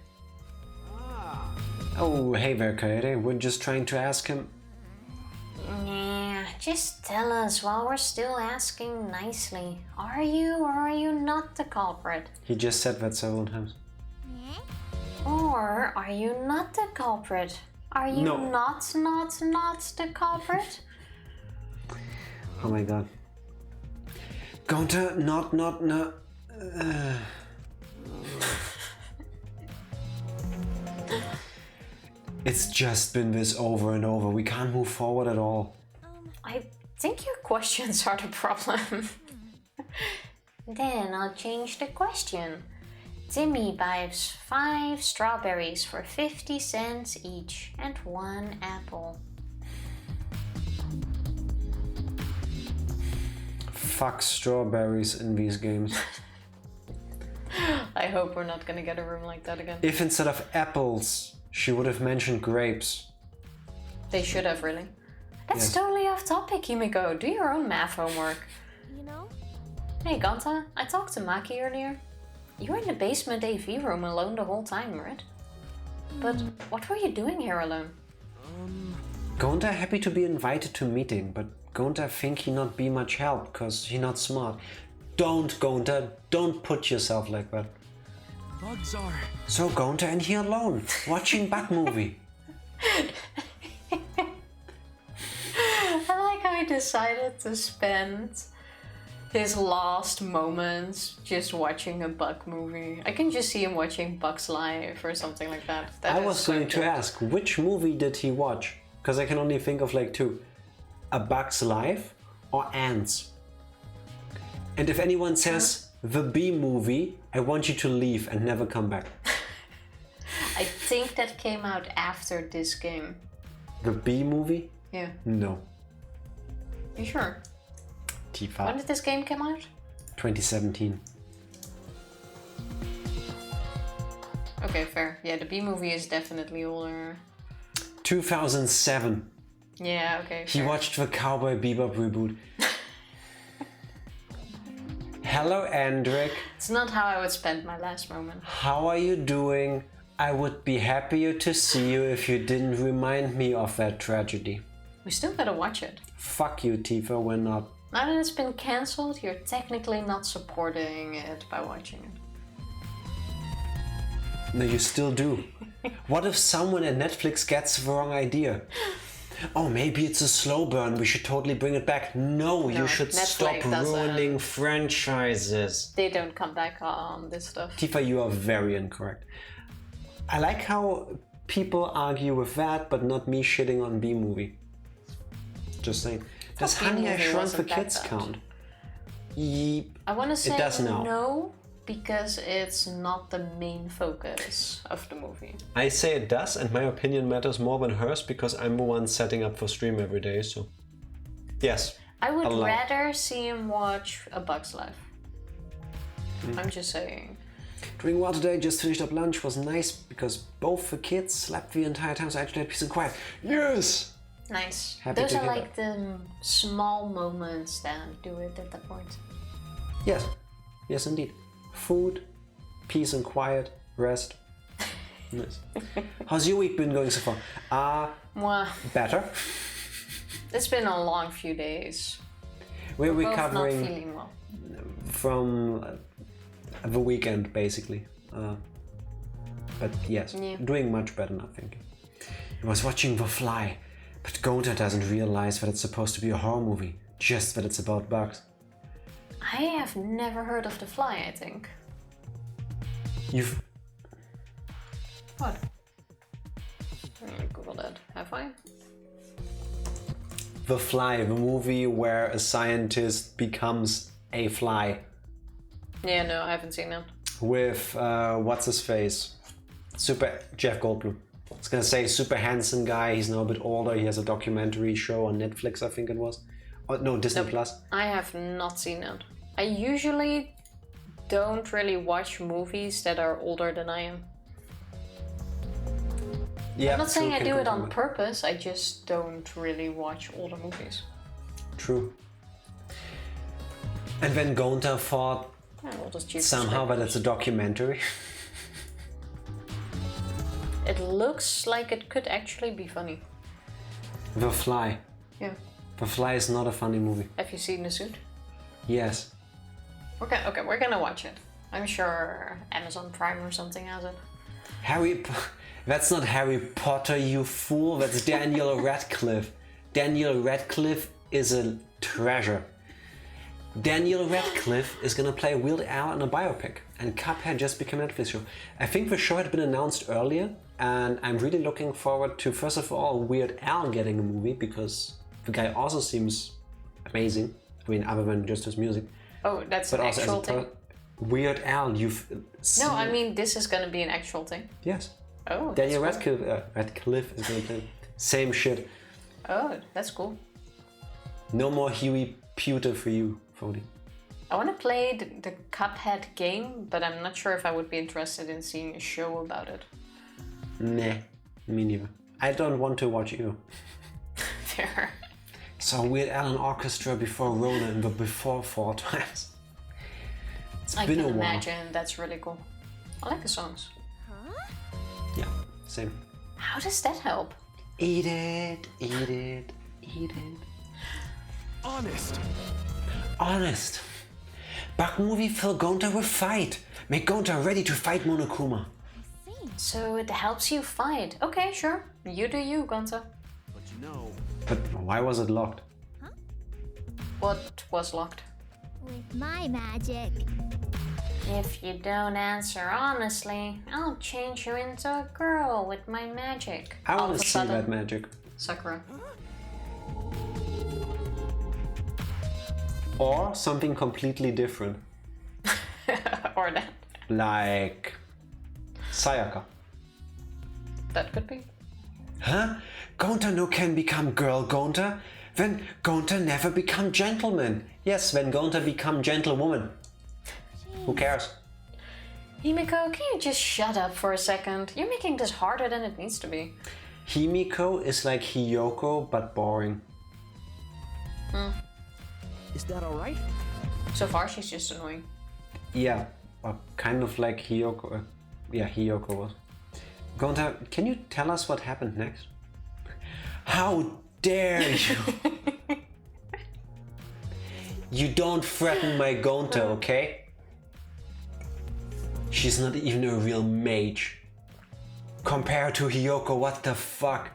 Speaker 1: Oh, hey there, Kaede, we're just trying to ask him.
Speaker 2: Yeah, just tell us while we're still asking nicely. Are you or are you not the culprit?
Speaker 1: He just said that several times.
Speaker 2: Or are you not the culprit? Are you
Speaker 1: No.
Speaker 2: not the culprit?
Speaker 1: Oh my god. Gonta, not. It's just been this over and over. We can't move forward at all.
Speaker 2: I think your questions are the problem. Then I'll change the question. Timmy buys 5 strawberries for 50 cents each and 1 apple.
Speaker 1: Fuck strawberries in these games.
Speaker 2: I hope we're not gonna get a room like that again.
Speaker 1: If instead of apples, she would have mentioned grapes.
Speaker 2: They should have, really. That's
Speaker 1: Yes.
Speaker 2: totally off topic, Himiko. Do your own math homework.
Speaker 4: you know?
Speaker 2: Hey, Gonta, I talked to Maki earlier. You were in the basement AV room alone the whole time, right? But what were you doing here alone?
Speaker 1: Gonta happy to be invited to meeting, but Gonta think he not be much help, cause he not smart. Don't, Gonta, don't put yourself like that.
Speaker 3: Bugs are.
Speaker 1: So Gonta and he alone, watching Bat movie.
Speaker 2: I like how he decided to spend his last moments just watching a Bug movie. I can just see him watching Bugs Life or something like that. That
Speaker 1: I
Speaker 2: is
Speaker 1: was
Speaker 2: so
Speaker 1: going to
Speaker 2: good.
Speaker 1: ask, which movie did he watch? Because I can only think of like 2. A Bug's Life or Ants. And if anyone says the B movie, I want you to leave and never come back.
Speaker 2: I think that came out after this game.
Speaker 1: The B movie?
Speaker 2: Yeah.
Speaker 1: No.
Speaker 2: You sure?
Speaker 1: Tifa.
Speaker 2: When did this game come out?
Speaker 1: 2017.
Speaker 2: Okay, fair. Yeah, the B movie is definitely older.
Speaker 1: 2007.
Speaker 2: Yeah, okay.
Speaker 1: He
Speaker 2: fair.
Speaker 1: watched the Cowboy Bebop reboot. Hello, Andrick.
Speaker 2: It's not how I would spend my last moment.
Speaker 1: How are you doing? I would be happier to see you if you didn't remind me of that tragedy.
Speaker 2: We still gotta watch it.
Speaker 1: Fuck you, Tifa, we're not.
Speaker 2: Now that it's been cancelled, you're technically not supporting it by watching it.
Speaker 1: No, you still do. What if someone at Netflix gets the wrong idea? Oh, maybe it's a slow burn, we should totally bring it back. No, you should
Speaker 2: Netflix
Speaker 1: stop
Speaker 2: doesn't.
Speaker 1: ruining franchises.
Speaker 2: They don't come back on this stuff.
Speaker 1: Tifa, you are very incorrect. I like how people argue with that, but not me shitting on B-movie. Just saying. Does Honey, I
Speaker 2: B-movie
Speaker 1: Shrunk the
Speaker 2: wasn't that
Speaker 1: Kids
Speaker 2: bad.
Speaker 1: count?
Speaker 2: I want to say
Speaker 1: does now.
Speaker 2: no, because it's not the main focus of the movie.
Speaker 1: I say it does, and my opinion matters more than hers because I'm the one setting up for stream every day, so... Yes.
Speaker 2: I would
Speaker 1: Allow.
Speaker 2: rather see him watch A Bug's Life. I'm just saying.
Speaker 1: Doing well today, just finished up lunch, was nice because both the kids slept the entire time, so I actually had peace and quiet. Yes!
Speaker 2: Nice.
Speaker 1: Happy
Speaker 2: Those
Speaker 1: to
Speaker 2: are
Speaker 1: hear
Speaker 2: like the small moments that do it at that point.
Speaker 1: Yes. Yes, indeed. Food, peace and quiet, rest. Nice. How's your week been going so far?
Speaker 2: Well,
Speaker 1: Better.
Speaker 2: it's been a long few days.
Speaker 1: We're
Speaker 2: Both not
Speaker 1: recovering
Speaker 2: feeling well.
Speaker 1: from the weekend, basically. But yes,
Speaker 2: Yeah.
Speaker 1: doing much better now, thank you. I was watching The Fly, but Gonta doesn't realize that it's supposed to be a horror movie, just that it's about bugs.
Speaker 2: I have never heard of The Fly, I think.
Speaker 1: You've...
Speaker 2: What? I'm gonna Google that. Have I?
Speaker 1: The Fly, the movie where a scientist becomes a fly.
Speaker 2: Yeah, no, I haven't seen that.
Speaker 1: With, what's his face? Super Jeff Goldblum. I was gonna say super handsome guy, he's now a bit older, he has a documentary show on Netflix, I think it was. Oh, no, Disney Plus.
Speaker 2: I have not seen it. I usually don't really watch movies that are older than I am.
Speaker 1: Yeah,
Speaker 2: I'm not saying I
Speaker 1: can
Speaker 2: do it
Speaker 1: confirm
Speaker 2: on purpose, I just don't really watch older movies.
Speaker 1: True. And then Gonta thought
Speaker 2: Yeah, we'll just choose
Speaker 1: somehow that it's a documentary.
Speaker 2: It looks like it could actually be funny.
Speaker 1: The Fly.
Speaker 2: Yeah.
Speaker 1: The Fly is not a funny movie.
Speaker 2: Have you seen the suit?
Speaker 1: Yes.
Speaker 2: Okay, we're gonna watch it. I'm sure Amazon Prime or something has it.
Speaker 1: That's not Harry Potter, you fool. That's Daniel Radcliffe. Daniel Radcliffe is a treasure. Daniel Radcliffe is gonna play Weird Al in a biopic, and Cuphead just became a Netflix show. I think the show had been announced earlier, and I'm really looking forward to, first of all, Weird Al getting a movie, because the guy also seems amazing. I mean, other than just his music.
Speaker 2: Oh, that's
Speaker 1: But
Speaker 2: an
Speaker 1: also
Speaker 2: actual
Speaker 1: as a
Speaker 2: thing?
Speaker 1: Weird Al, you've seen...
Speaker 2: No, I mean, this is gonna be an actual thing.
Speaker 1: Yes.
Speaker 2: Oh,
Speaker 1: Daniel
Speaker 2: that's cool.
Speaker 1: Radcliffe is gonna play. Same shit.
Speaker 2: Oh, that's cool.
Speaker 1: No more Huey Pewter for you, Fody.
Speaker 2: I want to play the Cuphead game, but I'm not sure if I would be interested in seeing a show about it.
Speaker 1: Nah, me neither. I don't want to watch you.
Speaker 2: Fair.
Speaker 1: Saw Weird Al in orchestra before Rona in the Before 4 times. It's
Speaker 2: I
Speaker 1: been
Speaker 2: can
Speaker 1: a while.
Speaker 2: imagine that's really cool. I like the songs.
Speaker 1: Yeah, same.
Speaker 2: How does that help?
Speaker 1: Eat it, eat it, eat it.
Speaker 3: Honest.
Speaker 1: Honest. Bug movie Phil Gonta will fight. Make Gonta ready to fight Monokuma.
Speaker 2: So it helps you fight. Okay, sure. You do you, Gonza.
Speaker 3: But you know,
Speaker 1: But why was it locked?
Speaker 2: What was locked?
Speaker 4: With my magic.
Speaker 2: If you don't answer honestly, I'll change you into a girl with my magic.
Speaker 1: I
Speaker 2: All
Speaker 1: want
Speaker 2: of
Speaker 1: to
Speaker 2: a
Speaker 1: see
Speaker 2: sudden,
Speaker 1: that magic.
Speaker 2: Sakura.
Speaker 1: Or something completely different.
Speaker 2: Or that.
Speaker 1: Like Sayaka.
Speaker 2: That could be.
Speaker 1: Huh? Gonta no can become girl Gonta? When Gonta never become gentleman? Yes, when Gonta become gentlewoman. Who cares?
Speaker 2: Himiko, can you just shut up for a second? You're making this harder than it needs to be.
Speaker 1: Himiko is like Hiyoko, but boring.
Speaker 3: Is that alright?
Speaker 2: So far, she's just annoying.
Speaker 1: Yeah, kind of like Hiyoko. Yeah, Hiyoko was. Gonta, can you tell us what happened next? How dare you! You don't threaten my Gonta, okay? She's not even a real mage. Compared to Hiyoko, what the fuck?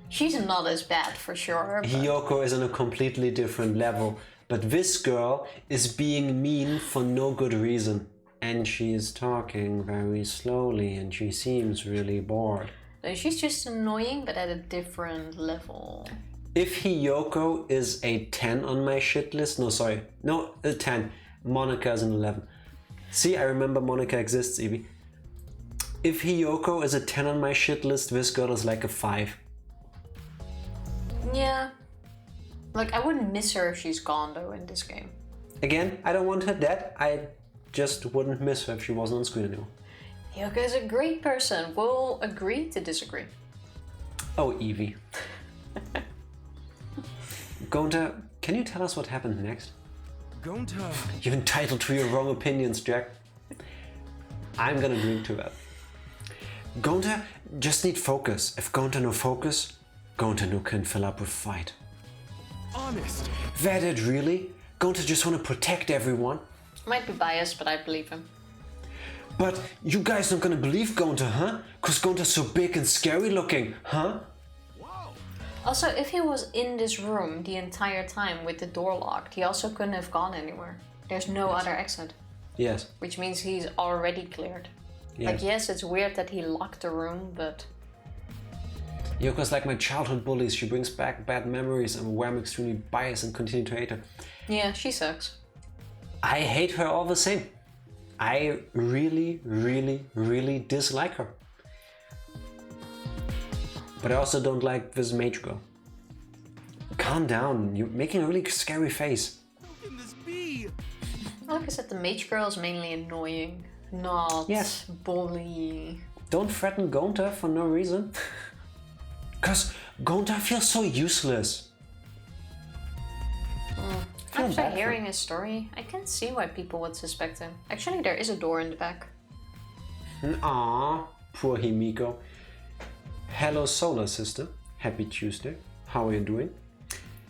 Speaker 2: She's not as bad for sure. But...
Speaker 1: Hiyoko is on a completely different level, but this girl is being mean for no good reason. And she's talking very slowly and she seems really bored.
Speaker 2: No, she's just annoying, but at a different level.
Speaker 1: If Hiyoko is a 10 on my shit list, a 10. Monica is an 11. See, I remember Monica exists, Evie. If Hiyoko is a 10 on my shit list, this girl is like a 5.
Speaker 2: Yeah. Like, I wouldn't miss her if she's gone, though, in this game.
Speaker 1: Again, I don't want her dead. I just wouldn't miss her if she wasn't on screen anymore.
Speaker 2: Hiyoko is a great person. We'll agree to disagree.
Speaker 1: Oh, Evie. Gonta, can you tell us what happened next?
Speaker 3: Gonta.
Speaker 1: You're entitled to your wrong opinions, Jack. I'm gonna drink to that. Gonta just need focus. If Gonta no focus, Gonta no can fill up with fight.
Speaker 3: Honest.
Speaker 1: That it really? Gonta just wanna protect everyone?
Speaker 2: Might be biased, but I believe him.
Speaker 1: But you guys not gonna believe Gonta, huh? Cause Gonta's so big and scary looking, huh?
Speaker 2: Also, if he was in this room the entire time with the door locked, he also couldn't have gone anywhere. There's no other exit.
Speaker 1: Yes.
Speaker 2: Which means he's already cleared.
Speaker 1: Yes.
Speaker 2: Like, yes, it's weird that he locked the room, but...
Speaker 1: Yoko's like my childhood bullies. She brings back bad memories. I'm aware I'm extremely biased and continue to hate her.
Speaker 2: Yeah, she sucks.
Speaker 1: I hate her all the same. I really, really, really dislike her. But I also don't like this mage girl. Calm down, you're making a really scary face.
Speaker 3: How can this be?
Speaker 2: Like I said, the mage girl is mainly annoying, not bully.
Speaker 1: Don't threaten Gonta for no reason. Cause Gonta feels so useless.
Speaker 2: After hearing his story, I can see why people would suspect him. Actually, there is a door in the back.
Speaker 1: Aww, poor Himiko. Hello, Solar Sister. Happy Tuesday. How are you doing?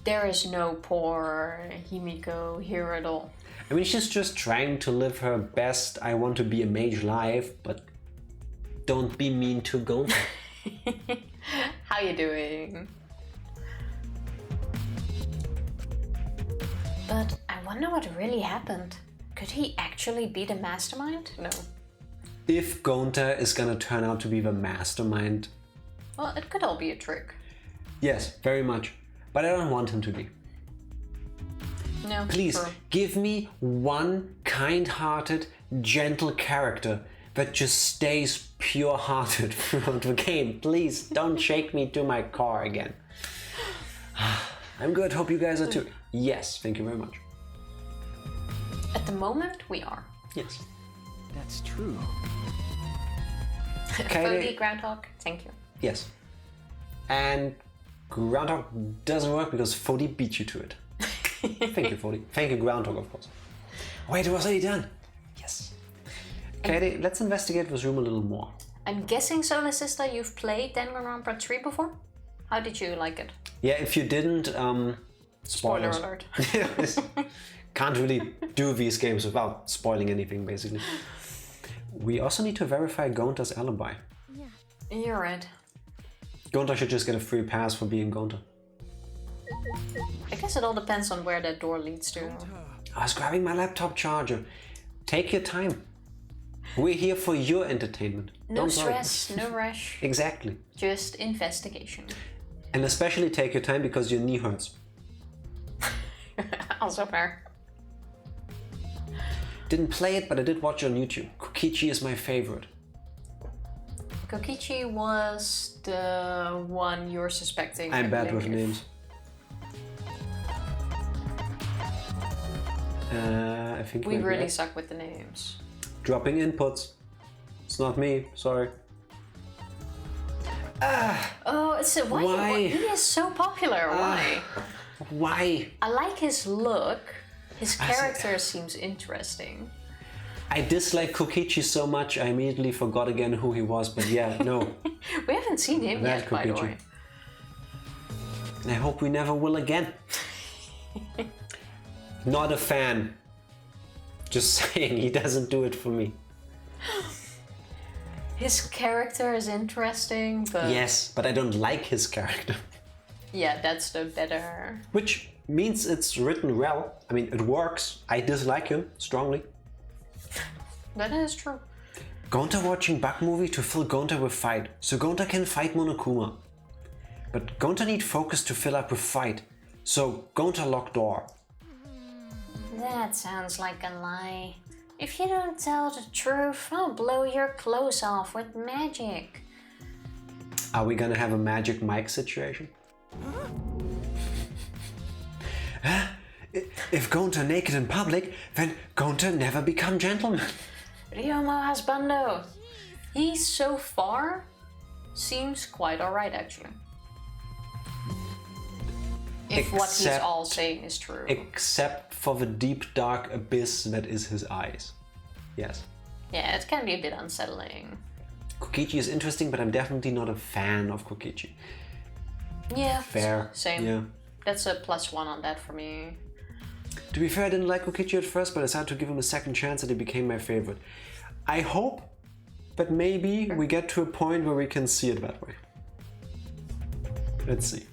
Speaker 2: There is no poor Himiko here at all.
Speaker 1: I mean, she's just trying to live her best I want to be a mage life, but don't be mean to Gonta.
Speaker 2: How you doing? But I wonder what really happened. Could he actually be the mastermind? No.
Speaker 1: If Gonta is gonna turn out to be the mastermind...
Speaker 2: Well, it could all be a trick.
Speaker 1: Yes, very much. But I don't want him to be.
Speaker 2: No.
Speaker 1: Please,
Speaker 2: true.
Speaker 1: give me one kind-hearted, gentle character that just stays pure-hearted throughout the game. Please, don't shake me to my car again. I'm good, hope you guys are too. Yes, thank you very much.
Speaker 2: At the moment, we are.
Speaker 1: Yes.
Speaker 3: That's true.
Speaker 2: Cody, Groundhog, thank you.
Speaker 1: Yes. And Groundhog doesn't work because Fody beat you to it. Thank you, Fody. Thank you, Groundhog, of course. Wait, it was already done. Yes. Katie, let's investigate this room a little more.
Speaker 2: I'm guessing, Solar Sister, you've played Danganronpa 3 before? How did you like it?
Speaker 1: Yeah, if you didn't,
Speaker 2: Spoiler
Speaker 1: spoilers.
Speaker 2: alert.
Speaker 1: Can't really do these games without spoiling anything, basically. We also need to verify Gonta's alibi.
Speaker 2: You're right.
Speaker 1: Gonta should just get a free pass for being Gonta.
Speaker 2: I guess it all depends on where that door leads to.
Speaker 1: I was grabbing my laptop charger. Take your time. We're here for your entertainment.
Speaker 2: No
Speaker 1: Don't
Speaker 2: stress,
Speaker 1: worry.
Speaker 2: no rush,
Speaker 1: Exactly.
Speaker 2: just investigation.
Speaker 1: And especially take your time because your knee hurts.
Speaker 2: Also fair.
Speaker 1: Didn't play it, but I did watch it on YouTube. Kokichi is my favorite.
Speaker 2: Kokichi was the one you're suspecting.
Speaker 1: I'm
Speaker 2: I
Speaker 1: bad with
Speaker 2: believe.
Speaker 1: names. I think
Speaker 2: We
Speaker 1: we're
Speaker 2: really
Speaker 1: good.
Speaker 2: suck with the names.
Speaker 1: Dropping inputs. It's not me, sorry.
Speaker 2: Oh, it's a why?
Speaker 1: Why?
Speaker 2: He is so popular. Why?
Speaker 1: Why?
Speaker 2: I like his look. His character seems interesting.
Speaker 1: I dislike Kokichi so much I immediately forgot again who he was, but yeah, no.
Speaker 2: We haven't seen him
Speaker 1: That
Speaker 2: yet, by the
Speaker 1: Kokichi.
Speaker 2: way.
Speaker 1: I hope we never will again. Not a fan. Just saying, he doesn't do it for me.
Speaker 2: His character is interesting, but
Speaker 1: Yes, but I don't like his character.
Speaker 2: yeah, that's the better.
Speaker 1: Which means it's written well. I mean, it works. I dislike him strongly.
Speaker 2: That is true.
Speaker 1: Gonta watching bug movie to fill Gonta with fight, so Gonta can fight Monokuma. But Gonta need focus to fill up with fight, so Gonta lock door.
Speaker 2: That sounds like a lie. If you don't tell the truth, I'll blow your clothes off with magic.
Speaker 1: Are we gonna have a magic mic situation? If Gonta naked in public, then Gonta never become gentleman.
Speaker 2: Ryomo husbando. He so far seems quite alright actually. If what he's
Speaker 1: Except-
Speaker 2: all saying is true.
Speaker 1: Except for the deep dark abyss that is his eyes. Yes.
Speaker 2: Yeah, it can be a bit unsettling.
Speaker 1: Kokichi is interesting, but I'm definitely not a fan of Kokichi.
Speaker 2: Yeah,
Speaker 1: Fair.
Speaker 2: same.
Speaker 1: Yeah.
Speaker 2: That's a +1 on that for me.
Speaker 1: To be fair, I didn't like Kokichi at first, but I decided to give him a second chance and he became my favorite. I hope that maybe we get to a point where we can see it that way. Let's see.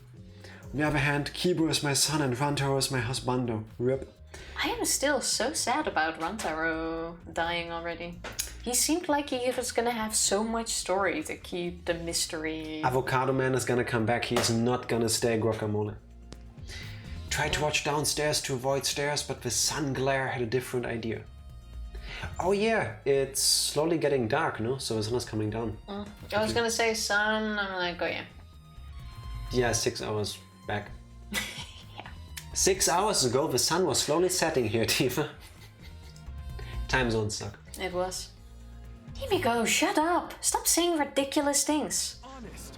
Speaker 1: On the other hand, Kibo is my son and Rantaro is my husbando. RIP.
Speaker 2: I am still so sad about Rantaro dying already. He seemed like he was gonna have so much story to keep the mystery.
Speaker 1: Avocado Man is gonna come back, he is not gonna stay Guacamole. Tried to watch downstairs to avoid stairs, but the sun glare had a different idea. Oh yeah, it's slowly getting dark, no? So the sun is coming down.
Speaker 2: I was gonna say sun, I'm like, oh yeah.
Speaker 1: Yeah, 6 hours back. 6 hours ago, the sun was slowly setting here, Tifa. Time zones suck.
Speaker 2: It was. Himiko, shut up! Stop saying ridiculous things.
Speaker 3: Honest.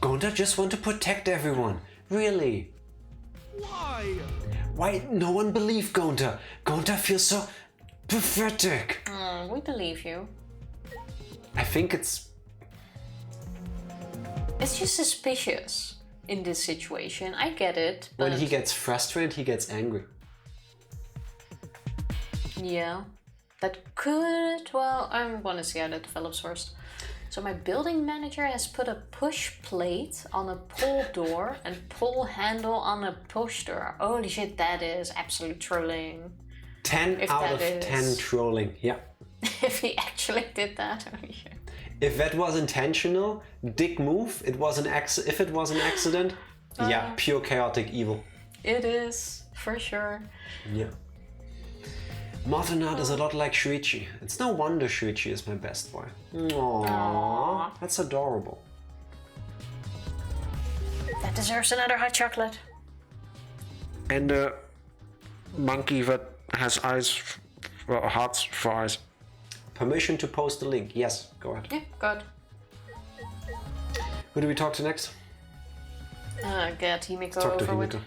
Speaker 1: Gonta just want to protect everyone. Really?
Speaker 3: Why?
Speaker 1: Why no one believe Gonta? Gonta feels so pathetic.
Speaker 2: We believe you.
Speaker 1: I think it's...
Speaker 2: It's just suspicious in this situation. I get it, but
Speaker 1: When he gets frustrated, he gets angry.
Speaker 2: yeah, that could. Well, I want to see how that develops first. So my building manager has put a push plate on a pull door and pull handle on a push door. Holy shit, that is absolute trolling.
Speaker 1: 10
Speaker 2: If
Speaker 1: out
Speaker 2: that
Speaker 1: of
Speaker 2: is-
Speaker 1: 10 trolling. Yeah.
Speaker 2: If he actually did that, holy shit.
Speaker 1: If that was intentional, dick move. If it was an accident, yeah, pure chaotic evil.
Speaker 2: It is, for sure.
Speaker 1: Yeah. Martinat is a lot like Shuichi. It's no wonder Shuichi is my best boy. Aww, that's adorable.
Speaker 2: That deserves another hot chocolate.
Speaker 1: And a monkey that has eyes, hearts for eyes. Permission to post the link. Yes, go ahead.
Speaker 2: Yeah, good.
Speaker 1: Who do we talk to next?
Speaker 2: Get Himiko
Speaker 1: Talk to
Speaker 2: over with.
Speaker 1: Himiko.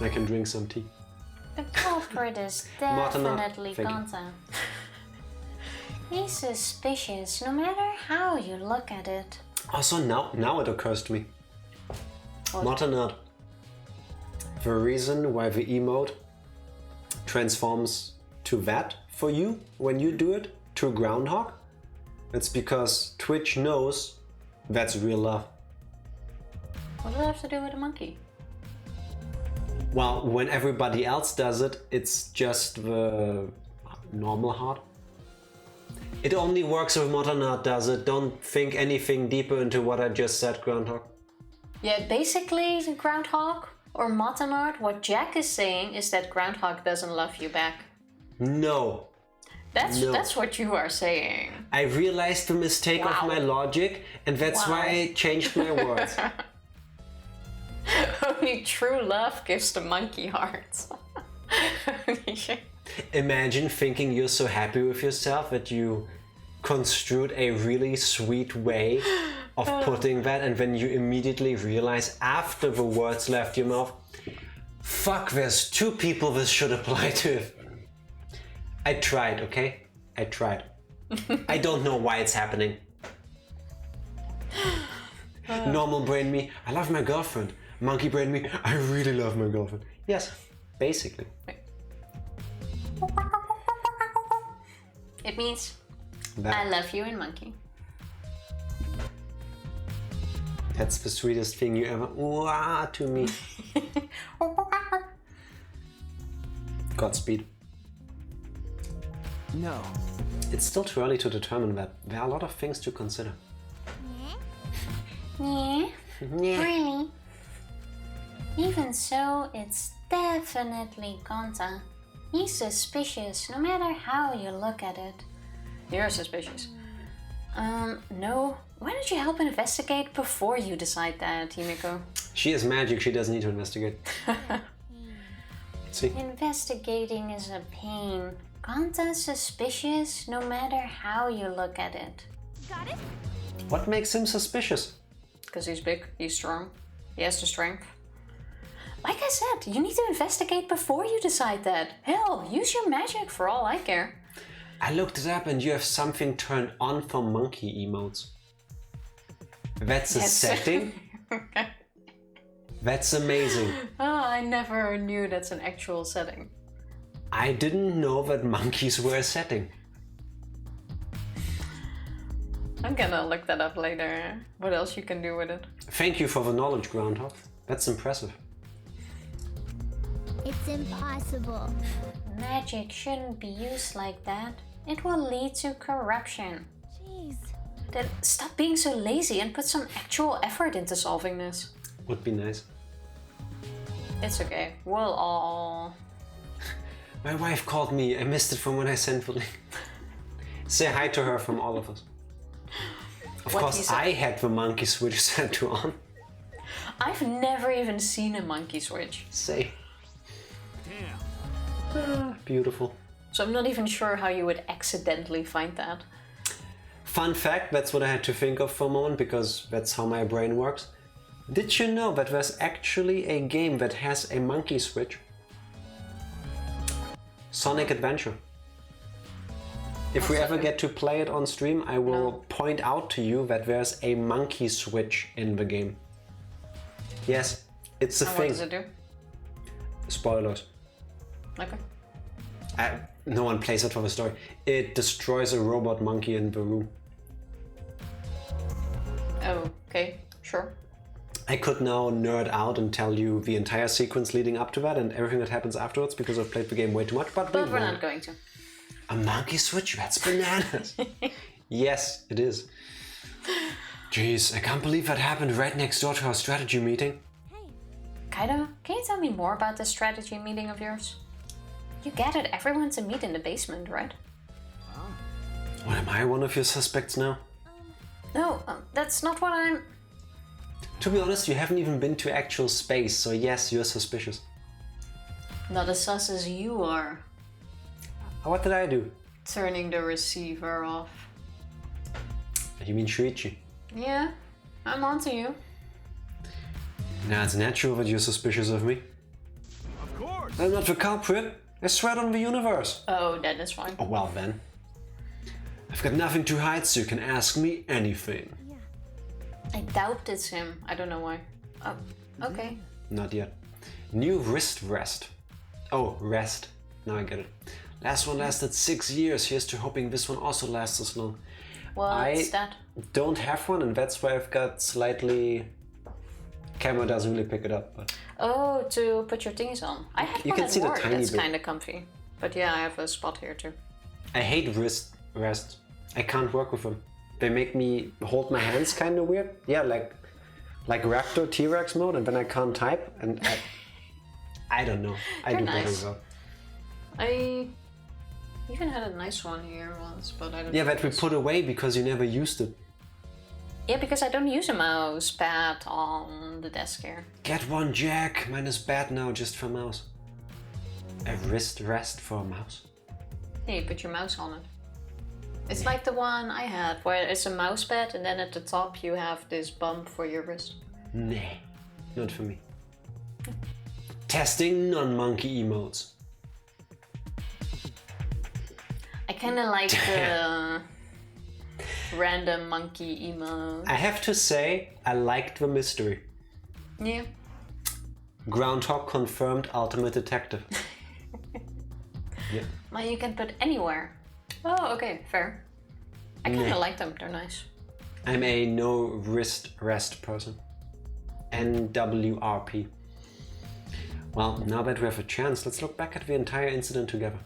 Speaker 1: I can drink some tea.
Speaker 2: The culprit is
Speaker 1: Martina,
Speaker 2: definitely
Speaker 1: thank you.
Speaker 2: Gonta. He's suspicious, no matter how you look at it.
Speaker 1: Also, now it occurs to me.
Speaker 2: What?
Speaker 1: Martinat. The reason why the emote transforms to that for you when you do it, to groundhog, it's because Twitch knows that's real love.
Speaker 2: What does it have to do with a monkey?
Speaker 1: Well, when everybody else does it, it's just the normal heart. It only works if Martinat does it. Don't think anything deeper into what I just said, groundhog.
Speaker 2: Yeah, basically, Groundhog or Martinard, what Jack is saying is that Groundhog doesn't love you back.
Speaker 1: No.
Speaker 2: That's what you are saying.
Speaker 1: I realized the mistake of
Speaker 2: Wow.
Speaker 1: my logic, and that's why I changed my words.
Speaker 2: Only true love gives the monkey hearts.
Speaker 1: Imagine thinking you're so happy with yourself that you construed a really sweet way of putting that, and then you immediately realize after the words left your mouth, fuck, there's 2 people this should apply to. I tried, okay? I tried. I don't know why it's happening. Normal brain me, I love my girlfriend. Monkey brain me, I really love my girlfriend. Yes, basically.
Speaker 2: It means
Speaker 1: That-
Speaker 2: I love you in monkey.
Speaker 1: That's the sweetest thing you ever to me. Godspeed.
Speaker 3: No.
Speaker 1: It's still too early to determine that. There are a lot of things to consider.
Speaker 2: Yeah,
Speaker 1: Yeah.
Speaker 2: really? Even so, it's definitely Gonta. He's suspicious, no matter how you look at it. You're suspicious. No. Why don't you help investigate before you decide that, Himiko?
Speaker 1: She is magic, she doesn't need to investigate. See?
Speaker 2: Investigating is a pain. Gonta's suspicious, no matter how you look at it.
Speaker 4: Got it?
Speaker 1: What makes him suspicious?
Speaker 2: Because he's big, he's strong, he has the strength. Like I said, you need to investigate before you decide that. Hell, use your magic for all I care.
Speaker 1: I looked it up and you have something turned on for monkey emotes. That's a setting? That's amazing.
Speaker 2: Oh, I never knew that's an actual setting.
Speaker 1: I didn't know that monkeys were a setting.
Speaker 2: I'm gonna look that up later. What else you can do with it?
Speaker 1: Thank you for the knowledge, Groundhog. That's impressive.
Speaker 4: It's impossible.
Speaker 2: Magic shouldn't be used like that. It will lead to corruption.
Speaker 4: Jeez.
Speaker 2: Then stop being so lazy and put some actual effort into solving this.
Speaker 1: Would be nice.
Speaker 2: It's okay. We'll all...
Speaker 1: My wife called me. I missed it from when I sent the link. Say hi to her from all of us. Of
Speaker 2: What he
Speaker 1: course,
Speaker 2: said.
Speaker 1: I had the monkey switch set to on.
Speaker 2: I've never even seen a monkey switch.
Speaker 1: Say.
Speaker 3: Damn.
Speaker 1: Beautiful.
Speaker 2: So I'm not even sure how you would accidentally find that.
Speaker 1: Fun fact, that's what I had to think of for a moment because that's how my brain works. Did you know that there's actually a game that has a monkey switch? Sonic Adventure. If we ever get to play it on stream, I will point out to you that there's a monkey switch in the game. Yes, it's a
Speaker 2: And
Speaker 1: thing.
Speaker 2: what does it do?
Speaker 1: Spoilers.
Speaker 2: Okay.
Speaker 1: No one plays it for the story. It destroys a robot monkey in the room.
Speaker 2: Oh, okay. Sure.
Speaker 1: I could now nerd out and tell you the entire sequence leading up to that and everything that happens afterwards because I've played the game way too much, but
Speaker 2: But we're not going to.
Speaker 1: A monkey switch? That's bananas. Yes, it is. Jeez, I can't believe that happened right next door to our strategy meeting.
Speaker 2: Kaido, can you tell me more about this strategy meeting of yours? You gathered everyone to meet in the basement, right?
Speaker 1: What, am I one of your suspects now?
Speaker 2: No, that's not what I'm...
Speaker 1: To be honest, you haven't even been to actual space, so yes, you're suspicious.
Speaker 2: Not as sus as you are.
Speaker 1: What did I do?
Speaker 2: Turning the receiver off.
Speaker 1: You mean Shuichi?
Speaker 2: Yeah, I'm onto you.
Speaker 1: Now it's natural that you're suspicious of me.
Speaker 3: Of course.
Speaker 1: I'm not the culprit. I swear on the universe.
Speaker 2: Oh, that is fine.
Speaker 1: Oh, well then. I've got nothing to hide, so you can ask me anything.
Speaker 2: I doubt it's him. I don't know why. Oh, okay.
Speaker 1: Not yet. New wrist rest. Oh, rest. Now I get it. Last one lasted 6 years. Here's to hoping this one also lasts as long.
Speaker 2: What's that?
Speaker 1: Don't have one, and that's why I've got slightly... Camera doesn't really pick it up, but...
Speaker 2: Oh, to put your thingies on. I have
Speaker 1: You
Speaker 2: one
Speaker 1: can
Speaker 2: at
Speaker 1: see the
Speaker 2: work
Speaker 1: tiny
Speaker 2: that's
Speaker 1: bit.
Speaker 2: kind of comfy. But yeah, I have a spot here too.
Speaker 1: I hate wrist rests. I can't work with them. They make me hold my hands kind of weird. Yeah, like Raptor T-Rex mode, and then I can't type, and I don't know. I
Speaker 2: They're
Speaker 1: do better
Speaker 2: nice.
Speaker 1: without.
Speaker 2: You even had a nice one here once, but I don't
Speaker 1: Yeah,
Speaker 2: know
Speaker 1: that we
Speaker 2: this.
Speaker 1: put away because you never used it.
Speaker 2: Yeah, because I don't use a mouse pad on the desk here.
Speaker 1: Get one, Jack. Mine is bad now just for mouse. A wrist rest for a mouse.
Speaker 2: Yeah, you put your mouse on it. It's like the one I had, where it's a mouse pad and then at the top you have this bump for your wrist.
Speaker 1: Nah, not for me. Testing non-monkey emotes.
Speaker 2: I kind of like the random monkey emote.
Speaker 1: I have to say, I liked the mystery.
Speaker 2: Yeah.
Speaker 1: Groundhog confirmed ultimate detective. Yeah.
Speaker 2: Well, you can put anywhere. Oh, okay, fair. I kind
Speaker 1: Nah.
Speaker 2: of like them, they're nice.
Speaker 1: I'm a no wrist rest person. NWRP. Well, now that we have a chance, let's look back at the entire incident together.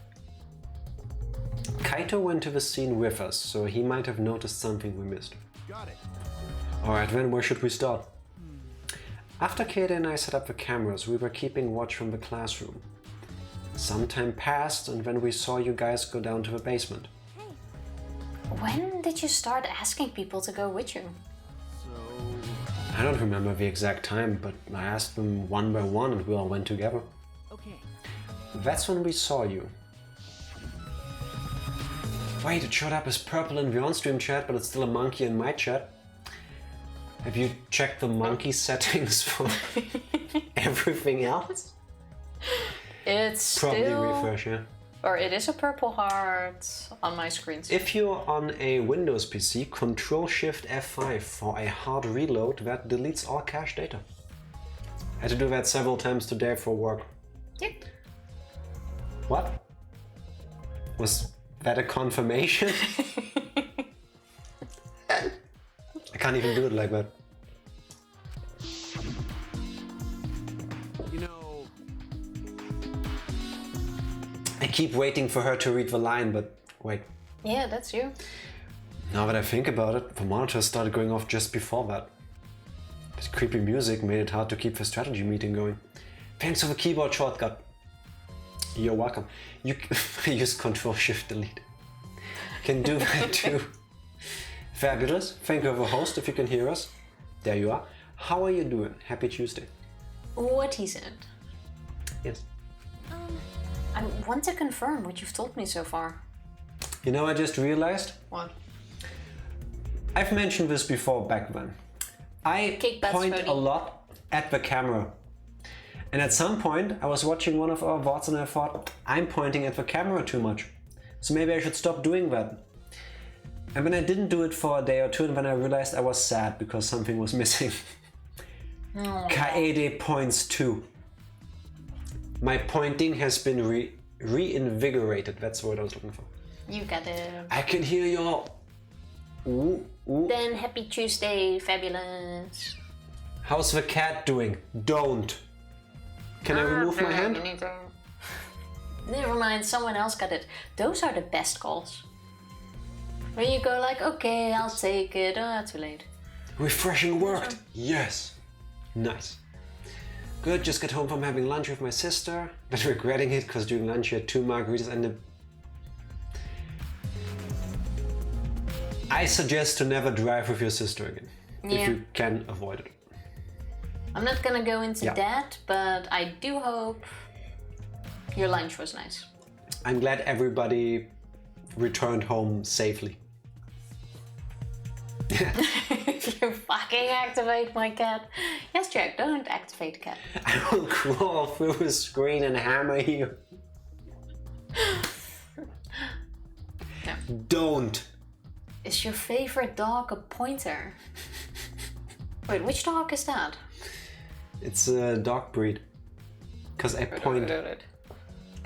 Speaker 1: Kaito went to the scene with us, so he might have noticed something we missed.
Speaker 3: Got it.
Speaker 1: Alright, then where should we start? After Kaito and I set up the cameras, we were keeping watch from the classroom. Some time passed, and then we saw you guys go down to the basement.
Speaker 2: When did you start asking people to go with you?
Speaker 3: So,
Speaker 1: I don't remember the exact time, but I asked them one by one and we all went together.
Speaker 3: okay.
Speaker 1: That's when we saw you. Wait, it showed up as purple in the on-stream chat, but it's still a monkey in my chat. Have you checked the monkey settings for everything else?
Speaker 2: It's
Speaker 1: Probably
Speaker 2: still...
Speaker 1: refresh, yeah.
Speaker 2: Or it is a purple heart on my screen.
Speaker 1: If you're on a Windows PC, Ctrl-Shift-F5 for a hard reload that deletes all cache data. I had to do that several times today for work.
Speaker 2: Yep.
Speaker 1: What? Was that a confirmation? I can't even do it like that.
Speaker 3: You know,
Speaker 1: I keep waiting for her to read the line, but wait.
Speaker 2: Yeah, that's you.
Speaker 1: Now that I think about it, the monitor started going off just before that. This creepy music made it hard to keep the strategy meeting going. Thanks for the keyboard shortcut. You're welcome. You use Ctrl-Shift-Delete. Can do that too. Fabulous. Thank you for the host if you can hear us. There you are. How are you doing? Happy Tuesday.
Speaker 2: What he said.
Speaker 1: Yes.
Speaker 2: I want to confirm what you've told me so far.
Speaker 1: You know, I just realized,
Speaker 2: What?
Speaker 1: I've mentioned this before back then. I
Speaker 2: Kick butts,
Speaker 1: point
Speaker 2: Bodhi.
Speaker 1: a lot at the camera. And at some point, I was watching one of our VODs and I thought, I'm pointing at the camera too much. So maybe I should stop doing that. And then I didn't do it for a day or two, and then I realized I was sad because something was missing. Kaede points too. My pointing has been reinvigorated. That's what I was looking for.
Speaker 2: You got it.
Speaker 1: I can hear your... Ooh, ooh.
Speaker 2: Then happy Tuesday, fabulous.
Speaker 1: How's the cat doing? Don't. Can I remove my hand?
Speaker 2: You need to... Never mind, someone else got it. Those are the best calls. When you go like, okay, I'll take it. Oh, too late.
Speaker 1: Refreshing worked. Yes. Nice. Good, just got home from having lunch with my sister, but regretting it because during lunch she had 2 margaritas and a... I suggest to never drive with your sister again.
Speaker 2: Yeah.
Speaker 1: If you can avoid it.
Speaker 2: I'm not gonna go into
Speaker 1: Yeah.
Speaker 2: that, but I do hope your lunch was nice.
Speaker 1: I'm glad everybody returned home safely.
Speaker 2: If you fucking activate my cat. Yes, Jack, don't activate cat.
Speaker 1: I will crawl through the screen and hammer you.
Speaker 2: No.
Speaker 1: Don't.
Speaker 2: Is your favorite dog a pointer? Wait, which dog is that?
Speaker 1: It's a dog breed. Because I point.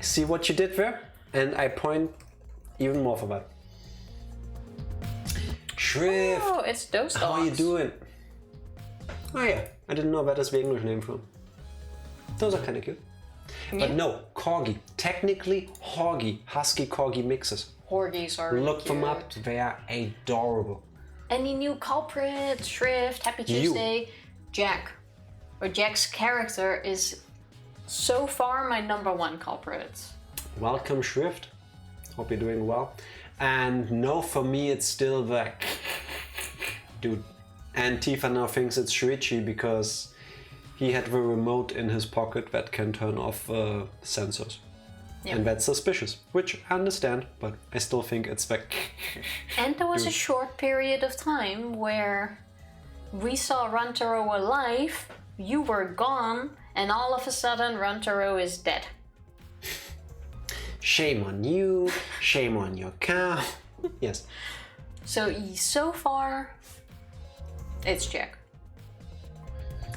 Speaker 1: See what you did there? And I point even more for that. Shrift!
Speaker 2: Oh, it's those dogs.
Speaker 1: How are you doing? Oh yeah, I didn't know that is the English name for them. Those are kind of cute. But no, Corgi. Technically, Horgi. Husky Corgi mixes.
Speaker 2: Corgis are really
Speaker 1: Look them
Speaker 2: cute.
Speaker 1: up, they are adorable.
Speaker 2: Any new culprit? Shrift, happy
Speaker 1: You.
Speaker 2: Tuesday. Jack. Or Jack's character is so far my #1 culprit.
Speaker 1: Welcome, Shrift. Hope you're doing well. And no, for me it's still the dude. And Tifa now thinks it's Shuichi because he had the remote in his pocket that can turn off sensors.
Speaker 2: Yep.
Speaker 1: And that's suspicious, which I understand, but I still think it's the
Speaker 2: And there was a short period of time where we saw Rantaro alive, you were gone, and all of a sudden Rantaro is dead.
Speaker 1: Shame on you, shame on your cow. Yes.
Speaker 2: So far, it's Jack.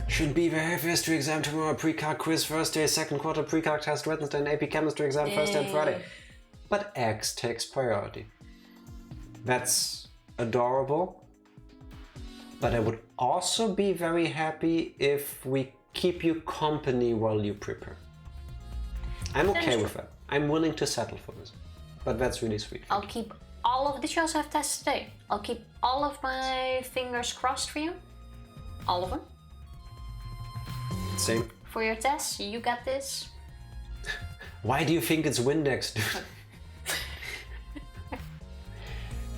Speaker 1: Shouldn't be there. History exam tomorrow, pre-calc quiz Thursday, second quarter pre-calc test Wednesday, and AP chemistry exam Thursday and Friday. But X takes priority. That's adorable. But I would also be very happy if we keep you company while you prepare. I'm okay with that. I'm willing to settle for this. But that's really sweet.
Speaker 2: I'll keep all of... Did you also have tests today? I'll keep all of my fingers crossed for you. All of them.
Speaker 1: Same.
Speaker 2: For your tests, you got this.
Speaker 1: Why do you think it's Windex, dude?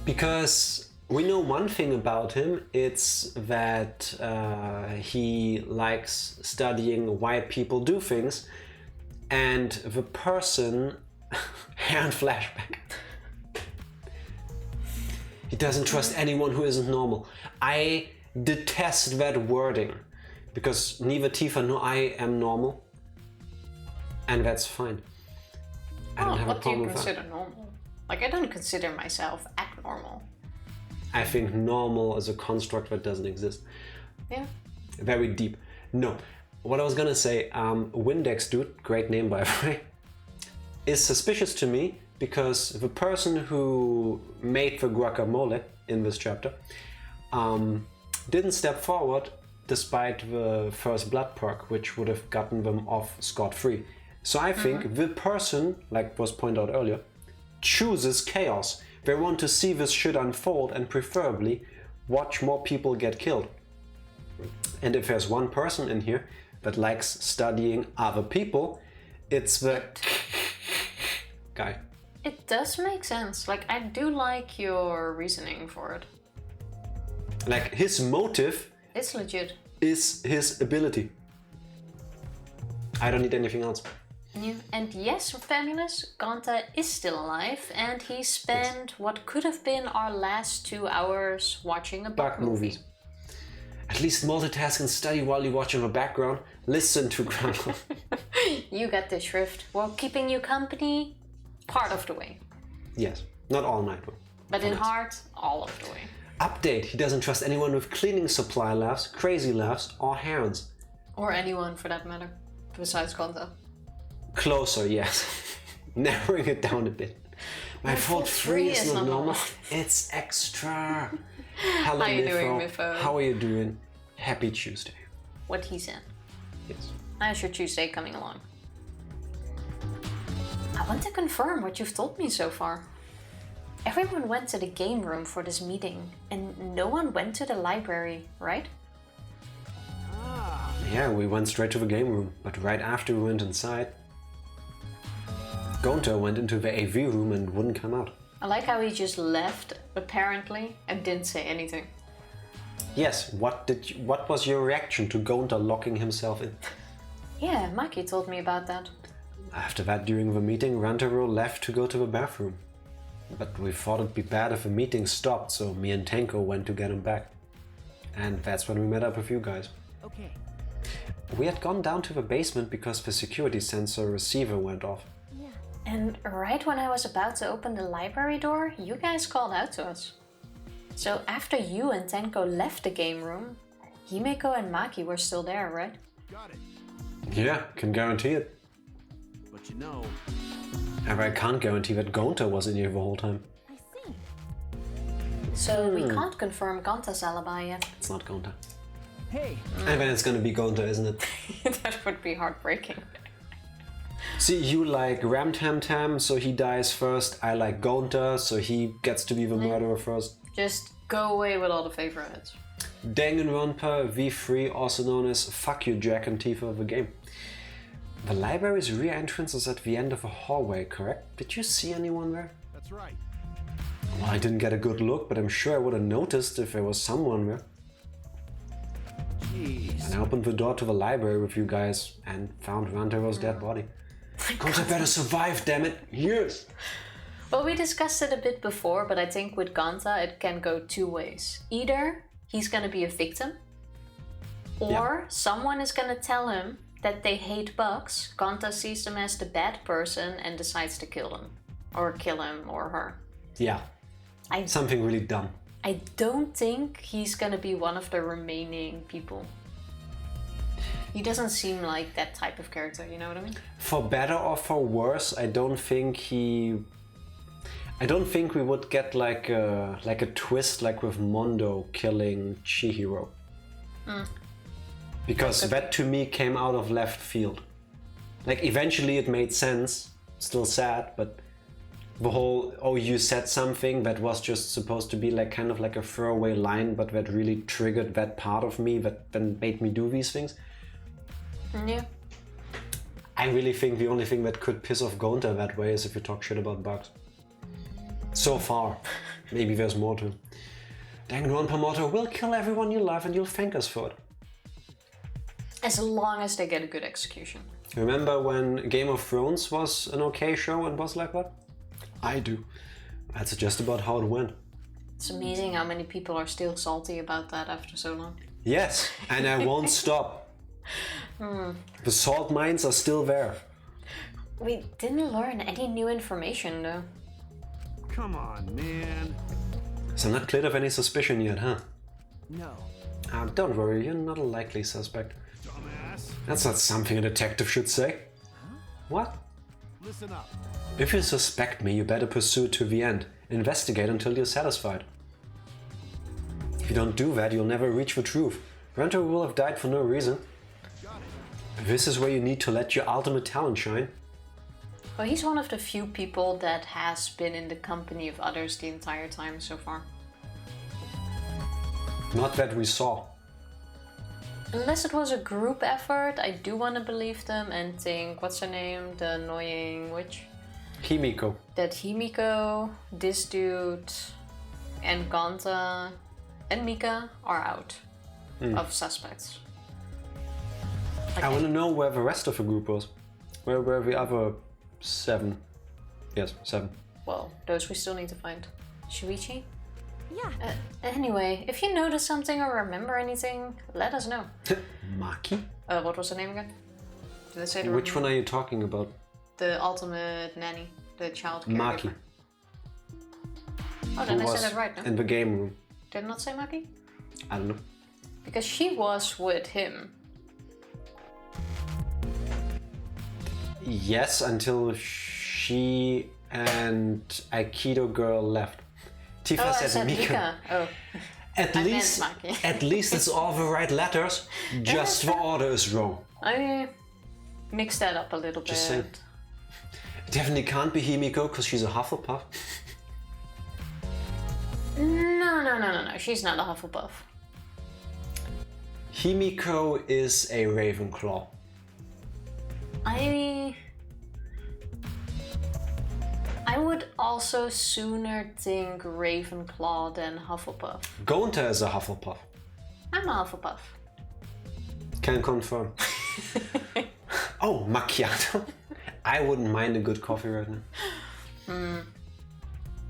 Speaker 1: Because we know one thing about him, it's that he likes studying why people do things, and the person, hair and flashback. He doesn't trust anyone who isn't normal. I detest that wording. Because neither Tifa nor I am normal. And that's fine. I don't have a
Speaker 2: what do you
Speaker 1: problem with that.
Speaker 2: consider normal? Like, I don't consider myself abnormal.
Speaker 1: I think normal is a construct that doesn't exist.
Speaker 2: Yeah.
Speaker 1: Very deep. No. What I was gonna say, Windex dude, great name by the way, is suspicious to me because the person who made the guacamole in this chapter didn't step forward despite the first blood perk, which would have gotten them off scot-free. So I think the person, like was pointed out earlier, chooses chaos. They want to see this shit unfold and preferably watch more people get killed. And if there's one person in here that likes studying other people, it's the guy.
Speaker 2: It does make sense. Like, I do like your reasoning for it.
Speaker 1: Like, his motive
Speaker 2: It's legit.
Speaker 1: is his ability. I don't need anything else.
Speaker 2: Yeah. And yes, Famulous, Ganta is still alive, and he spent what could have been our last 2 hours watching a bug movie.
Speaker 1: Movies. At least multitask and study while you watch in the background. Listen to Grandma.
Speaker 2: You got this, Shrift. Well, keeping you company, part of the way.
Speaker 1: Yes, not all night though.
Speaker 2: But in heart, all of the way.
Speaker 1: Update, he doesn't trust anyone with cleaning supply laughs, crazy laughs, or hands.
Speaker 2: Or anyone for that matter, besides Ganta.
Speaker 1: Closer, yes. Narrowing it down a bit. My fault 3 is not normal. It's extra. Hello,
Speaker 2: How you
Speaker 1: Mifo.
Speaker 2: doing, Mifo?
Speaker 1: How are you doing? Happy Tuesday.
Speaker 2: What he said.
Speaker 1: Yes.
Speaker 2: How's your Tuesday coming along? I want to confirm what you've told me so far. Everyone went to the game room for this meeting, and no one went to the library, right?
Speaker 1: Yeah, we went straight to the game room, but right after we went inside, Gonta went into the AV room and wouldn't come out.
Speaker 2: I like how he just left, apparently, and didn't say anything.
Speaker 1: Yes, what was your reaction to Gonta locking himself in?
Speaker 2: Yeah, Maki told me about that.
Speaker 1: After that, during the meeting, Rantaro left to go to the bathroom. But we thought it'd be bad if the meeting stopped, so me and Tenko went to get him back. And that's when we met up with you guys.
Speaker 3: Okay.
Speaker 1: We had gone down to the basement because the security sensor receiver went off.
Speaker 2: And right when I was about to open the library door, you guys called out to us. So after you and Tenko left the game room, Himeko and Maki were still there, right?
Speaker 3: Got it.
Speaker 1: Yeah, can guarantee it.
Speaker 3: But you know,
Speaker 1: And I can't guarantee that Gonta was in here the whole time.
Speaker 4: I see.
Speaker 2: So we can't confirm Ganta's alibi yet.
Speaker 1: It's not Gonta.
Speaker 3: hey,
Speaker 1: And then it's gonna be Gonta, isn't it?
Speaker 2: That would be heartbreaking.
Speaker 1: See, you like Ramtam, so he dies first. I like Gonta, so he gets to be the murderer first.
Speaker 2: Just go away with all the favorites.
Speaker 1: Danganronpa V3, also known as Fuck You Jack and Tifa of the game. The library's rear entrance is at the end of a hallway, correct? Did you see anyone there?
Speaker 3: That's right.
Speaker 1: Well, I didn't get a good look, but I'm sure I would have noticed if there was someone there.
Speaker 3: Jeez.
Speaker 1: And I opened the door to the library with you guys and found Rantaro's dead body. Gonta better survive, damn it! Yes!
Speaker 2: Well, we discussed it a bit before, but I think with Gonta it can go two ways. Either he's gonna be a victim, or someone is gonna tell him that they hate bugs. Gonta sees them as the bad person and decides to kill them. Or kill him or her.
Speaker 1: Yeah. Something really dumb.
Speaker 2: I don't think he's gonna be one of the remaining people. He doesn't seem like that type of character, you know what I mean?
Speaker 1: For better or for worse, I don't think we would get like a twist like with Mondo killing Chihiro. Because that to me came out of left field. Like eventually it made sense, still sad, but the whole, oh, you said something that was just supposed to be like kind of like a throwaway line, but that really triggered that part of me that then made me do these things.
Speaker 2: Yeah.
Speaker 1: I really think the only thing that could piss off Gonta that way is if you talk shit about bugs. So far. Maybe there's more to. Danganronpa motto, we'll kill everyone you love and you'll thank us for it.
Speaker 2: As long as they get a good execution.
Speaker 1: Remember when Game of Thrones was an okay show and was like that? I do. That's just about how it went.
Speaker 2: It's amazing how many people are still salty about that after so long.
Speaker 1: Yes, and I won't stop. The salt mines are still there.
Speaker 2: We didn't learn any new information though.
Speaker 3: Come on, man.
Speaker 1: So not cleared of any suspicion yet, huh?
Speaker 3: No.
Speaker 1: Don't worry, you're not a likely suspect.
Speaker 3: Dumbass.
Speaker 1: That's not something a detective should say. What?
Speaker 3: Listen up.
Speaker 1: If you suspect me, you better pursue it to the end. Investigate until you're satisfied. If you don't do that, you'll never reach the truth. Rento will have died for no reason. This is where you need to let your ultimate talent shine.
Speaker 2: Well, he's one of the few people that has been in the company of others the entire time so far.
Speaker 1: Not that we saw.
Speaker 2: Unless it was a group effort, I do want to believe them and think, what's her name? The annoying witch?
Speaker 1: Himiko.
Speaker 2: That Himiko, this dude, and Gonta, and Mika are out of suspects.
Speaker 1: I want to know where the rest of the group was. Where were the other 7? Yes, 7.
Speaker 2: Well, those we still need to find. Shuichi?
Speaker 4: Yeah.
Speaker 2: Anyway, if you notice something or remember anything, let us know.
Speaker 1: Maki?
Speaker 2: What was her name again? Did I say the
Speaker 1: Which
Speaker 2: wrong
Speaker 1: one are you talking about?
Speaker 2: The ultimate nanny, the child caregiver.
Speaker 1: Maki.
Speaker 2: Oh, then
Speaker 1: Who
Speaker 2: I
Speaker 1: was
Speaker 2: said it right, no?
Speaker 1: in the game room.
Speaker 2: Did I not say Maki?
Speaker 1: I don't know.
Speaker 2: Because she was with him.
Speaker 1: Yes, until she and Aikido girl left. Tifa
Speaker 2: I
Speaker 1: said
Speaker 2: said
Speaker 1: Mika.
Speaker 2: Oh.
Speaker 1: At
Speaker 2: I
Speaker 1: least,
Speaker 2: meant Maki.
Speaker 1: at least it's all the right letters. Just the order is wrong.
Speaker 2: I mixed that up a little
Speaker 1: Just
Speaker 2: bit.
Speaker 1: saying. It definitely can't be Himiko because she's a Hufflepuff.
Speaker 2: No. She's not a Hufflepuff.
Speaker 1: Himiko is a Ravenclaw.
Speaker 2: I would also sooner think Ravenclaw than Hufflepuff.
Speaker 1: Gonta is a Hufflepuff.
Speaker 2: I'm a Hufflepuff.
Speaker 1: Can confirm. Oh, macchiato. I wouldn't mind a good coffee right now.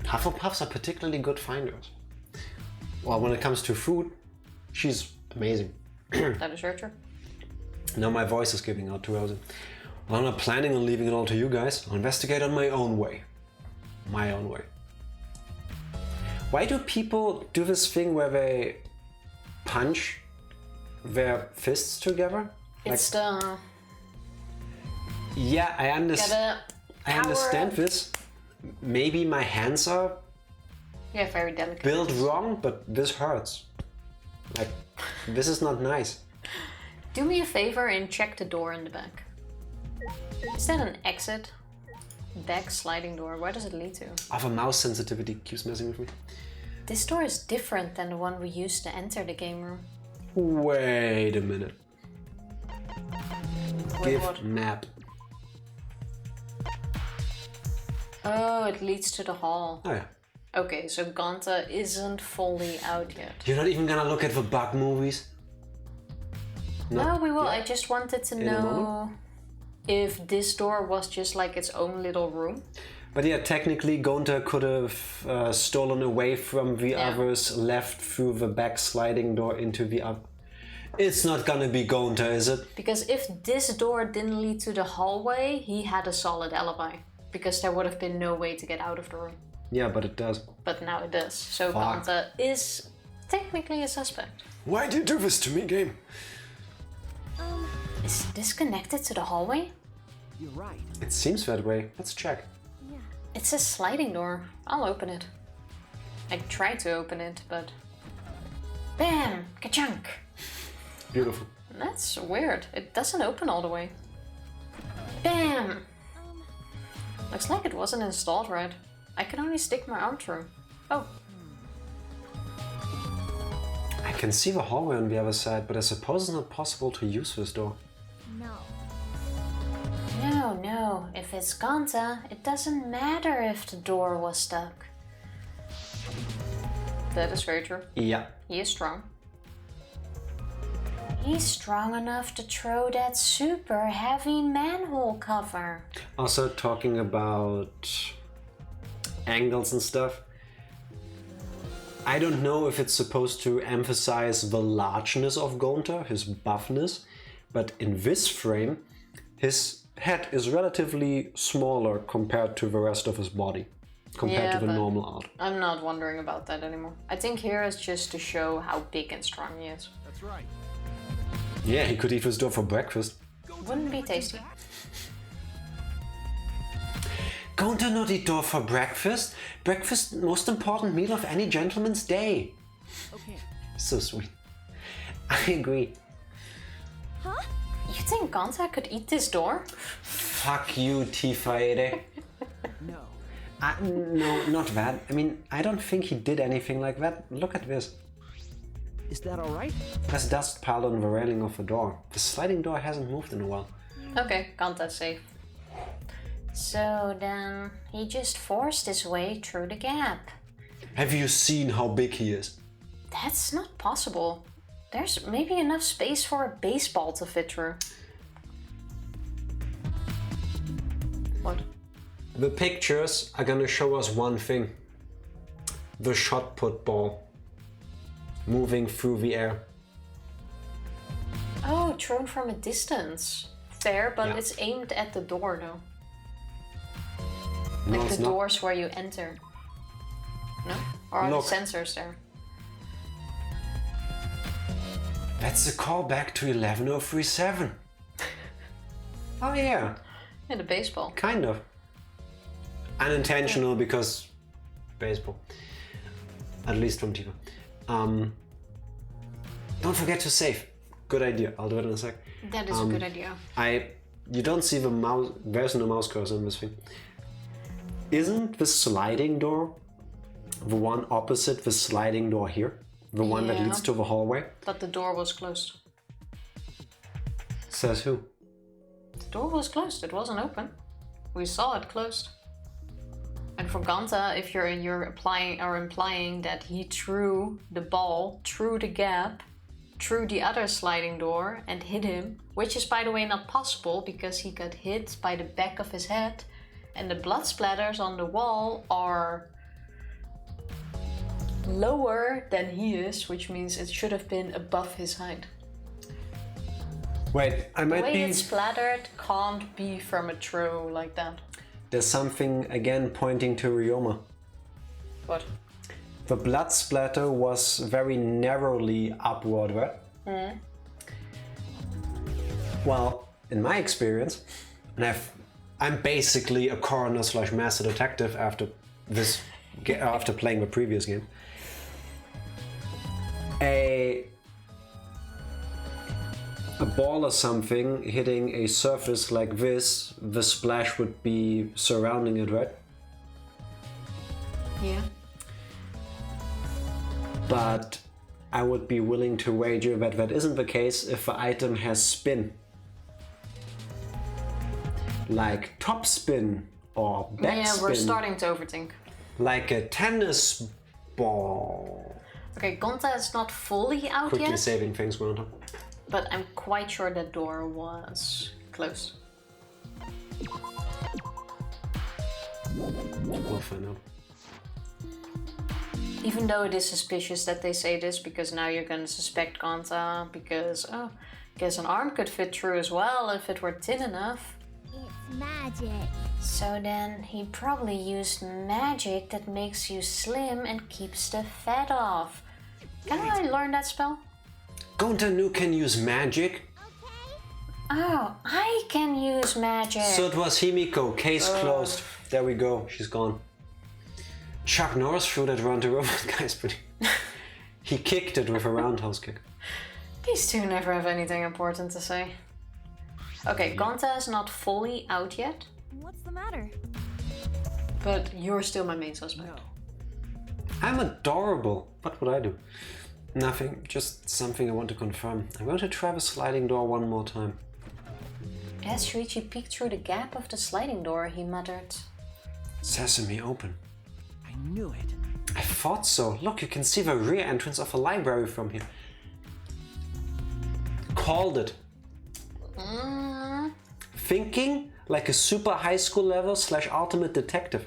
Speaker 1: Hufflepuffs are particularly good finders. Well, when it comes to food, she's amazing.
Speaker 2: That is very true.
Speaker 1: Now my voice is giving out too early. Well, I'm not planning on leaving it all to you guys. I'll investigate on my own way. My own way. Why do people do this thing where they punch their fists together?
Speaker 2: It's the...
Speaker 1: Yeah, I understand. I understand this. Maybe my hands are
Speaker 2: Yeah, very delicate.
Speaker 1: built wrong, but this hurts. Like, this is not nice.
Speaker 2: Do me a favor and check the door in the back. Is that an exit? Back sliding door. Where does it lead to?
Speaker 1: Our mouse sensitivity keeps messing with me.
Speaker 2: This door is different than the one we used to enter the game room.
Speaker 1: Wait a minute.
Speaker 2: Wait,
Speaker 1: Give
Speaker 2: what?
Speaker 1: map.
Speaker 2: Oh, it leads to the hall.
Speaker 1: Oh yeah.
Speaker 2: Okay, so Ganta isn't fully out yet.
Speaker 1: You're not even gonna look at the bug movies?
Speaker 2: No, we will.
Speaker 1: Yeah.
Speaker 2: I just wanted to
Speaker 1: a
Speaker 2: know
Speaker 1: moment?
Speaker 2: if this door was just like its own little room.
Speaker 1: But yeah, technically Gonta could have stolen away from the others, left through the back sliding door into the other. It's not gonna be Gonta, is it?
Speaker 2: Because if this door didn't lead to the hallway, he had a solid alibi. Because there would have been no way to get out of the room.
Speaker 1: Yeah, but it does.
Speaker 2: But now it does. So
Speaker 1: Fuck.
Speaker 2: Ganta is technically a suspect.
Speaker 1: Why'd you do this to me, game?
Speaker 2: Is this connected to the hallway?
Speaker 3: You're right.
Speaker 1: It seems that way. Let's check.
Speaker 2: It's a sliding door. I'll open it. I tried to open it, but... Bam! Ka-chunk!
Speaker 1: Beautiful.
Speaker 2: That's weird. It doesn't open all the way. Bam! Looks like it wasn't installed right. I can only stick my arm through. Oh.
Speaker 1: I can see the hallway on the other side, but I suppose it's not possible to use this door.
Speaker 4: No.
Speaker 2: No. If it's Ganta, it doesn't matter if the door was stuck. That is very true.
Speaker 1: Yeah.
Speaker 2: He is strong. He's strong enough to throw that super heavy manhole cover.
Speaker 1: Also talking about angles and stuff. I don't know if it's supposed to emphasize the largeness of Gonta, his buffness, but in this frame, his head is relatively smaller compared to the rest of his body, compared
Speaker 2: Yeah,
Speaker 1: to the
Speaker 2: but-
Speaker 1: normal art.
Speaker 2: I'm not wondering about that anymore. I think here is just to show how big and strong he is.
Speaker 3: That's right.
Speaker 1: Yeah, he could eat this door for breakfast.
Speaker 2: Wouldn't be tasty.
Speaker 1: Gonta not eat door for breakfast? Breakfast, most important meal of any gentleman's day.
Speaker 3: Okay.
Speaker 1: So sweet. I agree.
Speaker 2: You think Ganta could eat this door?
Speaker 1: Fuck you, Tifaere.
Speaker 3: No.
Speaker 1: No, not that. I mean, I don't think he did anything like that. Look at this.
Speaker 3: Is that all right?
Speaker 1: There's dust piled on the railing of the door. The sliding door hasn't moved in a while.
Speaker 2: Okay, Ganta's safe. So then he just forced his way through the gap.
Speaker 1: Have you seen how big he is?
Speaker 2: That's not possible. There's maybe enough space for a baseball to fit through. What?
Speaker 1: The pictures are gonna show us one thing. The shot put ball. Moving through the air.
Speaker 2: Oh, thrown from a distance. Fair, but
Speaker 1: Yeah.
Speaker 2: it's aimed at the door though.
Speaker 1: No,
Speaker 2: Like
Speaker 1: it's
Speaker 2: the
Speaker 1: not.
Speaker 2: doors where you enter. No? Or are
Speaker 1: Look.
Speaker 2: the sensors there?
Speaker 1: That's a callback to 11037. Oh yeah,
Speaker 2: In the baseball.
Speaker 1: kind of. Unintentional because baseball. At least from Tifa. Don't forget to save. Good idea. I'll do it in a sec.
Speaker 2: That is a good idea.
Speaker 1: You don't see the mouse. There's no mouse cursor in this thing. Isn't the sliding door the one opposite the sliding door here? The one that
Speaker 2: Yeah.
Speaker 1: leads to the hallway?
Speaker 2: But the door was closed.
Speaker 1: Says who?
Speaker 2: The door was closed. It wasn't open. We saw it closed. And for Ganta, if you're implying that he threw the ball through the gap, through the other sliding door and hit him, which is by the way not possible because he got hit by the back of his head, and the blood splatters on the wall are lower than he is, which means it should have been above his height.
Speaker 1: Wait, I
Speaker 2: The
Speaker 1: might
Speaker 2: way
Speaker 1: be.
Speaker 2: it's splattered can't be from a throw like that.
Speaker 1: There's something again pointing to Ryoma.
Speaker 2: What?
Speaker 1: The blood splatter was very narrowly upward, right? Well, in my experience, and I'm basically a coroner / master detective after after playing the previous game. A ball or something hitting a surface like this, the splash would be surrounding it, right?
Speaker 2: Yeah.
Speaker 1: But I would be willing to wager that that isn't the case if the item has spin. Like top spin or backspin.
Speaker 2: Yeah, we're starting to overthink.
Speaker 1: Like a tennis ball.
Speaker 2: Okay, Gonta is not fully out
Speaker 1: Quickly
Speaker 2: yet,
Speaker 1: saving things, Gonta.
Speaker 2: but I'm quite sure that door was closed.
Speaker 1: We'll find out.
Speaker 2: Even though it is suspicious that they say this, because now you're gonna suspect Gonta, because, oh, I guess an arm could fit through as well if it were thin enough.
Speaker 4: It's magic.
Speaker 2: So then he probably used magic that makes you slim and keeps the fat off. Can I learn that spell?
Speaker 1: Gonta Nu can use magic.
Speaker 2: Oh, I can use magic.
Speaker 1: So it was Himiko. Case closed. There we go. She's gone. Chuck Norris threw that round the robot guy's pretty. He kicked it with a roundhouse kick.
Speaker 2: These two never have anything important to say. Okay, Gonta is not fully out yet,
Speaker 4: What's the matter?
Speaker 2: but you're still my main suspect.
Speaker 3: No.
Speaker 1: I'm adorable. What would I do? Nothing. Just something I want to confirm. I'm going to try the sliding door one more time.
Speaker 2: As Shuichi peeked through the gap of the sliding door, he muttered,
Speaker 1: Sesame open.
Speaker 3: I knew it.
Speaker 1: I thought so. Look, you can see the rear entrance of a library from here. Called it. Thinking like a super high school level / ultimate detective.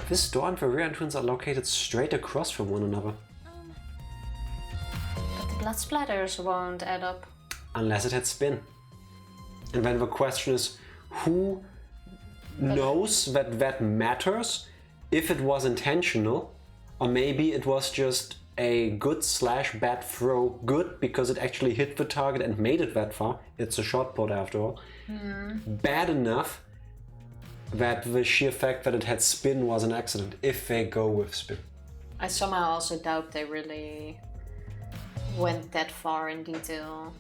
Speaker 1: This door and the rear entrance are located straight across from one another.
Speaker 2: But the blood splatters won't add up.
Speaker 1: Unless it had spin. And then the question is, who knows that matters? If it was intentional, or maybe it was just a good / bad throw. Good because it actually hit the target and made it that far. It's a shot put after all. Bad enough that the sheer fact that it had spin was an accident, if they go with spin.
Speaker 2: I somehow also doubt they really went that far in detail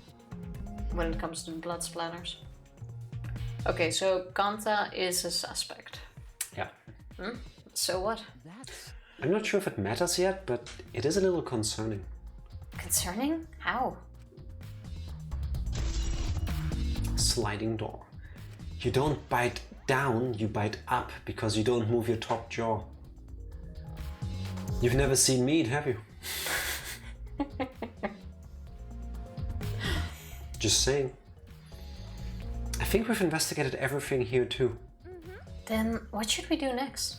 Speaker 2: when it comes to blood splatters. Okay, so Gonta is a suspect.
Speaker 1: Yeah.
Speaker 2: So what?
Speaker 3: That's...
Speaker 1: I'm not sure if it matters yet, but it is a little concerning.
Speaker 2: Concerning? How?
Speaker 1: Sliding door. You don't bite down, you bite up because you don't move your top jaw. You've never seen meat, have you? Just saying. I think we've investigated everything here too.
Speaker 2: Then what should we do next?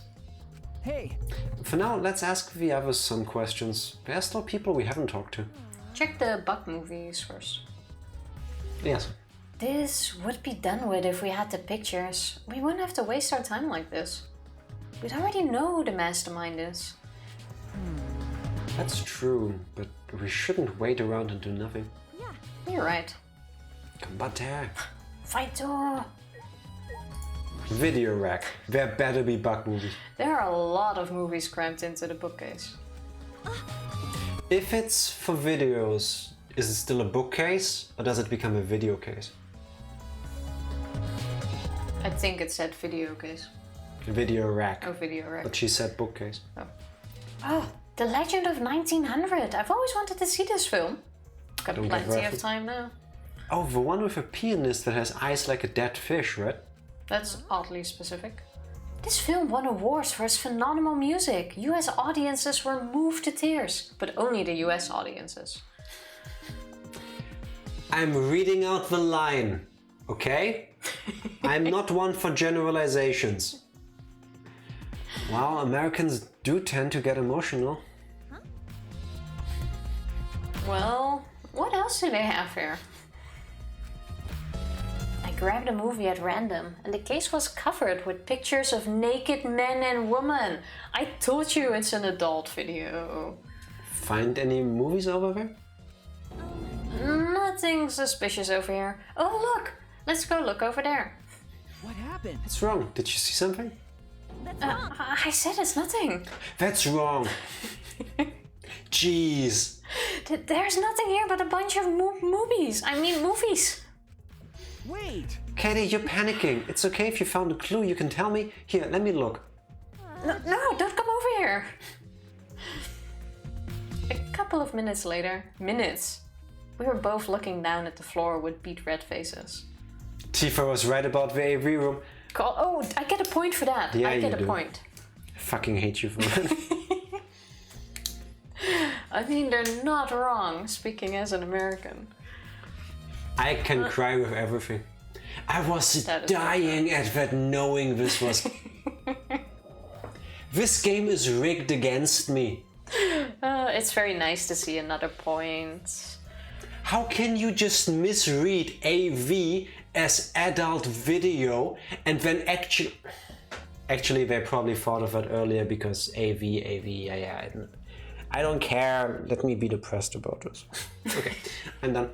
Speaker 3: Hey,
Speaker 1: For now, let's ask the others some questions. There are still people we haven't talked to.
Speaker 2: Check the bug movies first.
Speaker 1: Yes.
Speaker 2: This would be done with if we had the pictures. We wouldn't have to waste our time like this. We'd already know who the mastermind is.
Speaker 1: That's true, but we shouldn't wait around and do nothing.
Speaker 2: You're right.
Speaker 1: Combater.
Speaker 2: Fighter!
Speaker 1: Video rack. There better be bug movies.
Speaker 2: There are a lot of movies crammed into the bookcase.
Speaker 1: If it's for videos, is it still a bookcase or does it become a video case?
Speaker 2: I think it said video case.
Speaker 1: Video rack.
Speaker 2: Oh, video rack.
Speaker 1: But she said bookcase.
Speaker 2: Oh, The Legend of 1900. I've always wanted to see this film. Got
Speaker 1: Don't get
Speaker 2: plenty of
Speaker 1: reference.
Speaker 2: time now.
Speaker 1: Oh, the one with a pianist that has eyes like a dead fish, right?
Speaker 2: That's oddly specific. This film won awards for its phenomenal music. US audiences were moved to tears, but only the US audiences.
Speaker 1: I'm reading out the line, okay? I'm not one for generalizations. Well, Americans do tend to get emotional.
Speaker 2: Well, what else do they have here? I grabbed a movie at random, and the case was covered with pictures of naked men and women. I told you it's an adult video.
Speaker 1: Find any movies over there?
Speaker 2: Nothing suspicious over here. Oh, look! Let's go look over there.
Speaker 3: what happened?
Speaker 1: What's wrong? Did you see something?
Speaker 2: I said it's nothing.
Speaker 1: That's wrong. Jeez.
Speaker 2: There's nothing here but a bunch of movies.
Speaker 3: Wait!
Speaker 1: Katie, you're panicking. It's okay if you found a clue. You can tell me. Here, let me look.
Speaker 2: No, don't come over here. A couple of minutes later, we were both looking down at the floor with beet red faces.
Speaker 1: Tifa was right about the AV room.
Speaker 2: Oh, I get a point for that.
Speaker 1: Yeah,
Speaker 2: I get
Speaker 1: you
Speaker 2: a
Speaker 1: do.
Speaker 2: point.
Speaker 1: I fucking hate you for that.
Speaker 2: I mean, they're not wrong, speaking as an American.
Speaker 1: I can cry with everything. I was
Speaker 2: That is
Speaker 1: dying at that knowing this was... This game is rigged against me.
Speaker 2: It's very nice to see another point.
Speaker 1: How can you just misread AV as adult video and then actually they probably thought of it earlier because AV, yeah, I don't care. Let me be depressed about this. Okay, I'm done.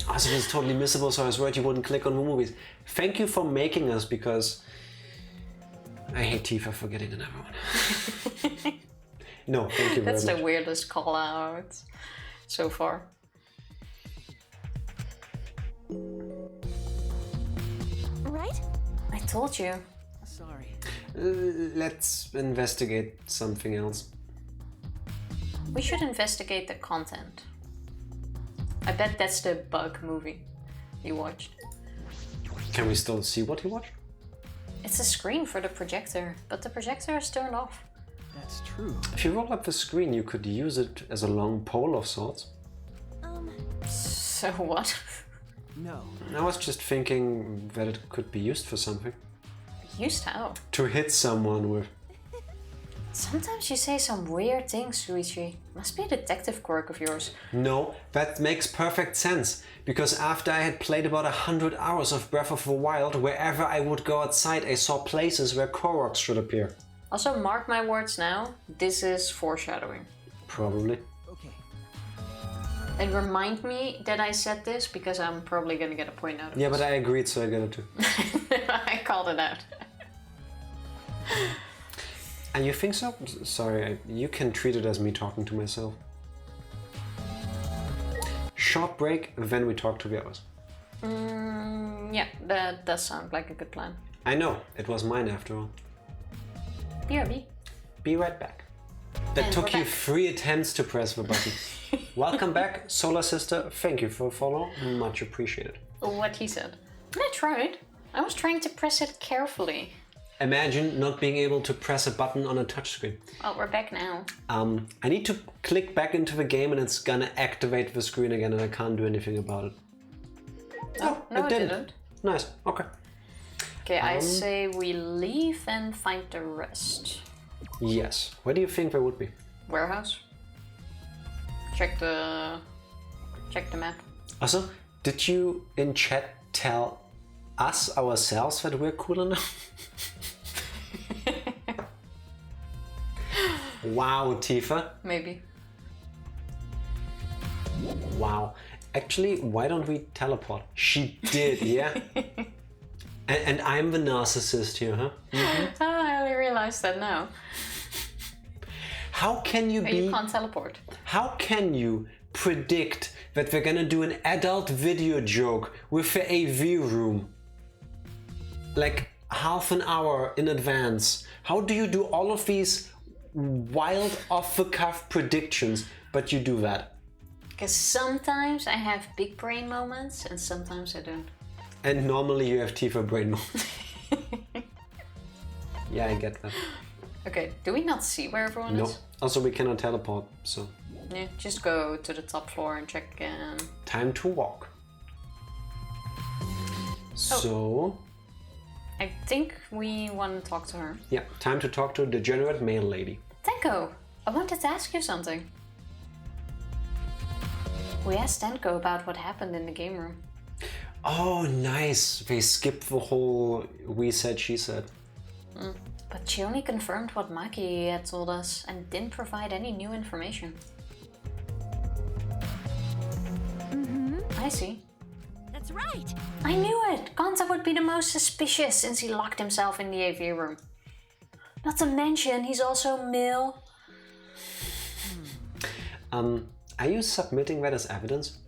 Speaker 1: Also, this is totally missable, so I was worried you wouldn't click on the movies. Thank you for making us, because I hate Tifa for getting another one. No, thank you very much.
Speaker 2: That's the weirdest call out so far.
Speaker 4: Right?
Speaker 2: I told you.
Speaker 3: Sorry.
Speaker 1: Let's investigate something else.
Speaker 2: We should investigate the content. I bet that's the bug movie you watched.
Speaker 1: Can we still see what you watched?
Speaker 2: It's a screen for the projector, but the projector is turned off.
Speaker 3: That's true.
Speaker 1: If you roll up the screen, you could use it as a long pole of sorts.
Speaker 2: So what?
Speaker 3: No.
Speaker 1: I was just thinking that it could be used for something.
Speaker 2: Used how?
Speaker 1: To hit someone with.
Speaker 2: Sometimes you say some weird things, Luigi. Must be a detective quirk of yours.
Speaker 1: No, that makes perfect sense. Because after I had played about 100 hours of Breath of the Wild, wherever I would go outside, I saw places where Koroks should appear.
Speaker 2: Also, mark my words now, this is foreshadowing.
Speaker 1: Probably.
Speaker 3: Okay.
Speaker 2: And remind me that I said this, because I'm probably gonna get a point out of
Speaker 1: Yeah,
Speaker 2: this.
Speaker 1: but I agreed, so I got it too.
Speaker 2: I called it out.
Speaker 1: And you think so? Sorry, you can treat it as me talking to myself. Short break, then we talk to the others.
Speaker 2: Yeah, that does sound like a good plan.
Speaker 1: I know, it was mine after all.
Speaker 2: BRB.
Speaker 1: Be right back. That
Speaker 2: And
Speaker 1: took
Speaker 2: we're
Speaker 1: you
Speaker 2: back.
Speaker 1: 3 attempts to press the button. Welcome back, Solar Sister. Thank you for the follow. Much appreciated.
Speaker 2: What he said. I tried. I was trying to press it carefully.
Speaker 1: Imagine not being able to press a button on a touchscreen.
Speaker 2: Well, we're back now.
Speaker 1: I need to click back into the game and it's gonna activate the screen again and I can't do anything about it.
Speaker 2: Oh, no, it didn't.
Speaker 1: Nice, okay.
Speaker 2: Okay, I say we leave and find the rest.
Speaker 1: Yes. Where do you think they would be?
Speaker 2: Warehouse. Check the map.
Speaker 1: Also, did you in chat tell us ourselves that we're cool enough? Wow, Tifa.
Speaker 2: Maybe.
Speaker 1: Wow. Actually, why don't we teleport? She did, yeah? and I'm the narcissist here, huh?
Speaker 2: I only realized that now.
Speaker 1: How can you
Speaker 2: But
Speaker 1: be...
Speaker 2: you can't teleport.
Speaker 1: How can you predict that we're gonna do an adult video joke with the AV room? Like half an hour in advance. How do you do all of these wild off-the-cuff predictions, but you do that?
Speaker 2: Because sometimes I have big brain moments and sometimes I don't.
Speaker 1: And normally you have Tifa brain mode. Yeah, I get that.
Speaker 2: Okay, do we not see where everyone
Speaker 1: No.
Speaker 2: is?
Speaker 1: Also, we cannot teleport, so...
Speaker 2: Yeah, just go to the top floor and check again.
Speaker 1: Time to walk. So...
Speaker 2: I think we want to talk to her.
Speaker 1: Yeah, time to talk to a degenerate male lady.
Speaker 2: Tenko, I wanted to ask you something. We asked Tenko about what happened in the game room.
Speaker 1: Oh, nice. They skipped the whole we said, she said.
Speaker 2: But she only confirmed what Maki had told us and didn't provide any new information. I see.
Speaker 4: That's right.
Speaker 2: I knew it! Kanta would be the most suspicious since he locked himself in the AV room. Not to mention, he's also male.
Speaker 1: Are you submitting that as evidence?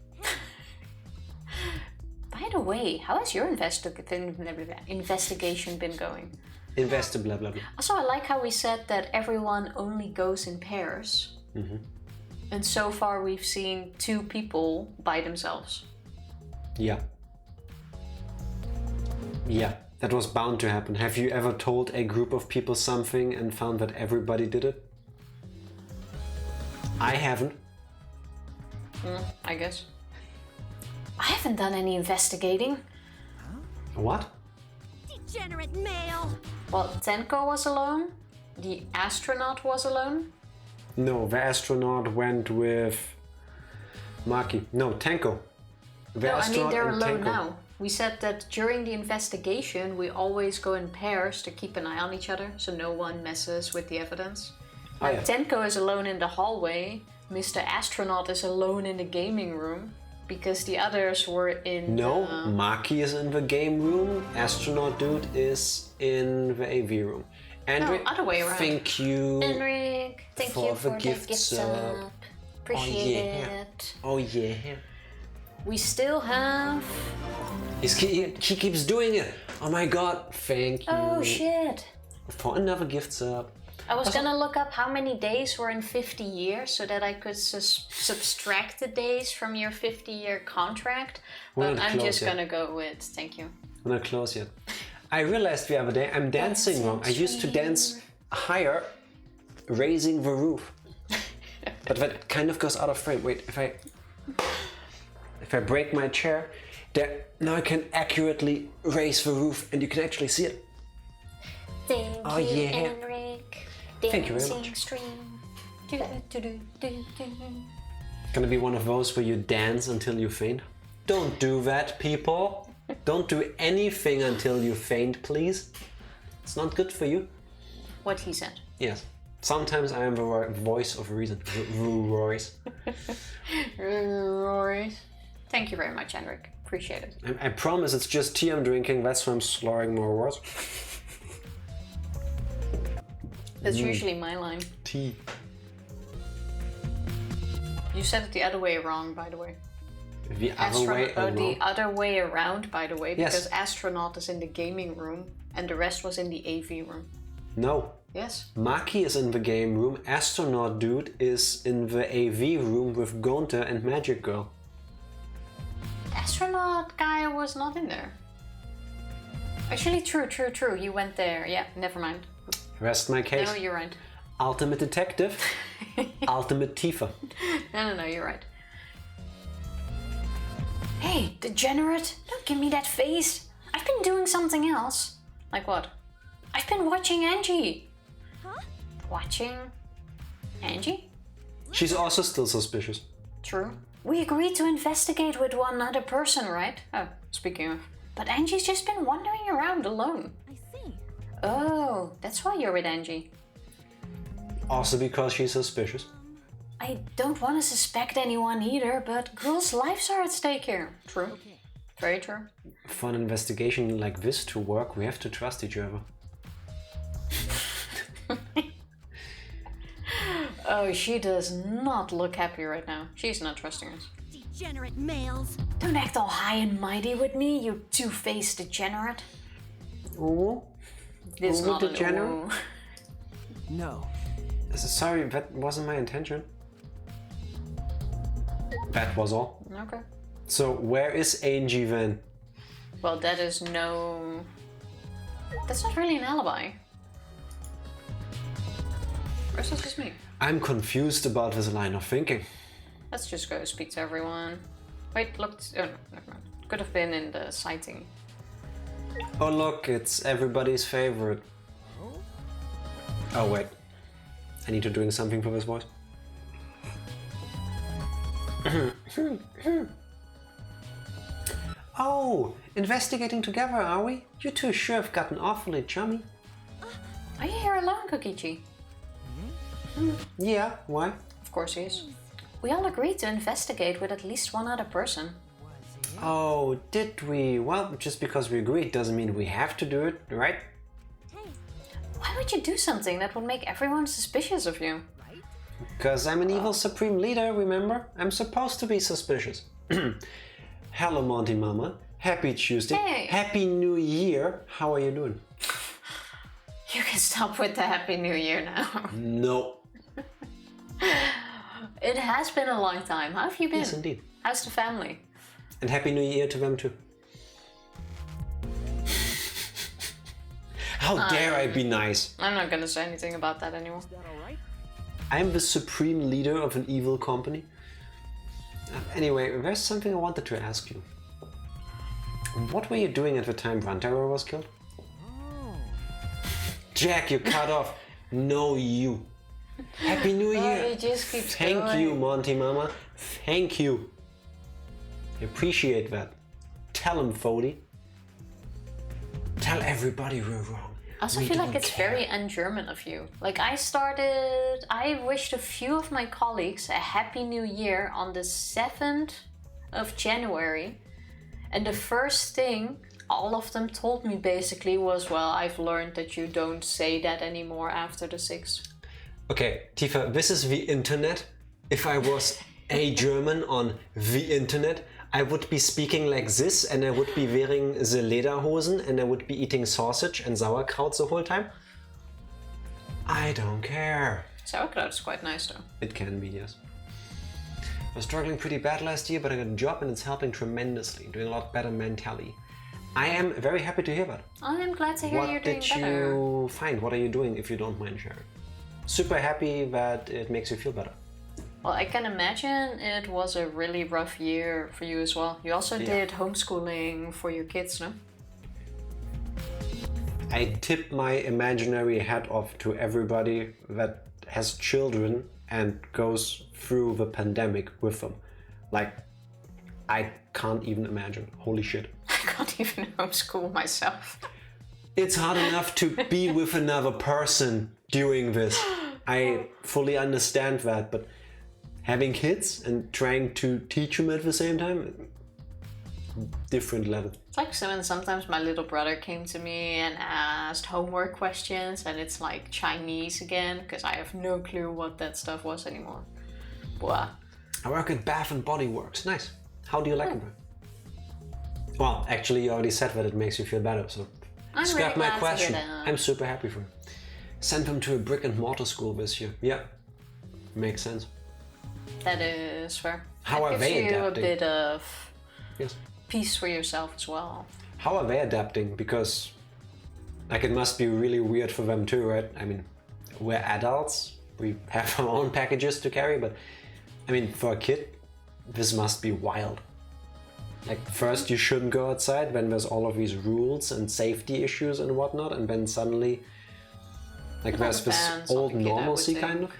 Speaker 2: By the way, how has your investigation been going?
Speaker 1: Investor blah blah blah.
Speaker 2: Also, I like how we said that everyone only goes in pairs. And so far we've seen 2 people by themselves.
Speaker 1: Yeah. Yeah, That was bound to happen. Have you ever told a group of people something and found that everybody did it? I haven't.
Speaker 2: I guess. I haven't done any investigating.
Speaker 1: What?
Speaker 4: Degenerate male!
Speaker 2: Well, Tenko was alone. The astronaut was alone.
Speaker 1: No, the astronaut went with Maki. No, Tenko. The
Speaker 2: No, I mean
Speaker 1: astronaut
Speaker 2: they're
Speaker 1: and
Speaker 2: alone
Speaker 1: Tenko.
Speaker 2: now. We said that during the investigation we always go in pairs to keep an eye on each other so no one messes with the evidence.
Speaker 1: Oh,
Speaker 2: Now,
Speaker 1: yeah.
Speaker 2: Tenko is alone in the hallway. Mr. Astronaut is alone in the gaming room because the others were in
Speaker 1: No,
Speaker 2: the...
Speaker 1: Maki is in the game room. Astronaut dude is in the AV room. Andrew,
Speaker 2: other way around.
Speaker 1: thank you.
Speaker 2: Henrik, thank
Speaker 1: for
Speaker 2: you
Speaker 1: the
Speaker 2: for the
Speaker 1: gift
Speaker 2: gift
Speaker 1: sub.
Speaker 2: sub. Appreciate
Speaker 1: yeah.
Speaker 2: it.
Speaker 1: Oh yeah.
Speaker 2: We still have...
Speaker 1: He keeps doing it. Oh my god, thank you.
Speaker 2: Oh shit.
Speaker 1: For another gift sub.
Speaker 2: I was gonna look up how many days were in 50 years so that I could subtract the days from your 50-year contract.
Speaker 1: We're
Speaker 2: But
Speaker 1: not
Speaker 2: I'm
Speaker 1: close
Speaker 2: just
Speaker 1: yet.
Speaker 2: gonna go with thank you.
Speaker 1: We're not close yet. I realized the other day I'm dancing wrong. I used to dance higher, raising the roof. But that kind of goes out of frame. Wait, if I break my chair, there, now I can accurately raise the roof and you can actually see it.
Speaker 2: Thank
Speaker 1: Oh,
Speaker 2: you,
Speaker 1: yeah.
Speaker 2: Henrik.
Speaker 1: Thank you very
Speaker 2: Dancing
Speaker 1: much.
Speaker 2: stream. Do, do, do, do, do.
Speaker 1: Gonna be one of those where you dance until you faint. Don't do that, people. Don't do anything until you faint, please. It's not good for you.
Speaker 2: What he said.
Speaker 1: Yes. Sometimes I am the voice of reason. Voice.
Speaker 2: Rory. Thank you very much, Henrik. Appreciate it.
Speaker 1: I promise it's just tea I'm drinking. That's why I'm slurring more words.
Speaker 2: That's usually my line.
Speaker 1: Tea.
Speaker 2: You said it the other way wrong, by the way.
Speaker 1: The other way around.
Speaker 2: The other way around, by the way,
Speaker 1: Yes.
Speaker 2: because Astronaut is in the gaming room and the rest was in the AV room.
Speaker 1: No.
Speaker 2: Yes.
Speaker 1: Maki is in the game room. Astronaut dude is in the AV room with Gonta and Magic Girl.
Speaker 2: The astronaut guy was not in there. Actually, true. He went there. Yeah, never mind.
Speaker 1: Rest my case.
Speaker 2: No, you're right.
Speaker 1: Ultimate detective. Ultimate Tifa.
Speaker 2: No, you're right. Hey, degenerate! Don't give me that face! I've been doing something else. Like what? I've been watching Angie.
Speaker 4: Huh?
Speaker 2: Watching Angie?
Speaker 1: She's also still suspicious.
Speaker 2: True. We agreed to investigate with one other person, right? Oh, speaking of. But Angie's just been wandering around alone.
Speaker 4: I see.
Speaker 2: Oh, that's why you're with Angie.
Speaker 1: Also because she's suspicious.
Speaker 2: I don't want to suspect anyone either, but girls' lives are at stake here. True. Very true.
Speaker 1: For an investigation like this to work, we have to trust each other.
Speaker 2: Oh, she does not look happy right now. She's not trusting us.
Speaker 4: Degenerate males.
Speaker 2: Don't act all high and mighty with me, you two-faced degenerate.
Speaker 1: Ooh.
Speaker 2: This
Speaker 1: Ooh,
Speaker 2: not an
Speaker 1: degenerate?
Speaker 2: ooh.
Speaker 3: No.
Speaker 1: Sorry, that wasn't my intention. That was all.
Speaker 2: Okay.
Speaker 1: So where is Angie then?
Speaker 2: Well, that is no... That's not really an alibi. Or is this just me?
Speaker 1: I'm confused about this line of thinking.
Speaker 2: Let's just go speak to everyone. Wait, look. Oh, no, never mind. Could have been in the sighting.
Speaker 1: Oh look, it's everybody's favorite. Oh wait. I need to doing something for this voice. Oh, investigating together, are we? You two sure have gotten awfully chummy.
Speaker 2: Are you here alone, Kokichi?
Speaker 1: Yeah, why?
Speaker 2: Of course he is. We all agreed to investigate with at least one other person.
Speaker 1: Oh, did we? Well, just because we agreed doesn't mean we have to do it, right?
Speaker 2: Why would you do something that would make everyone suspicious of you?
Speaker 1: Because I'm an evil supreme leader, remember? I'm supposed to be suspicious. Hello, Monty Mama. Happy Tuesday.
Speaker 2: Hey.
Speaker 1: Happy New Year. How are you doing?
Speaker 2: You can stop with the Happy New Year now.
Speaker 1: No.
Speaker 2: It has been a long time. How have you been?
Speaker 1: Yes, indeed.
Speaker 2: How's the family?
Speaker 1: And Happy New Year to them too. How dare I be nice?
Speaker 2: I'm not gonna say anything about that anymore.
Speaker 1: I'm the supreme leader of an evil company. Anyway, there's something I wanted to ask you. What were you doing at the time Brantaro was killed? Jack, you cut off. No, you. Happy New Year.
Speaker 2: He just keeps
Speaker 1: Thank
Speaker 2: going.
Speaker 1: you, Monty Mama. Thank you. I appreciate that. Tell him, Fody. Tell everybody we're wrong.
Speaker 2: I also
Speaker 1: We
Speaker 2: feel like
Speaker 1: don't
Speaker 2: it's
Speaker 1: care.
Speaker 2: very un-German of you. Like I wished a few of my colleagues a Happy New Year on the 7th of January. And the first thing all of them told me basically was, well, I've learned that you don't say that anymore after the 6th.
Speaker 1: Okay, Tifa, this is the internet. If I was a German on the internet, I would be speaking like this, and I would be wearing the Lederhosen, and I would be eating sausage and sauerkraut the whole time. I don't care.
Speaker 2: Sauerkraut is quite nice though.
Speaker 1: It can be, yes. I was struggling pretty bad last year, but I got a job and it's helping tremendously, doing a lot better mentally. I am very happy to hear that.
Speaker 2: I'm glad to hear
Speaker 1: What
Speaker 2: you're doing
Speaker 1: did
Speaker 2: better.
Speaker 1: you find? What are you doing, if you don't mind sharing? Super happy that it makes you feel better.
Speaker 2: Well, I can imagine it was a really rough year for you as well. You also did homeschooling for your kids, no?
Speaker 1: I tip my imaginary hat off to everybody that has children and goes through the pandemic with them. Like, I can't even imagine. Holy shit.
Speaker 2: I can't even homeschool myself.
Speaker 1: It's hard enough to be with another person during this. I fully understand that, but having kids and trying to teach them at the same time, different level.
Speaker 2: It's like sometimes my little brother came to me and asked homework questions, and it's like Chinese again, because I have no clue what that stuff was anymore. Blah.
Speaker 1: I work at Bath and Body Works. Nice. How do you like it? Well, actually, you already said that it makes you feel better, so
Speaker 2: I'm
Speaker 1: scrap
Speaker 2: really
Speaker 1: my
Speaker 2: glad to
Speaker 1: question.
Speaker 2: hear that.
Speaker 1: I'm super happy for you. Send them to a brick and mortar school this year. Yeah, makes sense.
Speaker 2: That is fair.
Speaker 1: How
Speaker 2: that
Speaker 1: are
Speaker 2: gives
Speaker 1: they
Speaker 2: you
Speaker 1: adapting?
Speaker 2: a bit of
Speaker 1: Yes.
Speaker 2: peace for yourself as well.
Speaker 1: How are they adapting? Because, like, it must be really weird for them too, right? I mean, we're adults. We have our own packages to carry, but I mean, for a kid, this must be wild. Like, first you shouldn't go outside, then there's all of these rules and safety issues and whatnot, and then suddenly, like, there's this
Speaker 2: depends on
Speaker 1: old
Speaker 2: the kid, I would
Speaker 1: normalcy
Speaker 2: think.
Speaker 1: kind of.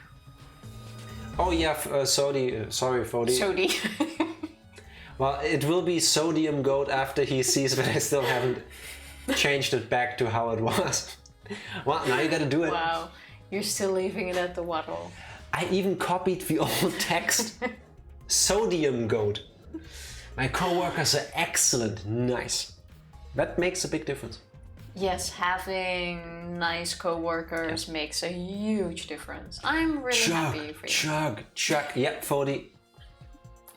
Speaker 1: Oh yeah, sorry, Fody.
Speaker 2: Sodi.
Speaker 1: Well, it will be Sodium Goat after he sees that I still haven't changed it back to how it was. Well, now you gotta do it.
Speaker 2: Wow, you're still leaving it at the waddle.
Speaker 1: I even copied the old text. Sodium Goat. My coworkers are excellent. Nice. That makes a big difference.
Speaker 2: Yes, having nice co-workers makes a huge difference. I'm really happy for you.
Speaker 1: Chug. Yeah, 40.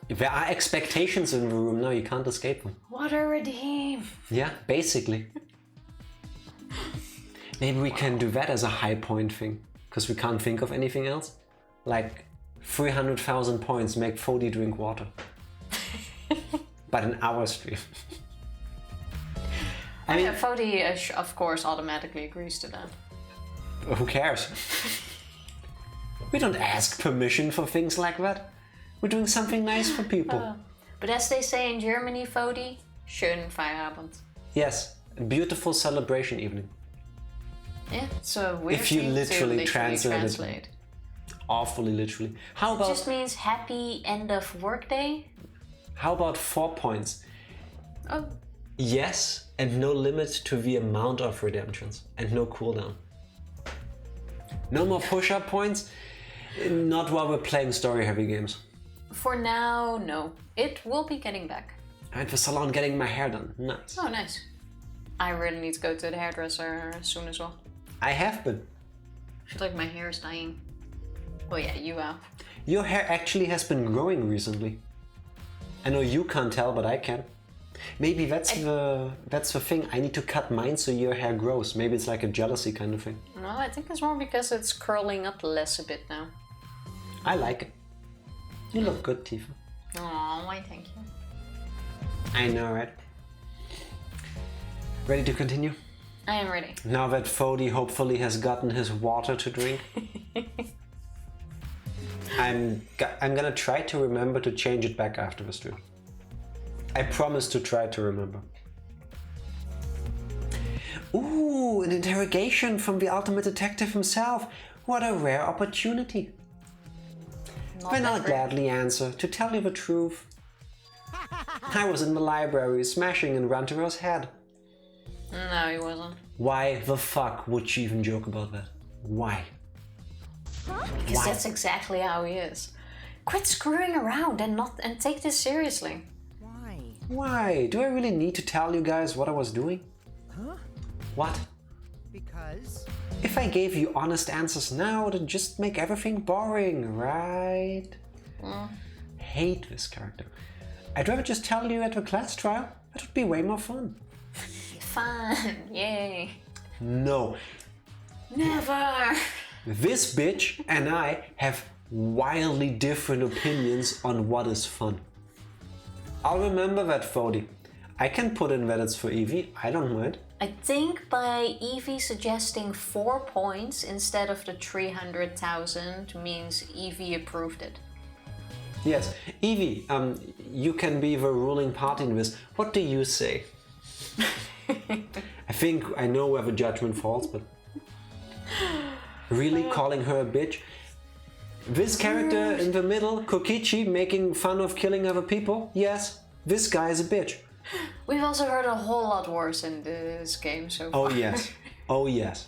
Speaker 1: There are expectations in the room now, you can't escape them.
Speaker 2: What a redeem!
Speaker 1: Yeah, basically. Maybe we can do that as a high point thing, because we can't think of anything else. Like 300,000 points make 40 drink water. But in our stream. I mean,
Speaker 2: Fodi, of course, automatically agrees to that.
Speaker 1: who cares? We don't ask permission for things like that. We're doing something nice for people.
Speaker 2: But as they say in Germany, Fodi, schönen Feierabend.
Speaker 1: Yes, a beautiful celebration evening.
Speaker 2: Yeah, it's a weird
Speaker 1: If you
Speaker 2: thing to
Speaker 1: literally translate it.
Speaker 2: translate.
Speaker 1: Awfully literally. How
Speaker 2: It
Speaker 1: about
Speaker 2: just means happy end of workday.
Speaker 1: 4 points?
Speaker 2: Oh,
Speaker 1: Yes, and no limit to the amount of redemptions, and no cooldown. No more push-up points, not while we're playing story-heavy games.
Speaker 2: for now, no. It will be getting back.
Speaker 1: I'm at the salon getting my hair done. Nice.
Speaker 2: Oh, nice. I really need to go to the hairdresser soon as well.
Speaker 1: I have been.
Speaker 2: I feel like my hair is dying. Oh yeah, you have.
Speaker 1: Your hair actually has been growing recently. I know you can't tell, but I can. Maybe that's the thing. I need to cut mine so your hair grows. Maybe it's like a jealousy kind of thing.
Speaker 2: No, I think it's more because it's curling up less a bit now.
Speaker 1: I like it. You look good, Tifa.
Speaker 2: Oh, why thank you.
Speaker 1: I know, right? Ready to continue?
Speaker 2: I am ready.
Speaker 1: Now that Fody hopefully has gotten his water to drink. I'm gonna try to remember to change it back after the stream. I promise to try to remember. Ooh, an interrogation from the ultimate detective himself. What a rare opportunity. Then I'll gladly answer. To tell you the truth, I was in the library smashing in Rantero's head.
Speaker 2: No, he wasn't.
Speaker 1: Why the fuck would she even joke about that? Why?
Speaker 2: Because that's exactly how he is. Quit screwing around and take this seriously.
Speaker 3: Why?
Speaker 1: Why? Do I really need to tell you guys what I was doing?
Speaker 3: Huh?
Speaker 1: What?
Speaker 3: Because?
Speaker 1: If I gave you honest answers now, it'd just make everything boring, right? Hate this character. I'd rather just tell you at the class trial. That would be way more fun.
Speaker 2: Fun, yay.
Speaker 1: No.
Speaker 2: Never.
Speaker 1: This bitch and I have wildly different opinions on what is fun. I'll remember that, Fody. I can put in that it's for Evie, I don't mind.
Speaker 2: I think by Evie suggesting 4 points instead of the 300,000 means Evie approved it.
Speaker 1: Yes, Evie, you can be the ruling party in this. What do you say? I think I know where the judgment falls, but... Really calling her a bitch? This character in the middle, Kokichi, making fun of killing other people? Yes, this guy is a bitch.
Speaker 2: We've also heard a whole lot worse in this game so far.
Speaker 1: Oh yes, oh yes.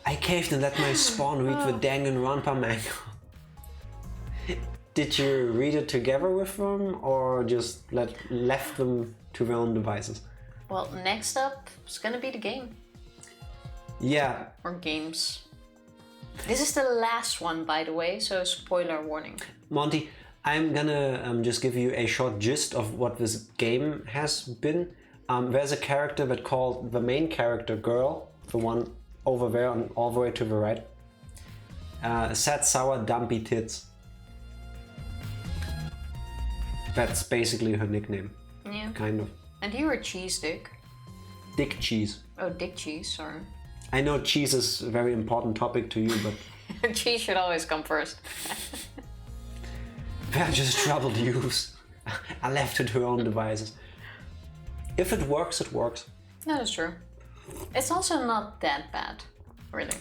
Speaker 1: I caved and let my spawn read the Danganronpa manga. Did you read it together with them or just left them to their own devices?
Speaker 2: Well, next up is gonna be the game.
Speaker 1: Yeah.
Speaker 2: Or games. This is the last one, by the way, so spoiler warning.
Speaker 1: Monty, I'm gonna just give you a short gist of what this game has been. There's a character that called the main character girl, the one over there and all the way to the right. Sad, sour, dumpy tits. That's basically her nickname.
Speaker 2: Yeah.
Speaker 1: Kind of.
Speaker 2: And you're a cheese dick.
Speaker 1: Dick cheese.
Speaker 2: Oh, dick cheese, sorry.
Speaker 1: I know cheese is a very important topic to you, but...
Speaker 2: Cheese should always come first.
Speaker 1: They're just troubled youths. I left it to her own devices. If it works, it works.
Speaker 2: No, that's true. It's also not that bad, really.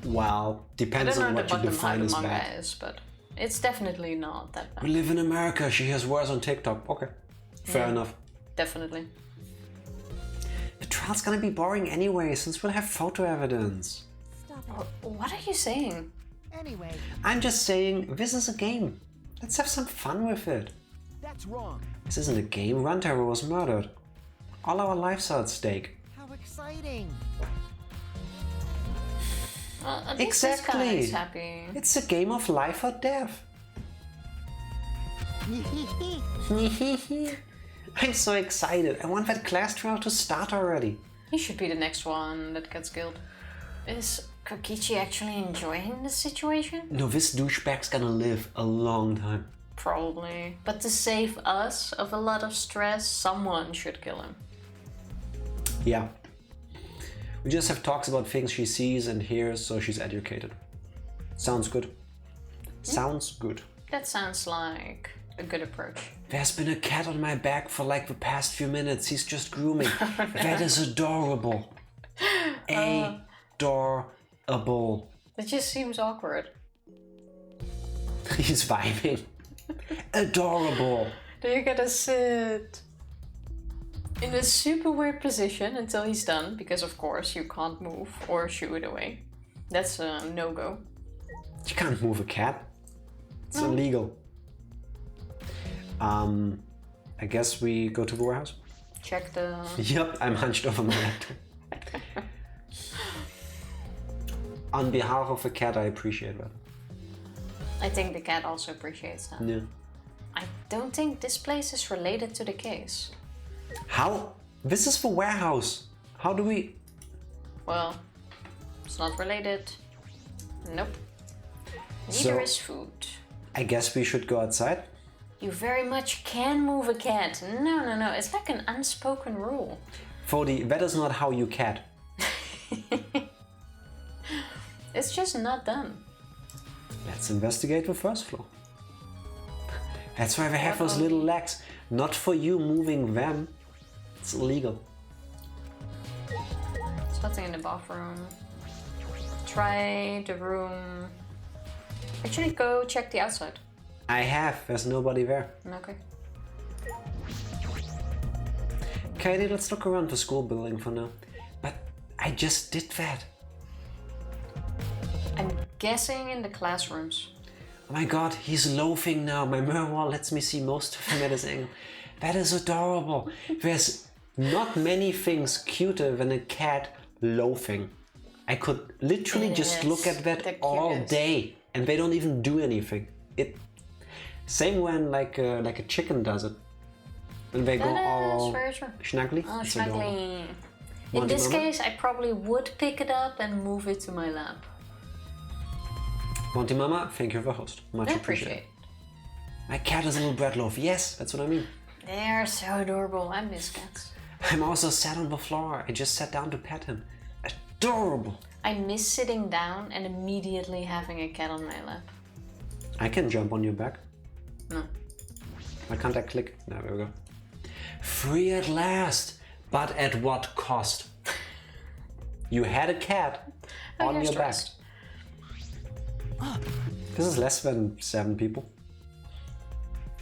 Speaker 1: Well,
Speaker 2: I
Speaker 1: depends
Speaker 2: don't
Speaker 1: on
Speaker 2: know
Speaker 1: what you
Speaker 2: how
Speaker 1: define
Speaker 2: the
Speaker 1: as
Speaker 2: manga
Speaker 1: bad.
Speaker 2: is, but it's definitely not that bad.
Speaker 1: We live in America, she has worse on TikTok. Okay, fair enough.
Speaker 2: Definitely.
Speaker 1: The trial's gonna be boring anyway, since we'll have photo evidence.
Speaker 4: Stop it.
Speaker 2: What are you saying?
Speaker 3: Anyway,
Speaker 1: I'm just saying, this is a game. Let's have some fun with it.
Speaker 3: that's wrong.
Speaker 1: This isn't a game, Runtaro was murdered. All our lives are at stake.
Speaker 3: How exciting.
Speaker 2: Well, at least this guy
Speaker 1: Exactly.
Speaker 2: is happy.
Speaker 1: It's a game of life or death. I'm so excited. I want that class trial to start already.
Speaker 2: He should be the next one that gets killed. Is Kokichi actually enjoying the situation?
Speaker 1: No, this douchebag's gonna live a long time.
Speaker 2: Probably. But to save us of a lot of stress, someone should kill him.
Speaker 1: Yeah. We just have talks about things she sees and hears, so she's educated. Sounds good. Sounds good.
Speaker 2: That sounds like a good approach.
Speaker 1: There's been a cat on my back for like the past few minutes. He's just grooming. That is adorable. Adorable.
Speaker 2: It just seems awkward.
Speaker 1: He's vibing. Adorable.
Speaker 2: Do you gotta sit in a super weird position until he's done, because of course you can't move or shoo it away. That's a no-go.
Speaker 1: You can't move a cat. It's illegal. I guess we go to the warehouse.
Speaker 2: Check the...
Speaker 1: Yep, I'm hunched over my laptop. On behalf of the cat, I appreciate that.
Speaker 2: I think the cat also appreciates that.
Speaker 1: Yeah.
Speaker 2: I don't think this place is related to the case.
Speaker 1: How? This is the warehouse. How do we...
Speaker 2: Well, it's not related. Nope. Neither
Speaker 1: So-
Speaker 2: is food.
Speaker 1: I guess we should go outside?
Speaker 2: You very much can move a cat. No. It's like an unspoken rule.
Speaker 1: Fody, that is not how you cat.
Speaker 2: It's just not done.
Speaker 1: Let's investigate the first floor. That's why they have those little legs. Not for you moving them. It's illegal.
Speaker 2: There's nothing in the bathroom. Try the room. Actually, go check the outside.
Speaker 1: I have. There's nobody there.
Speaker 2: Okay.
Speaker 1: Katie, let's look around the school building for now. But I just did that.
Speaker 2: I'm guessing in the classrooms.
Speaker 1: Oh my god, he's loafing now. My mirror wall lets me see most of him at his angle. That is adorable. There's not many things cuter than a cat loafing. I could literally just look at that all day and they don't even do anything. Same when like a chicken does it. When they go all schnuggly.
Speaker 2: Oh, schnuggly. In this case, I probably would pick it up and move it to my lap.
Speaker 1: Monty Mama, thank you for the host. Much appreciated. My cat is a little bread loaf. Yes, that's what I mean.
Speaker 2: They're so adorable. I miss cats.
Speaker 1: I'm also sat on the floor. I just sat down to pet him. Adorable.
Speaker 2: I miss sitting down and immediately having a cat on my lap.
Speaker 1: I can jump on your back.
Speaker 2: No.
Speaker 1: Why can't I click? There we go. Free at last, but at what cost? You had a cat on your back. This is less than 7 people.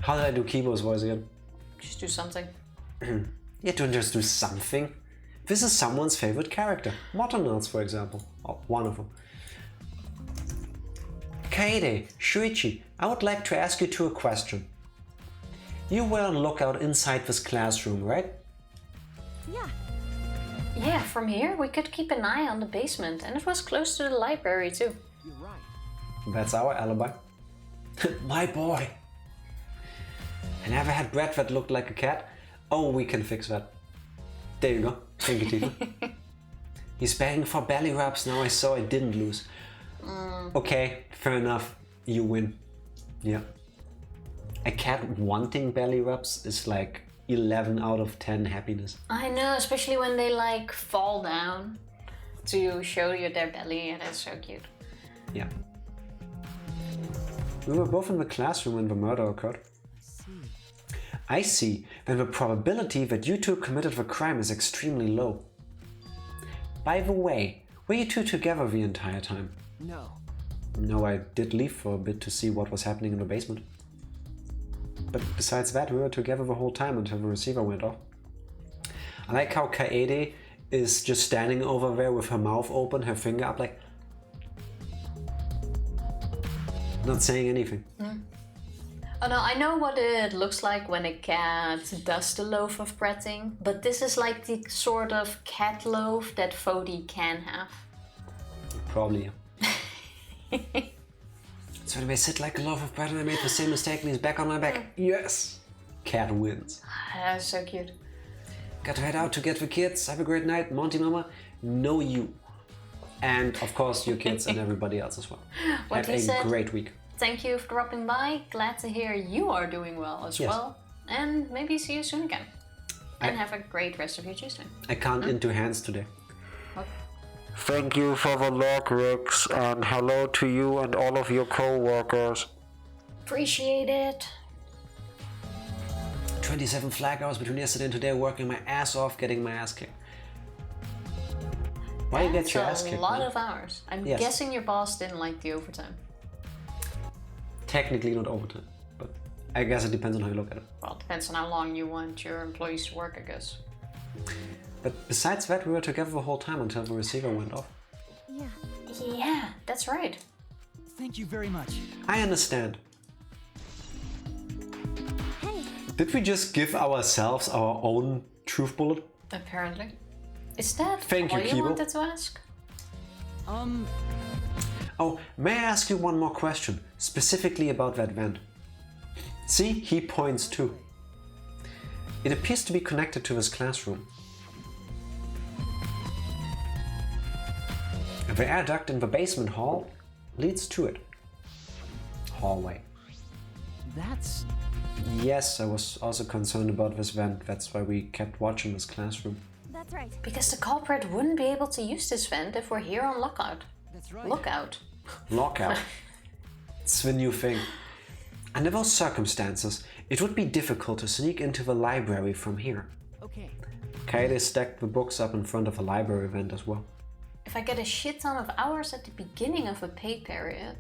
Speaker 1: How did I do Kibo's voice again?
Speaker 2: Just do something.
Speaker 1: Yeah, don't just do something. This is someone's favorite character. Whodunnit, for example. Oh, one of them. Kaede, Shuichi, I would like to ask you two a question. You were on lookout inside this classroom, right?
Speaker 4: Yeah.
Speaker 2: Yeah, from here we could keep an eye on the basement, and it was close to the library too.
Speaker 3: You're right.
Speaker 1: That's our alibi. My boy. I never had bread that looked like a cat. Oh, we can fix that. There you go. Thank you, Tifa. He's begging for belly rubs. Now I saw I didn't lose. Okay, fair enough. You win. Yeah. A cat wanting belly rubs is like 11 out of 10 happiness.
Speaker 2: I know, especially when they like fall down to show you their belly, and it's so cute.
Speaker 1: Yeah. We were both in the classroom when the murder occurred. I see. Then the probability that you two committed the crime is extremely low. By the way, were you two together the entire time?
Speaker 3: No.
Speaker 1: No, I did leave for a bit to see what was happening in the basement. But besides that, we were together the whole time until the receiver went off. I like how Kaede is just standing over there with her mouth open, her finger up like... not saying anything.
Speaker 2: Oh no, I know what it looks like when a cat does the loaf of bread thing, but this is like the sort of cat loaf that Fody can have.
Speaker 1: Probably, yeah. So anyway, sit like a loaf of bread and I made the same mistake and he's back on my back. Yes! Cat wins.
Speaker 2: That's so cute.
Speaker 1: Got to head out to get the kids. Have a great night. Monty Mama, know you. And of course your kids and everybody else as well.
Speaker 2: What
Speaker 1: Have
Speaker 2: he said.
Speaker 1: Great week.
Speaker 2: Thank you for dropping by. Glad to hear you are doing well as well. And maybe see you soon again. And have a great rest of your Tuesday.
Speaker 1: I can't into hands today.
Speaker 2: What?
Speaker 1: Thank you for the log, Rex, and hello to you and all of your co-workers.
Speaker 2: Appreciate it.
Speaker 1: 27 flag hours between yesterday and today, working my ass off, getting my ass kicked. Why you get your ass kicked?
Speaker 2: That's a lot of hours. I'm guessing your boss didn't like the overtime.
Speaker 1: Technically not overtime, but I guess it depends on how you look at it.
Speaker 2: Well, it depends on how long you want your employees to work, I guess.
Speaker 1: But besides that, we were together the whole time until the receiver went off.
Speaker 4: Yeah.
Speaker 2: Yeah, that's right.
Speaker 3: Thank you very much.
Speaker 1: I understand.
Speaker 4: Hey.
Speaker 1: Did we just give ourselves our own truth bullet?
Speaker 2: Apparently. Is that
Speaker 1: Thank
Speaker 2: all
Speaker 1: you,
Speaker 2: you
Speaker 1: Kibo.
Speaker 2: wanted to ask?
Speaker 1: Oh, may I ask you one more question, specifically about that vent? See, he points too. It appears to be connected to this classroom. The air duct in the basement hall leads to it. Hallway.
Speaker 3: That's...
Speaker 1: Yes, I was also concerned about this vent. That's why we kept watching this classroom.
Speaker 4: That's right.
Speaker 2: Because the culprit wouldn't be able to use this vent if we're here on lookout.
Speaker 3: That's right.
Speaker 2: Lookout.
Speaker 1: Lockout. It's the new thing. Under those circumstances, it would be difficult to sneak into the library from here.
Speaker 3: Okay.
Speaker 1: Okay, they stacked the books up in front of a library event as well.
Speaker 2: If I get a shit ton of hours at the beginning of a pay period.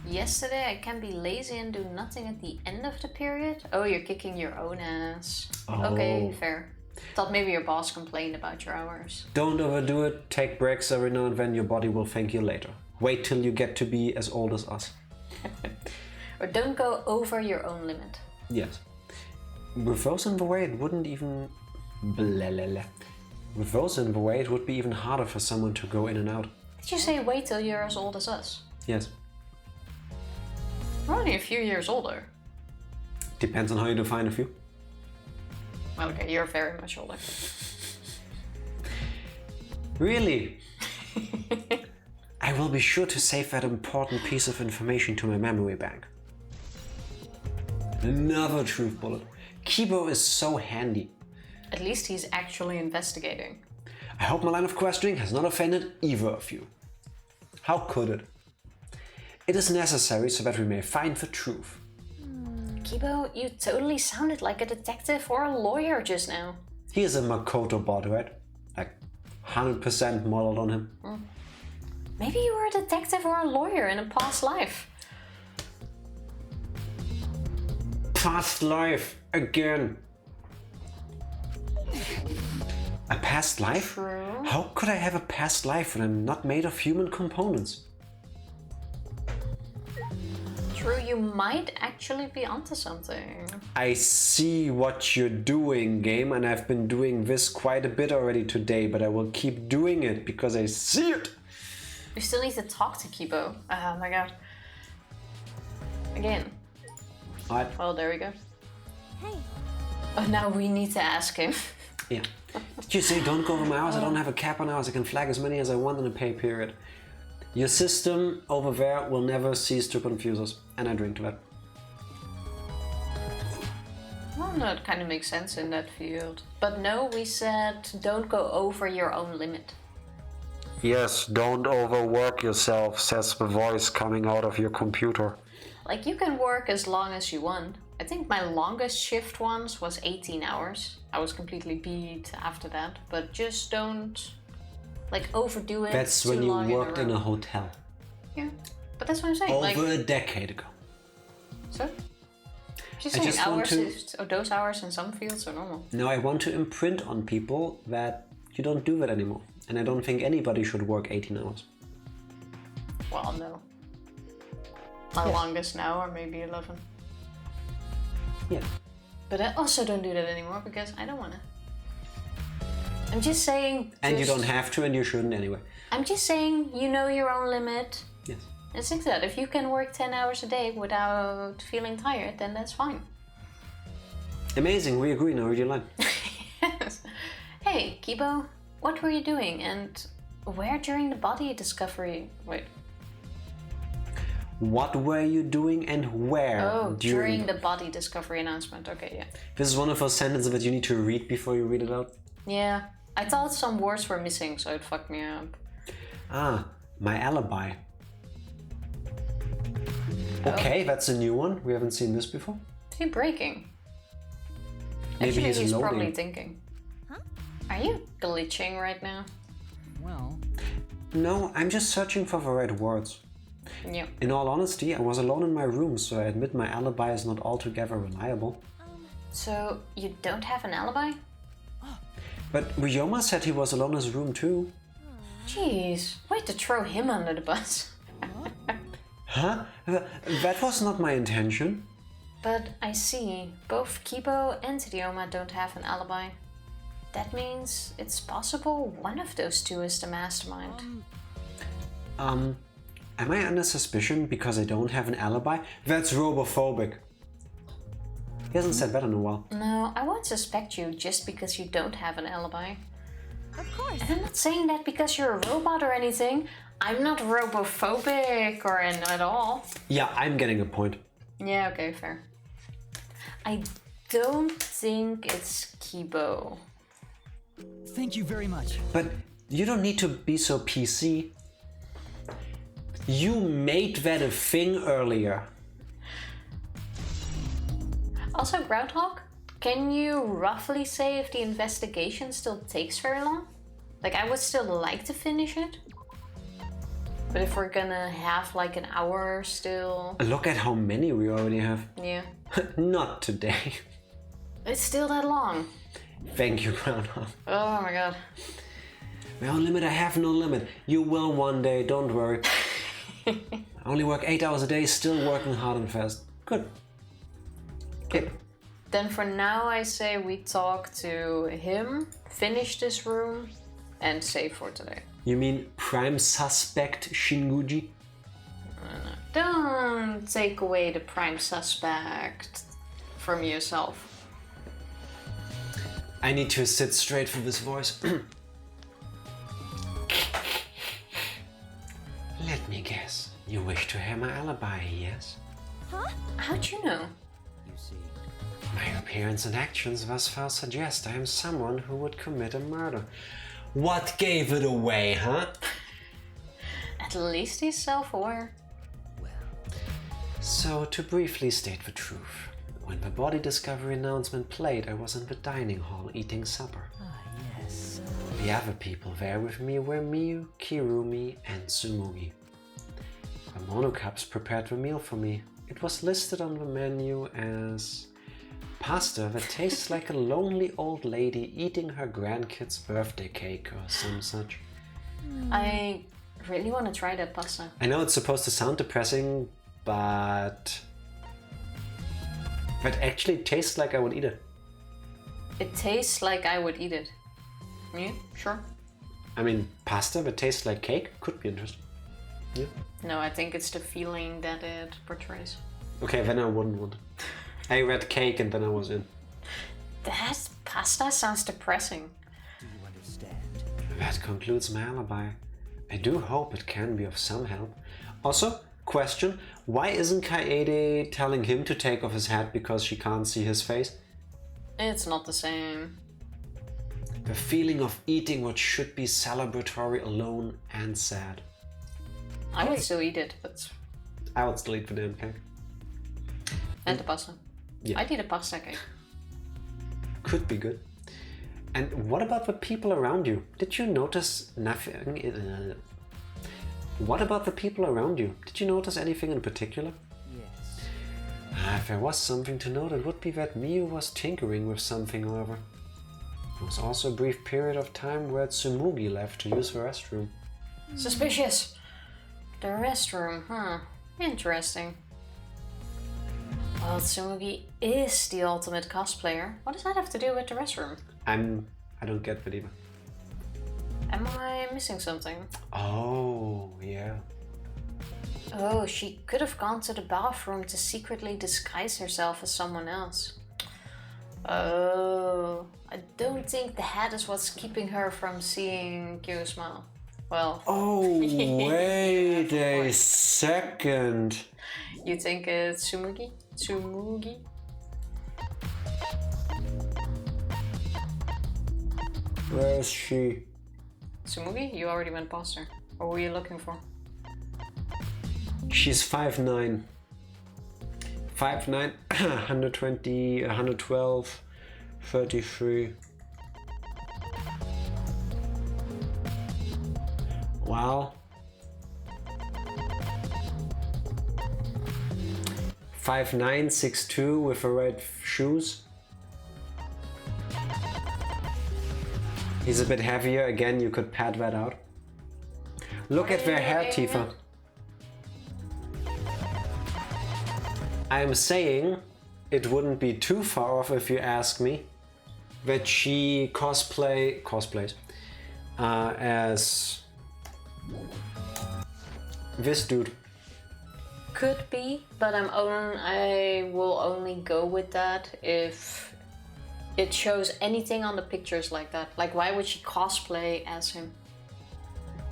Speaker 2: Yesterday I can be lazy and do nothing at the end of the period. Oh, you're kicking your own ass.
Speaker 1: Oh.
Speaker 2: Okay, fair. Thought maybe your boss complained about your hours.
Speaker 1: Don't overdo it. Take breaks every now and then. Your body will thank you later. Wait till you get to be as old as us.
Speaker 2: Or don't go over your own limit.
Speaker 1: Yes. With those in the way, it wouldn't even... Blah, blah, blah. With those in the way, it would be even harder for someone to go in and out.
Speaker 2: Did you say wait till you're as old as us?
Speaker 1: Yes.
Speaker 2: We're only a few years older.
Speaker 1: Depends on how you define a few.
Speaker 2: Okay, you're very much older.
Speaker 1: Really? I will be sure to save that important piece of information to my memory bank. Another truth bullet. Kibo is so handy.
Speaker 2: At least he's actually investigating.
Speaker 1: I hope my line of questioning has not offended either of you. How could it? It is necessary so that we may find the truth.
Speaker 2: Kibo, you totally sounded like a detective or a lawyer just now.
Speaker 1: He is a Makoto bot, right? Like 100% modeled on him.
Speaker 2: Maybe you were a detective or a lawyer in a past life.
Speaker 1: Past life, again. A past life?
Speaker 2: True.
Speaker 1: How could I have a past life when I'm not made of human components?
Speaker 2: True, you might actually be onto something.
Speaker 1: I see what you're doing, game, and I've been doing this quite a bit already today, but I will keep doing it because I see it.
Speaker 2: We still need to talk to Kibo. Oh my god. Again.
Speaker 1: Alright,
Speaker 2: Well, there we go.
Speaker 4: Hey,
Speaker 2: Oh, now we need to ask him.
Speaker 1: yeah. Did you say don't go over my hours? I don't have a cap on hours. I can flag as many as I want in a pay period. Your system over there will never cease to confuse us, and I drink to that.
Speaker 2: Well, no, it kind of makes sense in that field. But no, we said don't go over your own limit.
Speaker 1: Yes, don't overwork yourself, says the voice coming out of your computer.
Speaker 2: Like, you can work as long as you want. I think my longest shift once was 18 hours. I was completely beat after that, but just don't, like, overdo it.
Speaker 1: That's
Speaker 2: too
Speaker 1: when you
Speaker 2: long
Speaker 1: worked in
Speaker 2: row.
Speaker 1: a hotel.
Speaker 2: Yeah, but that's what I'm saying.
Speaker 1: Over
Speaker 2: Like,
Speaker 1: a decade ago.
Speaker 2: so? Just
Speaker 1: I
Speaker 2: saying,
Speaker 1: just want
Speaker 2: hours
Speaker 1: to-
Speaker 2: is, or those hours in some fields are normal.
Speaker 1: Now I want to imprint on people that you don't do that anymore. And I don't think anybody should work 18 hours.
Speaker 2: Well, no. My longest now are maybe 11.
Speaker 1: Yeah.
Speaker 2: But I also don't do that anymore because I don't want to. I'm just saying.
Speaker 1: And you
Speaker 2: just-
Speaker 1: don't have to, and you shouldn't anyway.
Speaker 2: I'm just saying, you know your own limit.
Speaker 1: Yes.
Speaker 2: It's like that. If you can work 10 hours a day without feeling tired, then that's fine.
Speaker 1: Amazing, we agree. Now read your line.
Speaker 2: Yes. Hey, Kibo, what were you doing and where during the body discovery? Wait.
Speaker 1: What were you doing and where
Speaker 2: Oh, during the body discovery announcement. Okay, yeah.
Speaker 1: This is one of those sentences that you need to read before you read it out.
Speaker 2: Yeah. I thought some words were missing, so it fucked me up.
Speaker 1: Ah, my alibi. Okay, that's a new one. We haven't seen this before.
Speaker 2: Is he breaking?
Speaker 1: Maybe
Speaker 2: Actually,
Speaker 1: he's loading.
Speaker 2: probably thinking.
Speaker 4: Huh?
Speaker 2: Are you glitching right now?
Speaker 3: Well,
Speaker 1: No, I'm just searching for the right words.
Speaker 2: Yeah.
Speaker 1: In all honesty, I was alone in my room, so I admit my alibi is not altogether reliable.
Speaker 2: So, you don't have an alibi?
Speaker 1: But Ryoma said he was alone in his room too.
Speaker 2: Jeez, way to throw him under the bus.
Speaker 1: Huh? That was not my intention.
Speaker 2: But I see, both Kibo and Ryoma don't have an alibi. That means it's possible one of those two is the mastermind.
Speaker 1: Am I under suspicion because I don't have an alibi? That's robophobic. He hasn't said that in a while.
Speaker 2: No, I won't suspect you just because you don't have an alibi.
Speaker 4: Of course.
Speaker 2: And I'm not saying that because you're a robot or anything. I'm not robophobic or at all.
Speaker 1: Yeah, I'm getting a point.
Speaker 2: Yeah, okay, fair. I don't think it's Kibo.
Speaker 3: Thank you very much.
Speaker 1: But you don't need to be so PC. You made that a thing earlier.
Speaker 2: Also, Groundhog, can you roughly say if the investigation still takes very long? Like, I would still like to finish it. But if we're gonna have like an hour still...
Speaker 1: Look at how many we already have.
Speaker 2: Yeah.
Speaker 1: Not today.
Speaker 2: It's still that long.
Speaker 1: Thank you, Groundhog.
Speaker 2: Oh my god.
Speaker 1: My own limit, I have no limit. You will one day, don't worry. I only work 8 hours a day, still working hard and fast. Good. Okay.
Speaker 2: Then for now I say we talk to him, finish this room, and save for today.
Speaker 1: You mean prime suspect Shinguji?
Speaker 2: Don't take away the prime suspect from yourself.
Speaker 1: I need to sit straight for this voice. Let me guess. You wish to hear my alibi, yes?
Speaker 4: Huh?
Speaker 2: How'd you know?
Speaker 3: You see.
Speaker 1: My appearance and actions thus far suggest I am someone who would commit a murder. What gave it away, huh?
Speaker 2: At least he's self-aware.
Speaker 1: So, to briefly state the truth, when the body discovery announcement played, I was in the dining hall eating supper.
Speaker 3: Ah, yes.
Speaker 1: The other people there with me were Miyu, Kirumi, and Tsumugi. The Monocups prepared the meal for me. It was listed on the menu as pasta that tastes like a lonely old lady eating her grandkid's birthday cake or some such.
Speaker 2: I really want to try that pasta.
Speaker 1: I know it's supposed to sound depressing, but that actually tastes like I would eat it.
Speaker 2: It tastes like I would eat it. Yeah, sure.
Speaker 1: I mean, pasta that tastes like cake could be interesting. Yeah.
Speaker 2: No, I think it's the feeling that it portrays.
Speaker 1: Okay, then I wouldn't want it. I read cake and then I was in.
Speaker 2: That pasta sounds depressing.
Speaker 3: Do you understand?
Speaker 1: That concludes my alibi. I do hope it can be of some help. Also, question, why isn't Kaede telling him to take off his hat because she can't see his face?
Speaker 2: It's not the same.
Speaker 1: The feeling of eating what should be celebratory alone and sad.
Speaker 2: I would still eat it, but...
Speaker 1: I would still eat the damn cake.
Speaker 2: And the pasta.
Speaker 1: Yeah.
Speaker 2: I'd eat a pasta cake.
Speaker 1: Could be good. And what about the people around you? Did you notice nothing? What about the people around you? Did you notice anything in particular?
Speaker 3: Yes.
Speaker 1: If there was something to note, it would be that Miyu was tinkering with something, however. There was also a brief period of time where Tsumugi left to use the restroom.
Speaker 2: Suspicious. The restroom, huh? Interesting. Well, Tsumugi is the ultimate cosplayer. What does that have to do with the restroom?
Speaker 1: I don't get that either.
Speaker 2: Am I missing something?
Speaker 1: Oh, yeah.
Speaker 2: Oh, she could have gone to the bathroom to secretly disguise herself as someone else. Oh, I don't think the hat is what's keeping her from seeing Kyo's smile. Well...
Speaker 1: Oh, wait a second.
Speaker 2: You think it's Tsumugi? Tsumugi?
Speaker 1: Where is she?
Speaker 2: Tsumugi? You already went past her. What were you looking for?
Speaker 1: She's 5'9". 5'9", 120, 112, 33. Wow. 5'9", 6'2", with the red shoes. He's a bit heavier. Again, you could pad that out. Look at their hair, Tifa. I'm saying it wouldn't be too far off if you ask me that she cosplays as this dude.
Speaker 2: Could be, but I will only go with that if it shows anything on the pictures like that. Like, why would she cosplay as him?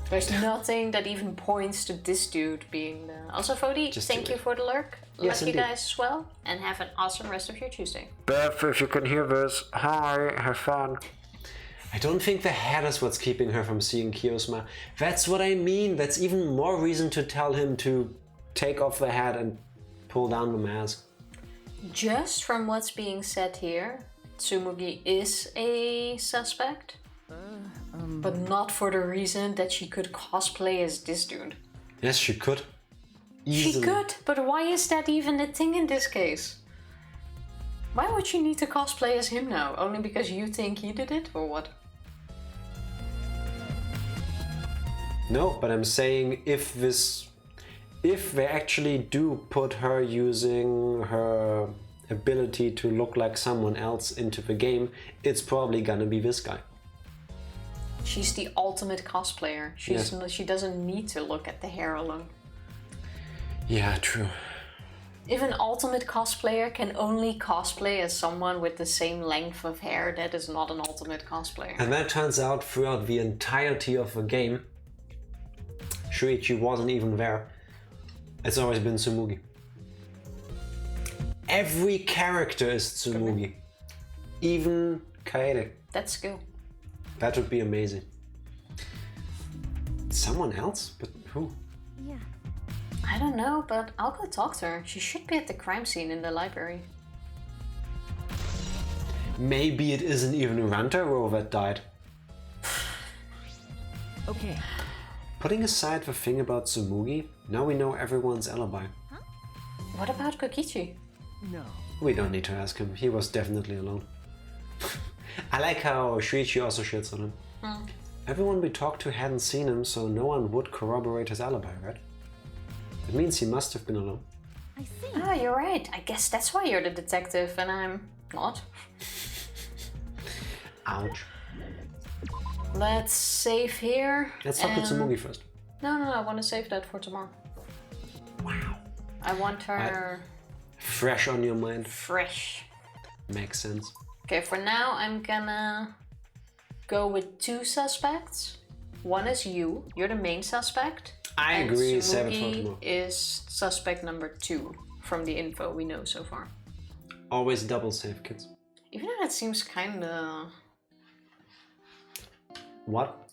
Speaker 2: There's nothing that even points to this dude being there. Also, Fodi, thank you for the lurk.
Speaker 1: Yes,
Speaker 2: Love you
Speaker 1: indeed.
Speaker 2: guys as well, and have an awesome rest of your Tuesday.
Speaker 1: Beth, if you can hear this, hi, have fun. I don't think the head is what's keeping her from seeing Kyo's smile. That's what I mean. That's even more reason to tell him to take off the head and pull down the mask.
Speaker 2: Just from what's being said here, Tsumugi is a suspect. But not for the reason that she could cosplay as this dude.
Speaker 1: Yes, she could. Easily.
Speaker 2: She could, but why is that even a thing in this case? Why would she need to cosplay as him now? Only because you think he did it, or what?
Speaker 1: No, but I'm saying if they actually do put her using her ability to look like someone else into the game, it's probably gonna be this guy.
Speaker 2: She's the ultimate cosplayer. She doesn't need to look at the hair alone.
Speaker 1: Yeah, true.
Speaker 2: If an ultimate cosplayer can only cosplay as someone with the same length of hair, that is not an ultimate cosplayer.
Speaker 1: And that turns out throughout the entirety of the game, Shuichi wasn't even there. It's always been Tsumugi. Every character is Tsumugi. Even Kaede.
Speaker 2: That's skill.
Speaker 1: That would be amazing. Someone else? But who?
Speaker 4: Yeah.
Speaker 2: I don't know, but I'll go talk to her. She should be at the crime scene in the library.
Speaker 1: Maybe it isn't even Rantaro that died.
Speaker 3: Okay.
Speaker 1: Putting aside the thing about Tsumugi, now we know everyone's alibi.
Speaker 2: What about Kokichi?
Speaker 3: No.
Speaker 1: We don't need to ask him. He was definitely alone. I like how Shuichi also shits on him. Everyone we talked to hadn't seen him, so no one would corroborate his alibi, right? It means he must have been alone.
Speaker 4: I see.
Speaker 2: Ah, you're right. I guess that's why you're the detective and I'm not.
Speaker 1: Ouch.
Speaker 2: Let's save here.
Speaker 1: Let's talk to Tsumugi first.
Speaker 2: No, I want to save that for tomorrow.
Speaker 1: Wow.
Speaker 2: I want her
Speaker 1: Fresh on your mind.
Speaker 2: fresh.
Speaker 1: Makes sense.
Speaker 2: Okay, for now I'm gonna go with 2 suspects. One is you. You're the main suspect.
Speaker 1: I
Speaker 2: and
Speaker 1: agree. Save it for
Speaker 2: Tsumugi
Speaker 1: tomorrow.
Speaker 2: is suspect number 2 from the info we know so far.
Speaker 1: Always double save, kids.
Speaker 2: Even though that seems kinda...
Speaker 1: What?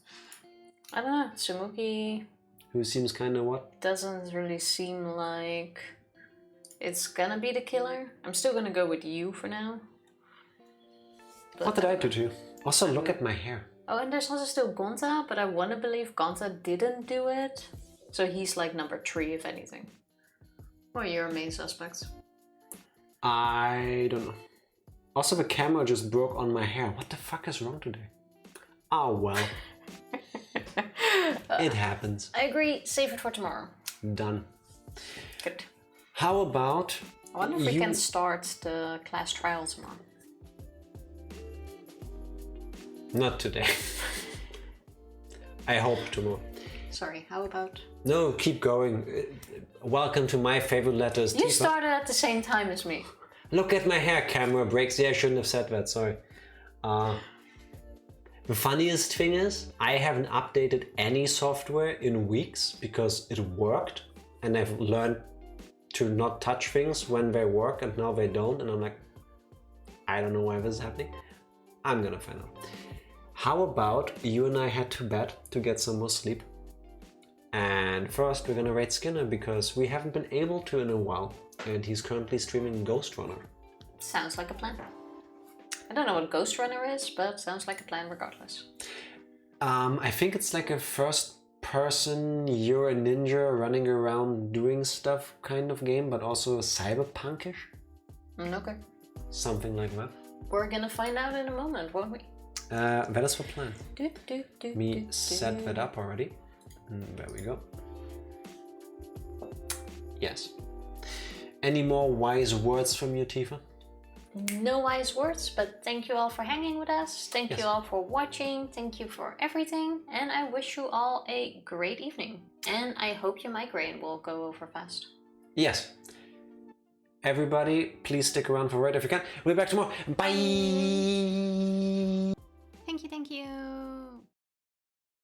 Speaker 2: I don't know, Tsumugi
Speaker 1: Who seems kinda what?
Speaker 2: doesn't really seem like it's gonna be the killer. I'm still gonna go with you for now. But
Speaker 1: What did I do to you? Also, look at my hair.
Speaker 2: Oh, and there's also still Gonta, but I want to believe Gonta didn't do it. So he's like number 3, if anything. Or you're a main suspect.
Speaker 1: I don't know. Also, the camera just broke on my hair. What the fuck is wrong today? Oh well. It happens.
Speaker 2: I agree, save it for tomorrow.
Speaker 1: Done.
Speaker 2: Good.
Speaker 1: How about
Speaker 2: I wonder if we
Speaker 1: you...
Speaker 2: can start the class trial tomorrow.
Speaker 1: Not today. I hope tomorrow.
Speaker 2: Sorry, how about...
Speaker 1: No, keep going. Welcome to my favorite letters.
Speaker 2: You
Speaker 1: Tifa.
Speaker 2: started at the same time as me.
Speaker 1: Look at my hair, camera breaks. Yeah, I shouldn't have said that, sorry. The funniest thing is, I haven't updated any software in weeks because it worked and I've learned to not touch things when they work and now they don't, and I'm like, I don't know why this is happening. I'm gonna find out. How about you and I head to bed to get some more sleep? And first we're gonna raid Skinner because we haven't been able to in a while, and he's currently streaming Ghost Runner.
Speaker 2: Sounds like a plan. I don't know what Ghost Runner is, but sounds like a plan regardless.
Speaker 1: I think it's like a first person, you're a ninja running around doing stuff kind of game, but also cyberpunkish.
Speaker 2: Okay.
Speaker 1: Something like that.
Speaker 2: We're gonna find out in a moment, won't we?
Speaker 1: That is the plan.
Speaker 2: Do,
Speaker 1: Me set that up already. There we go. Yes. Any more wise words from you, Tifa?
Speaker 2: No wise words, but thank you all for hanging with us. Thank
Speaker 1: Yes.
Speaker 2: you all for watching. Thank you for everything. And I wish you all a great evening. And I hope your migraine will go over fast.
Speaker 1: Yes. Everybody, please stick around for Raid if you can. We'll be back tomorrow. Bye!
Speaker 2: Thank you.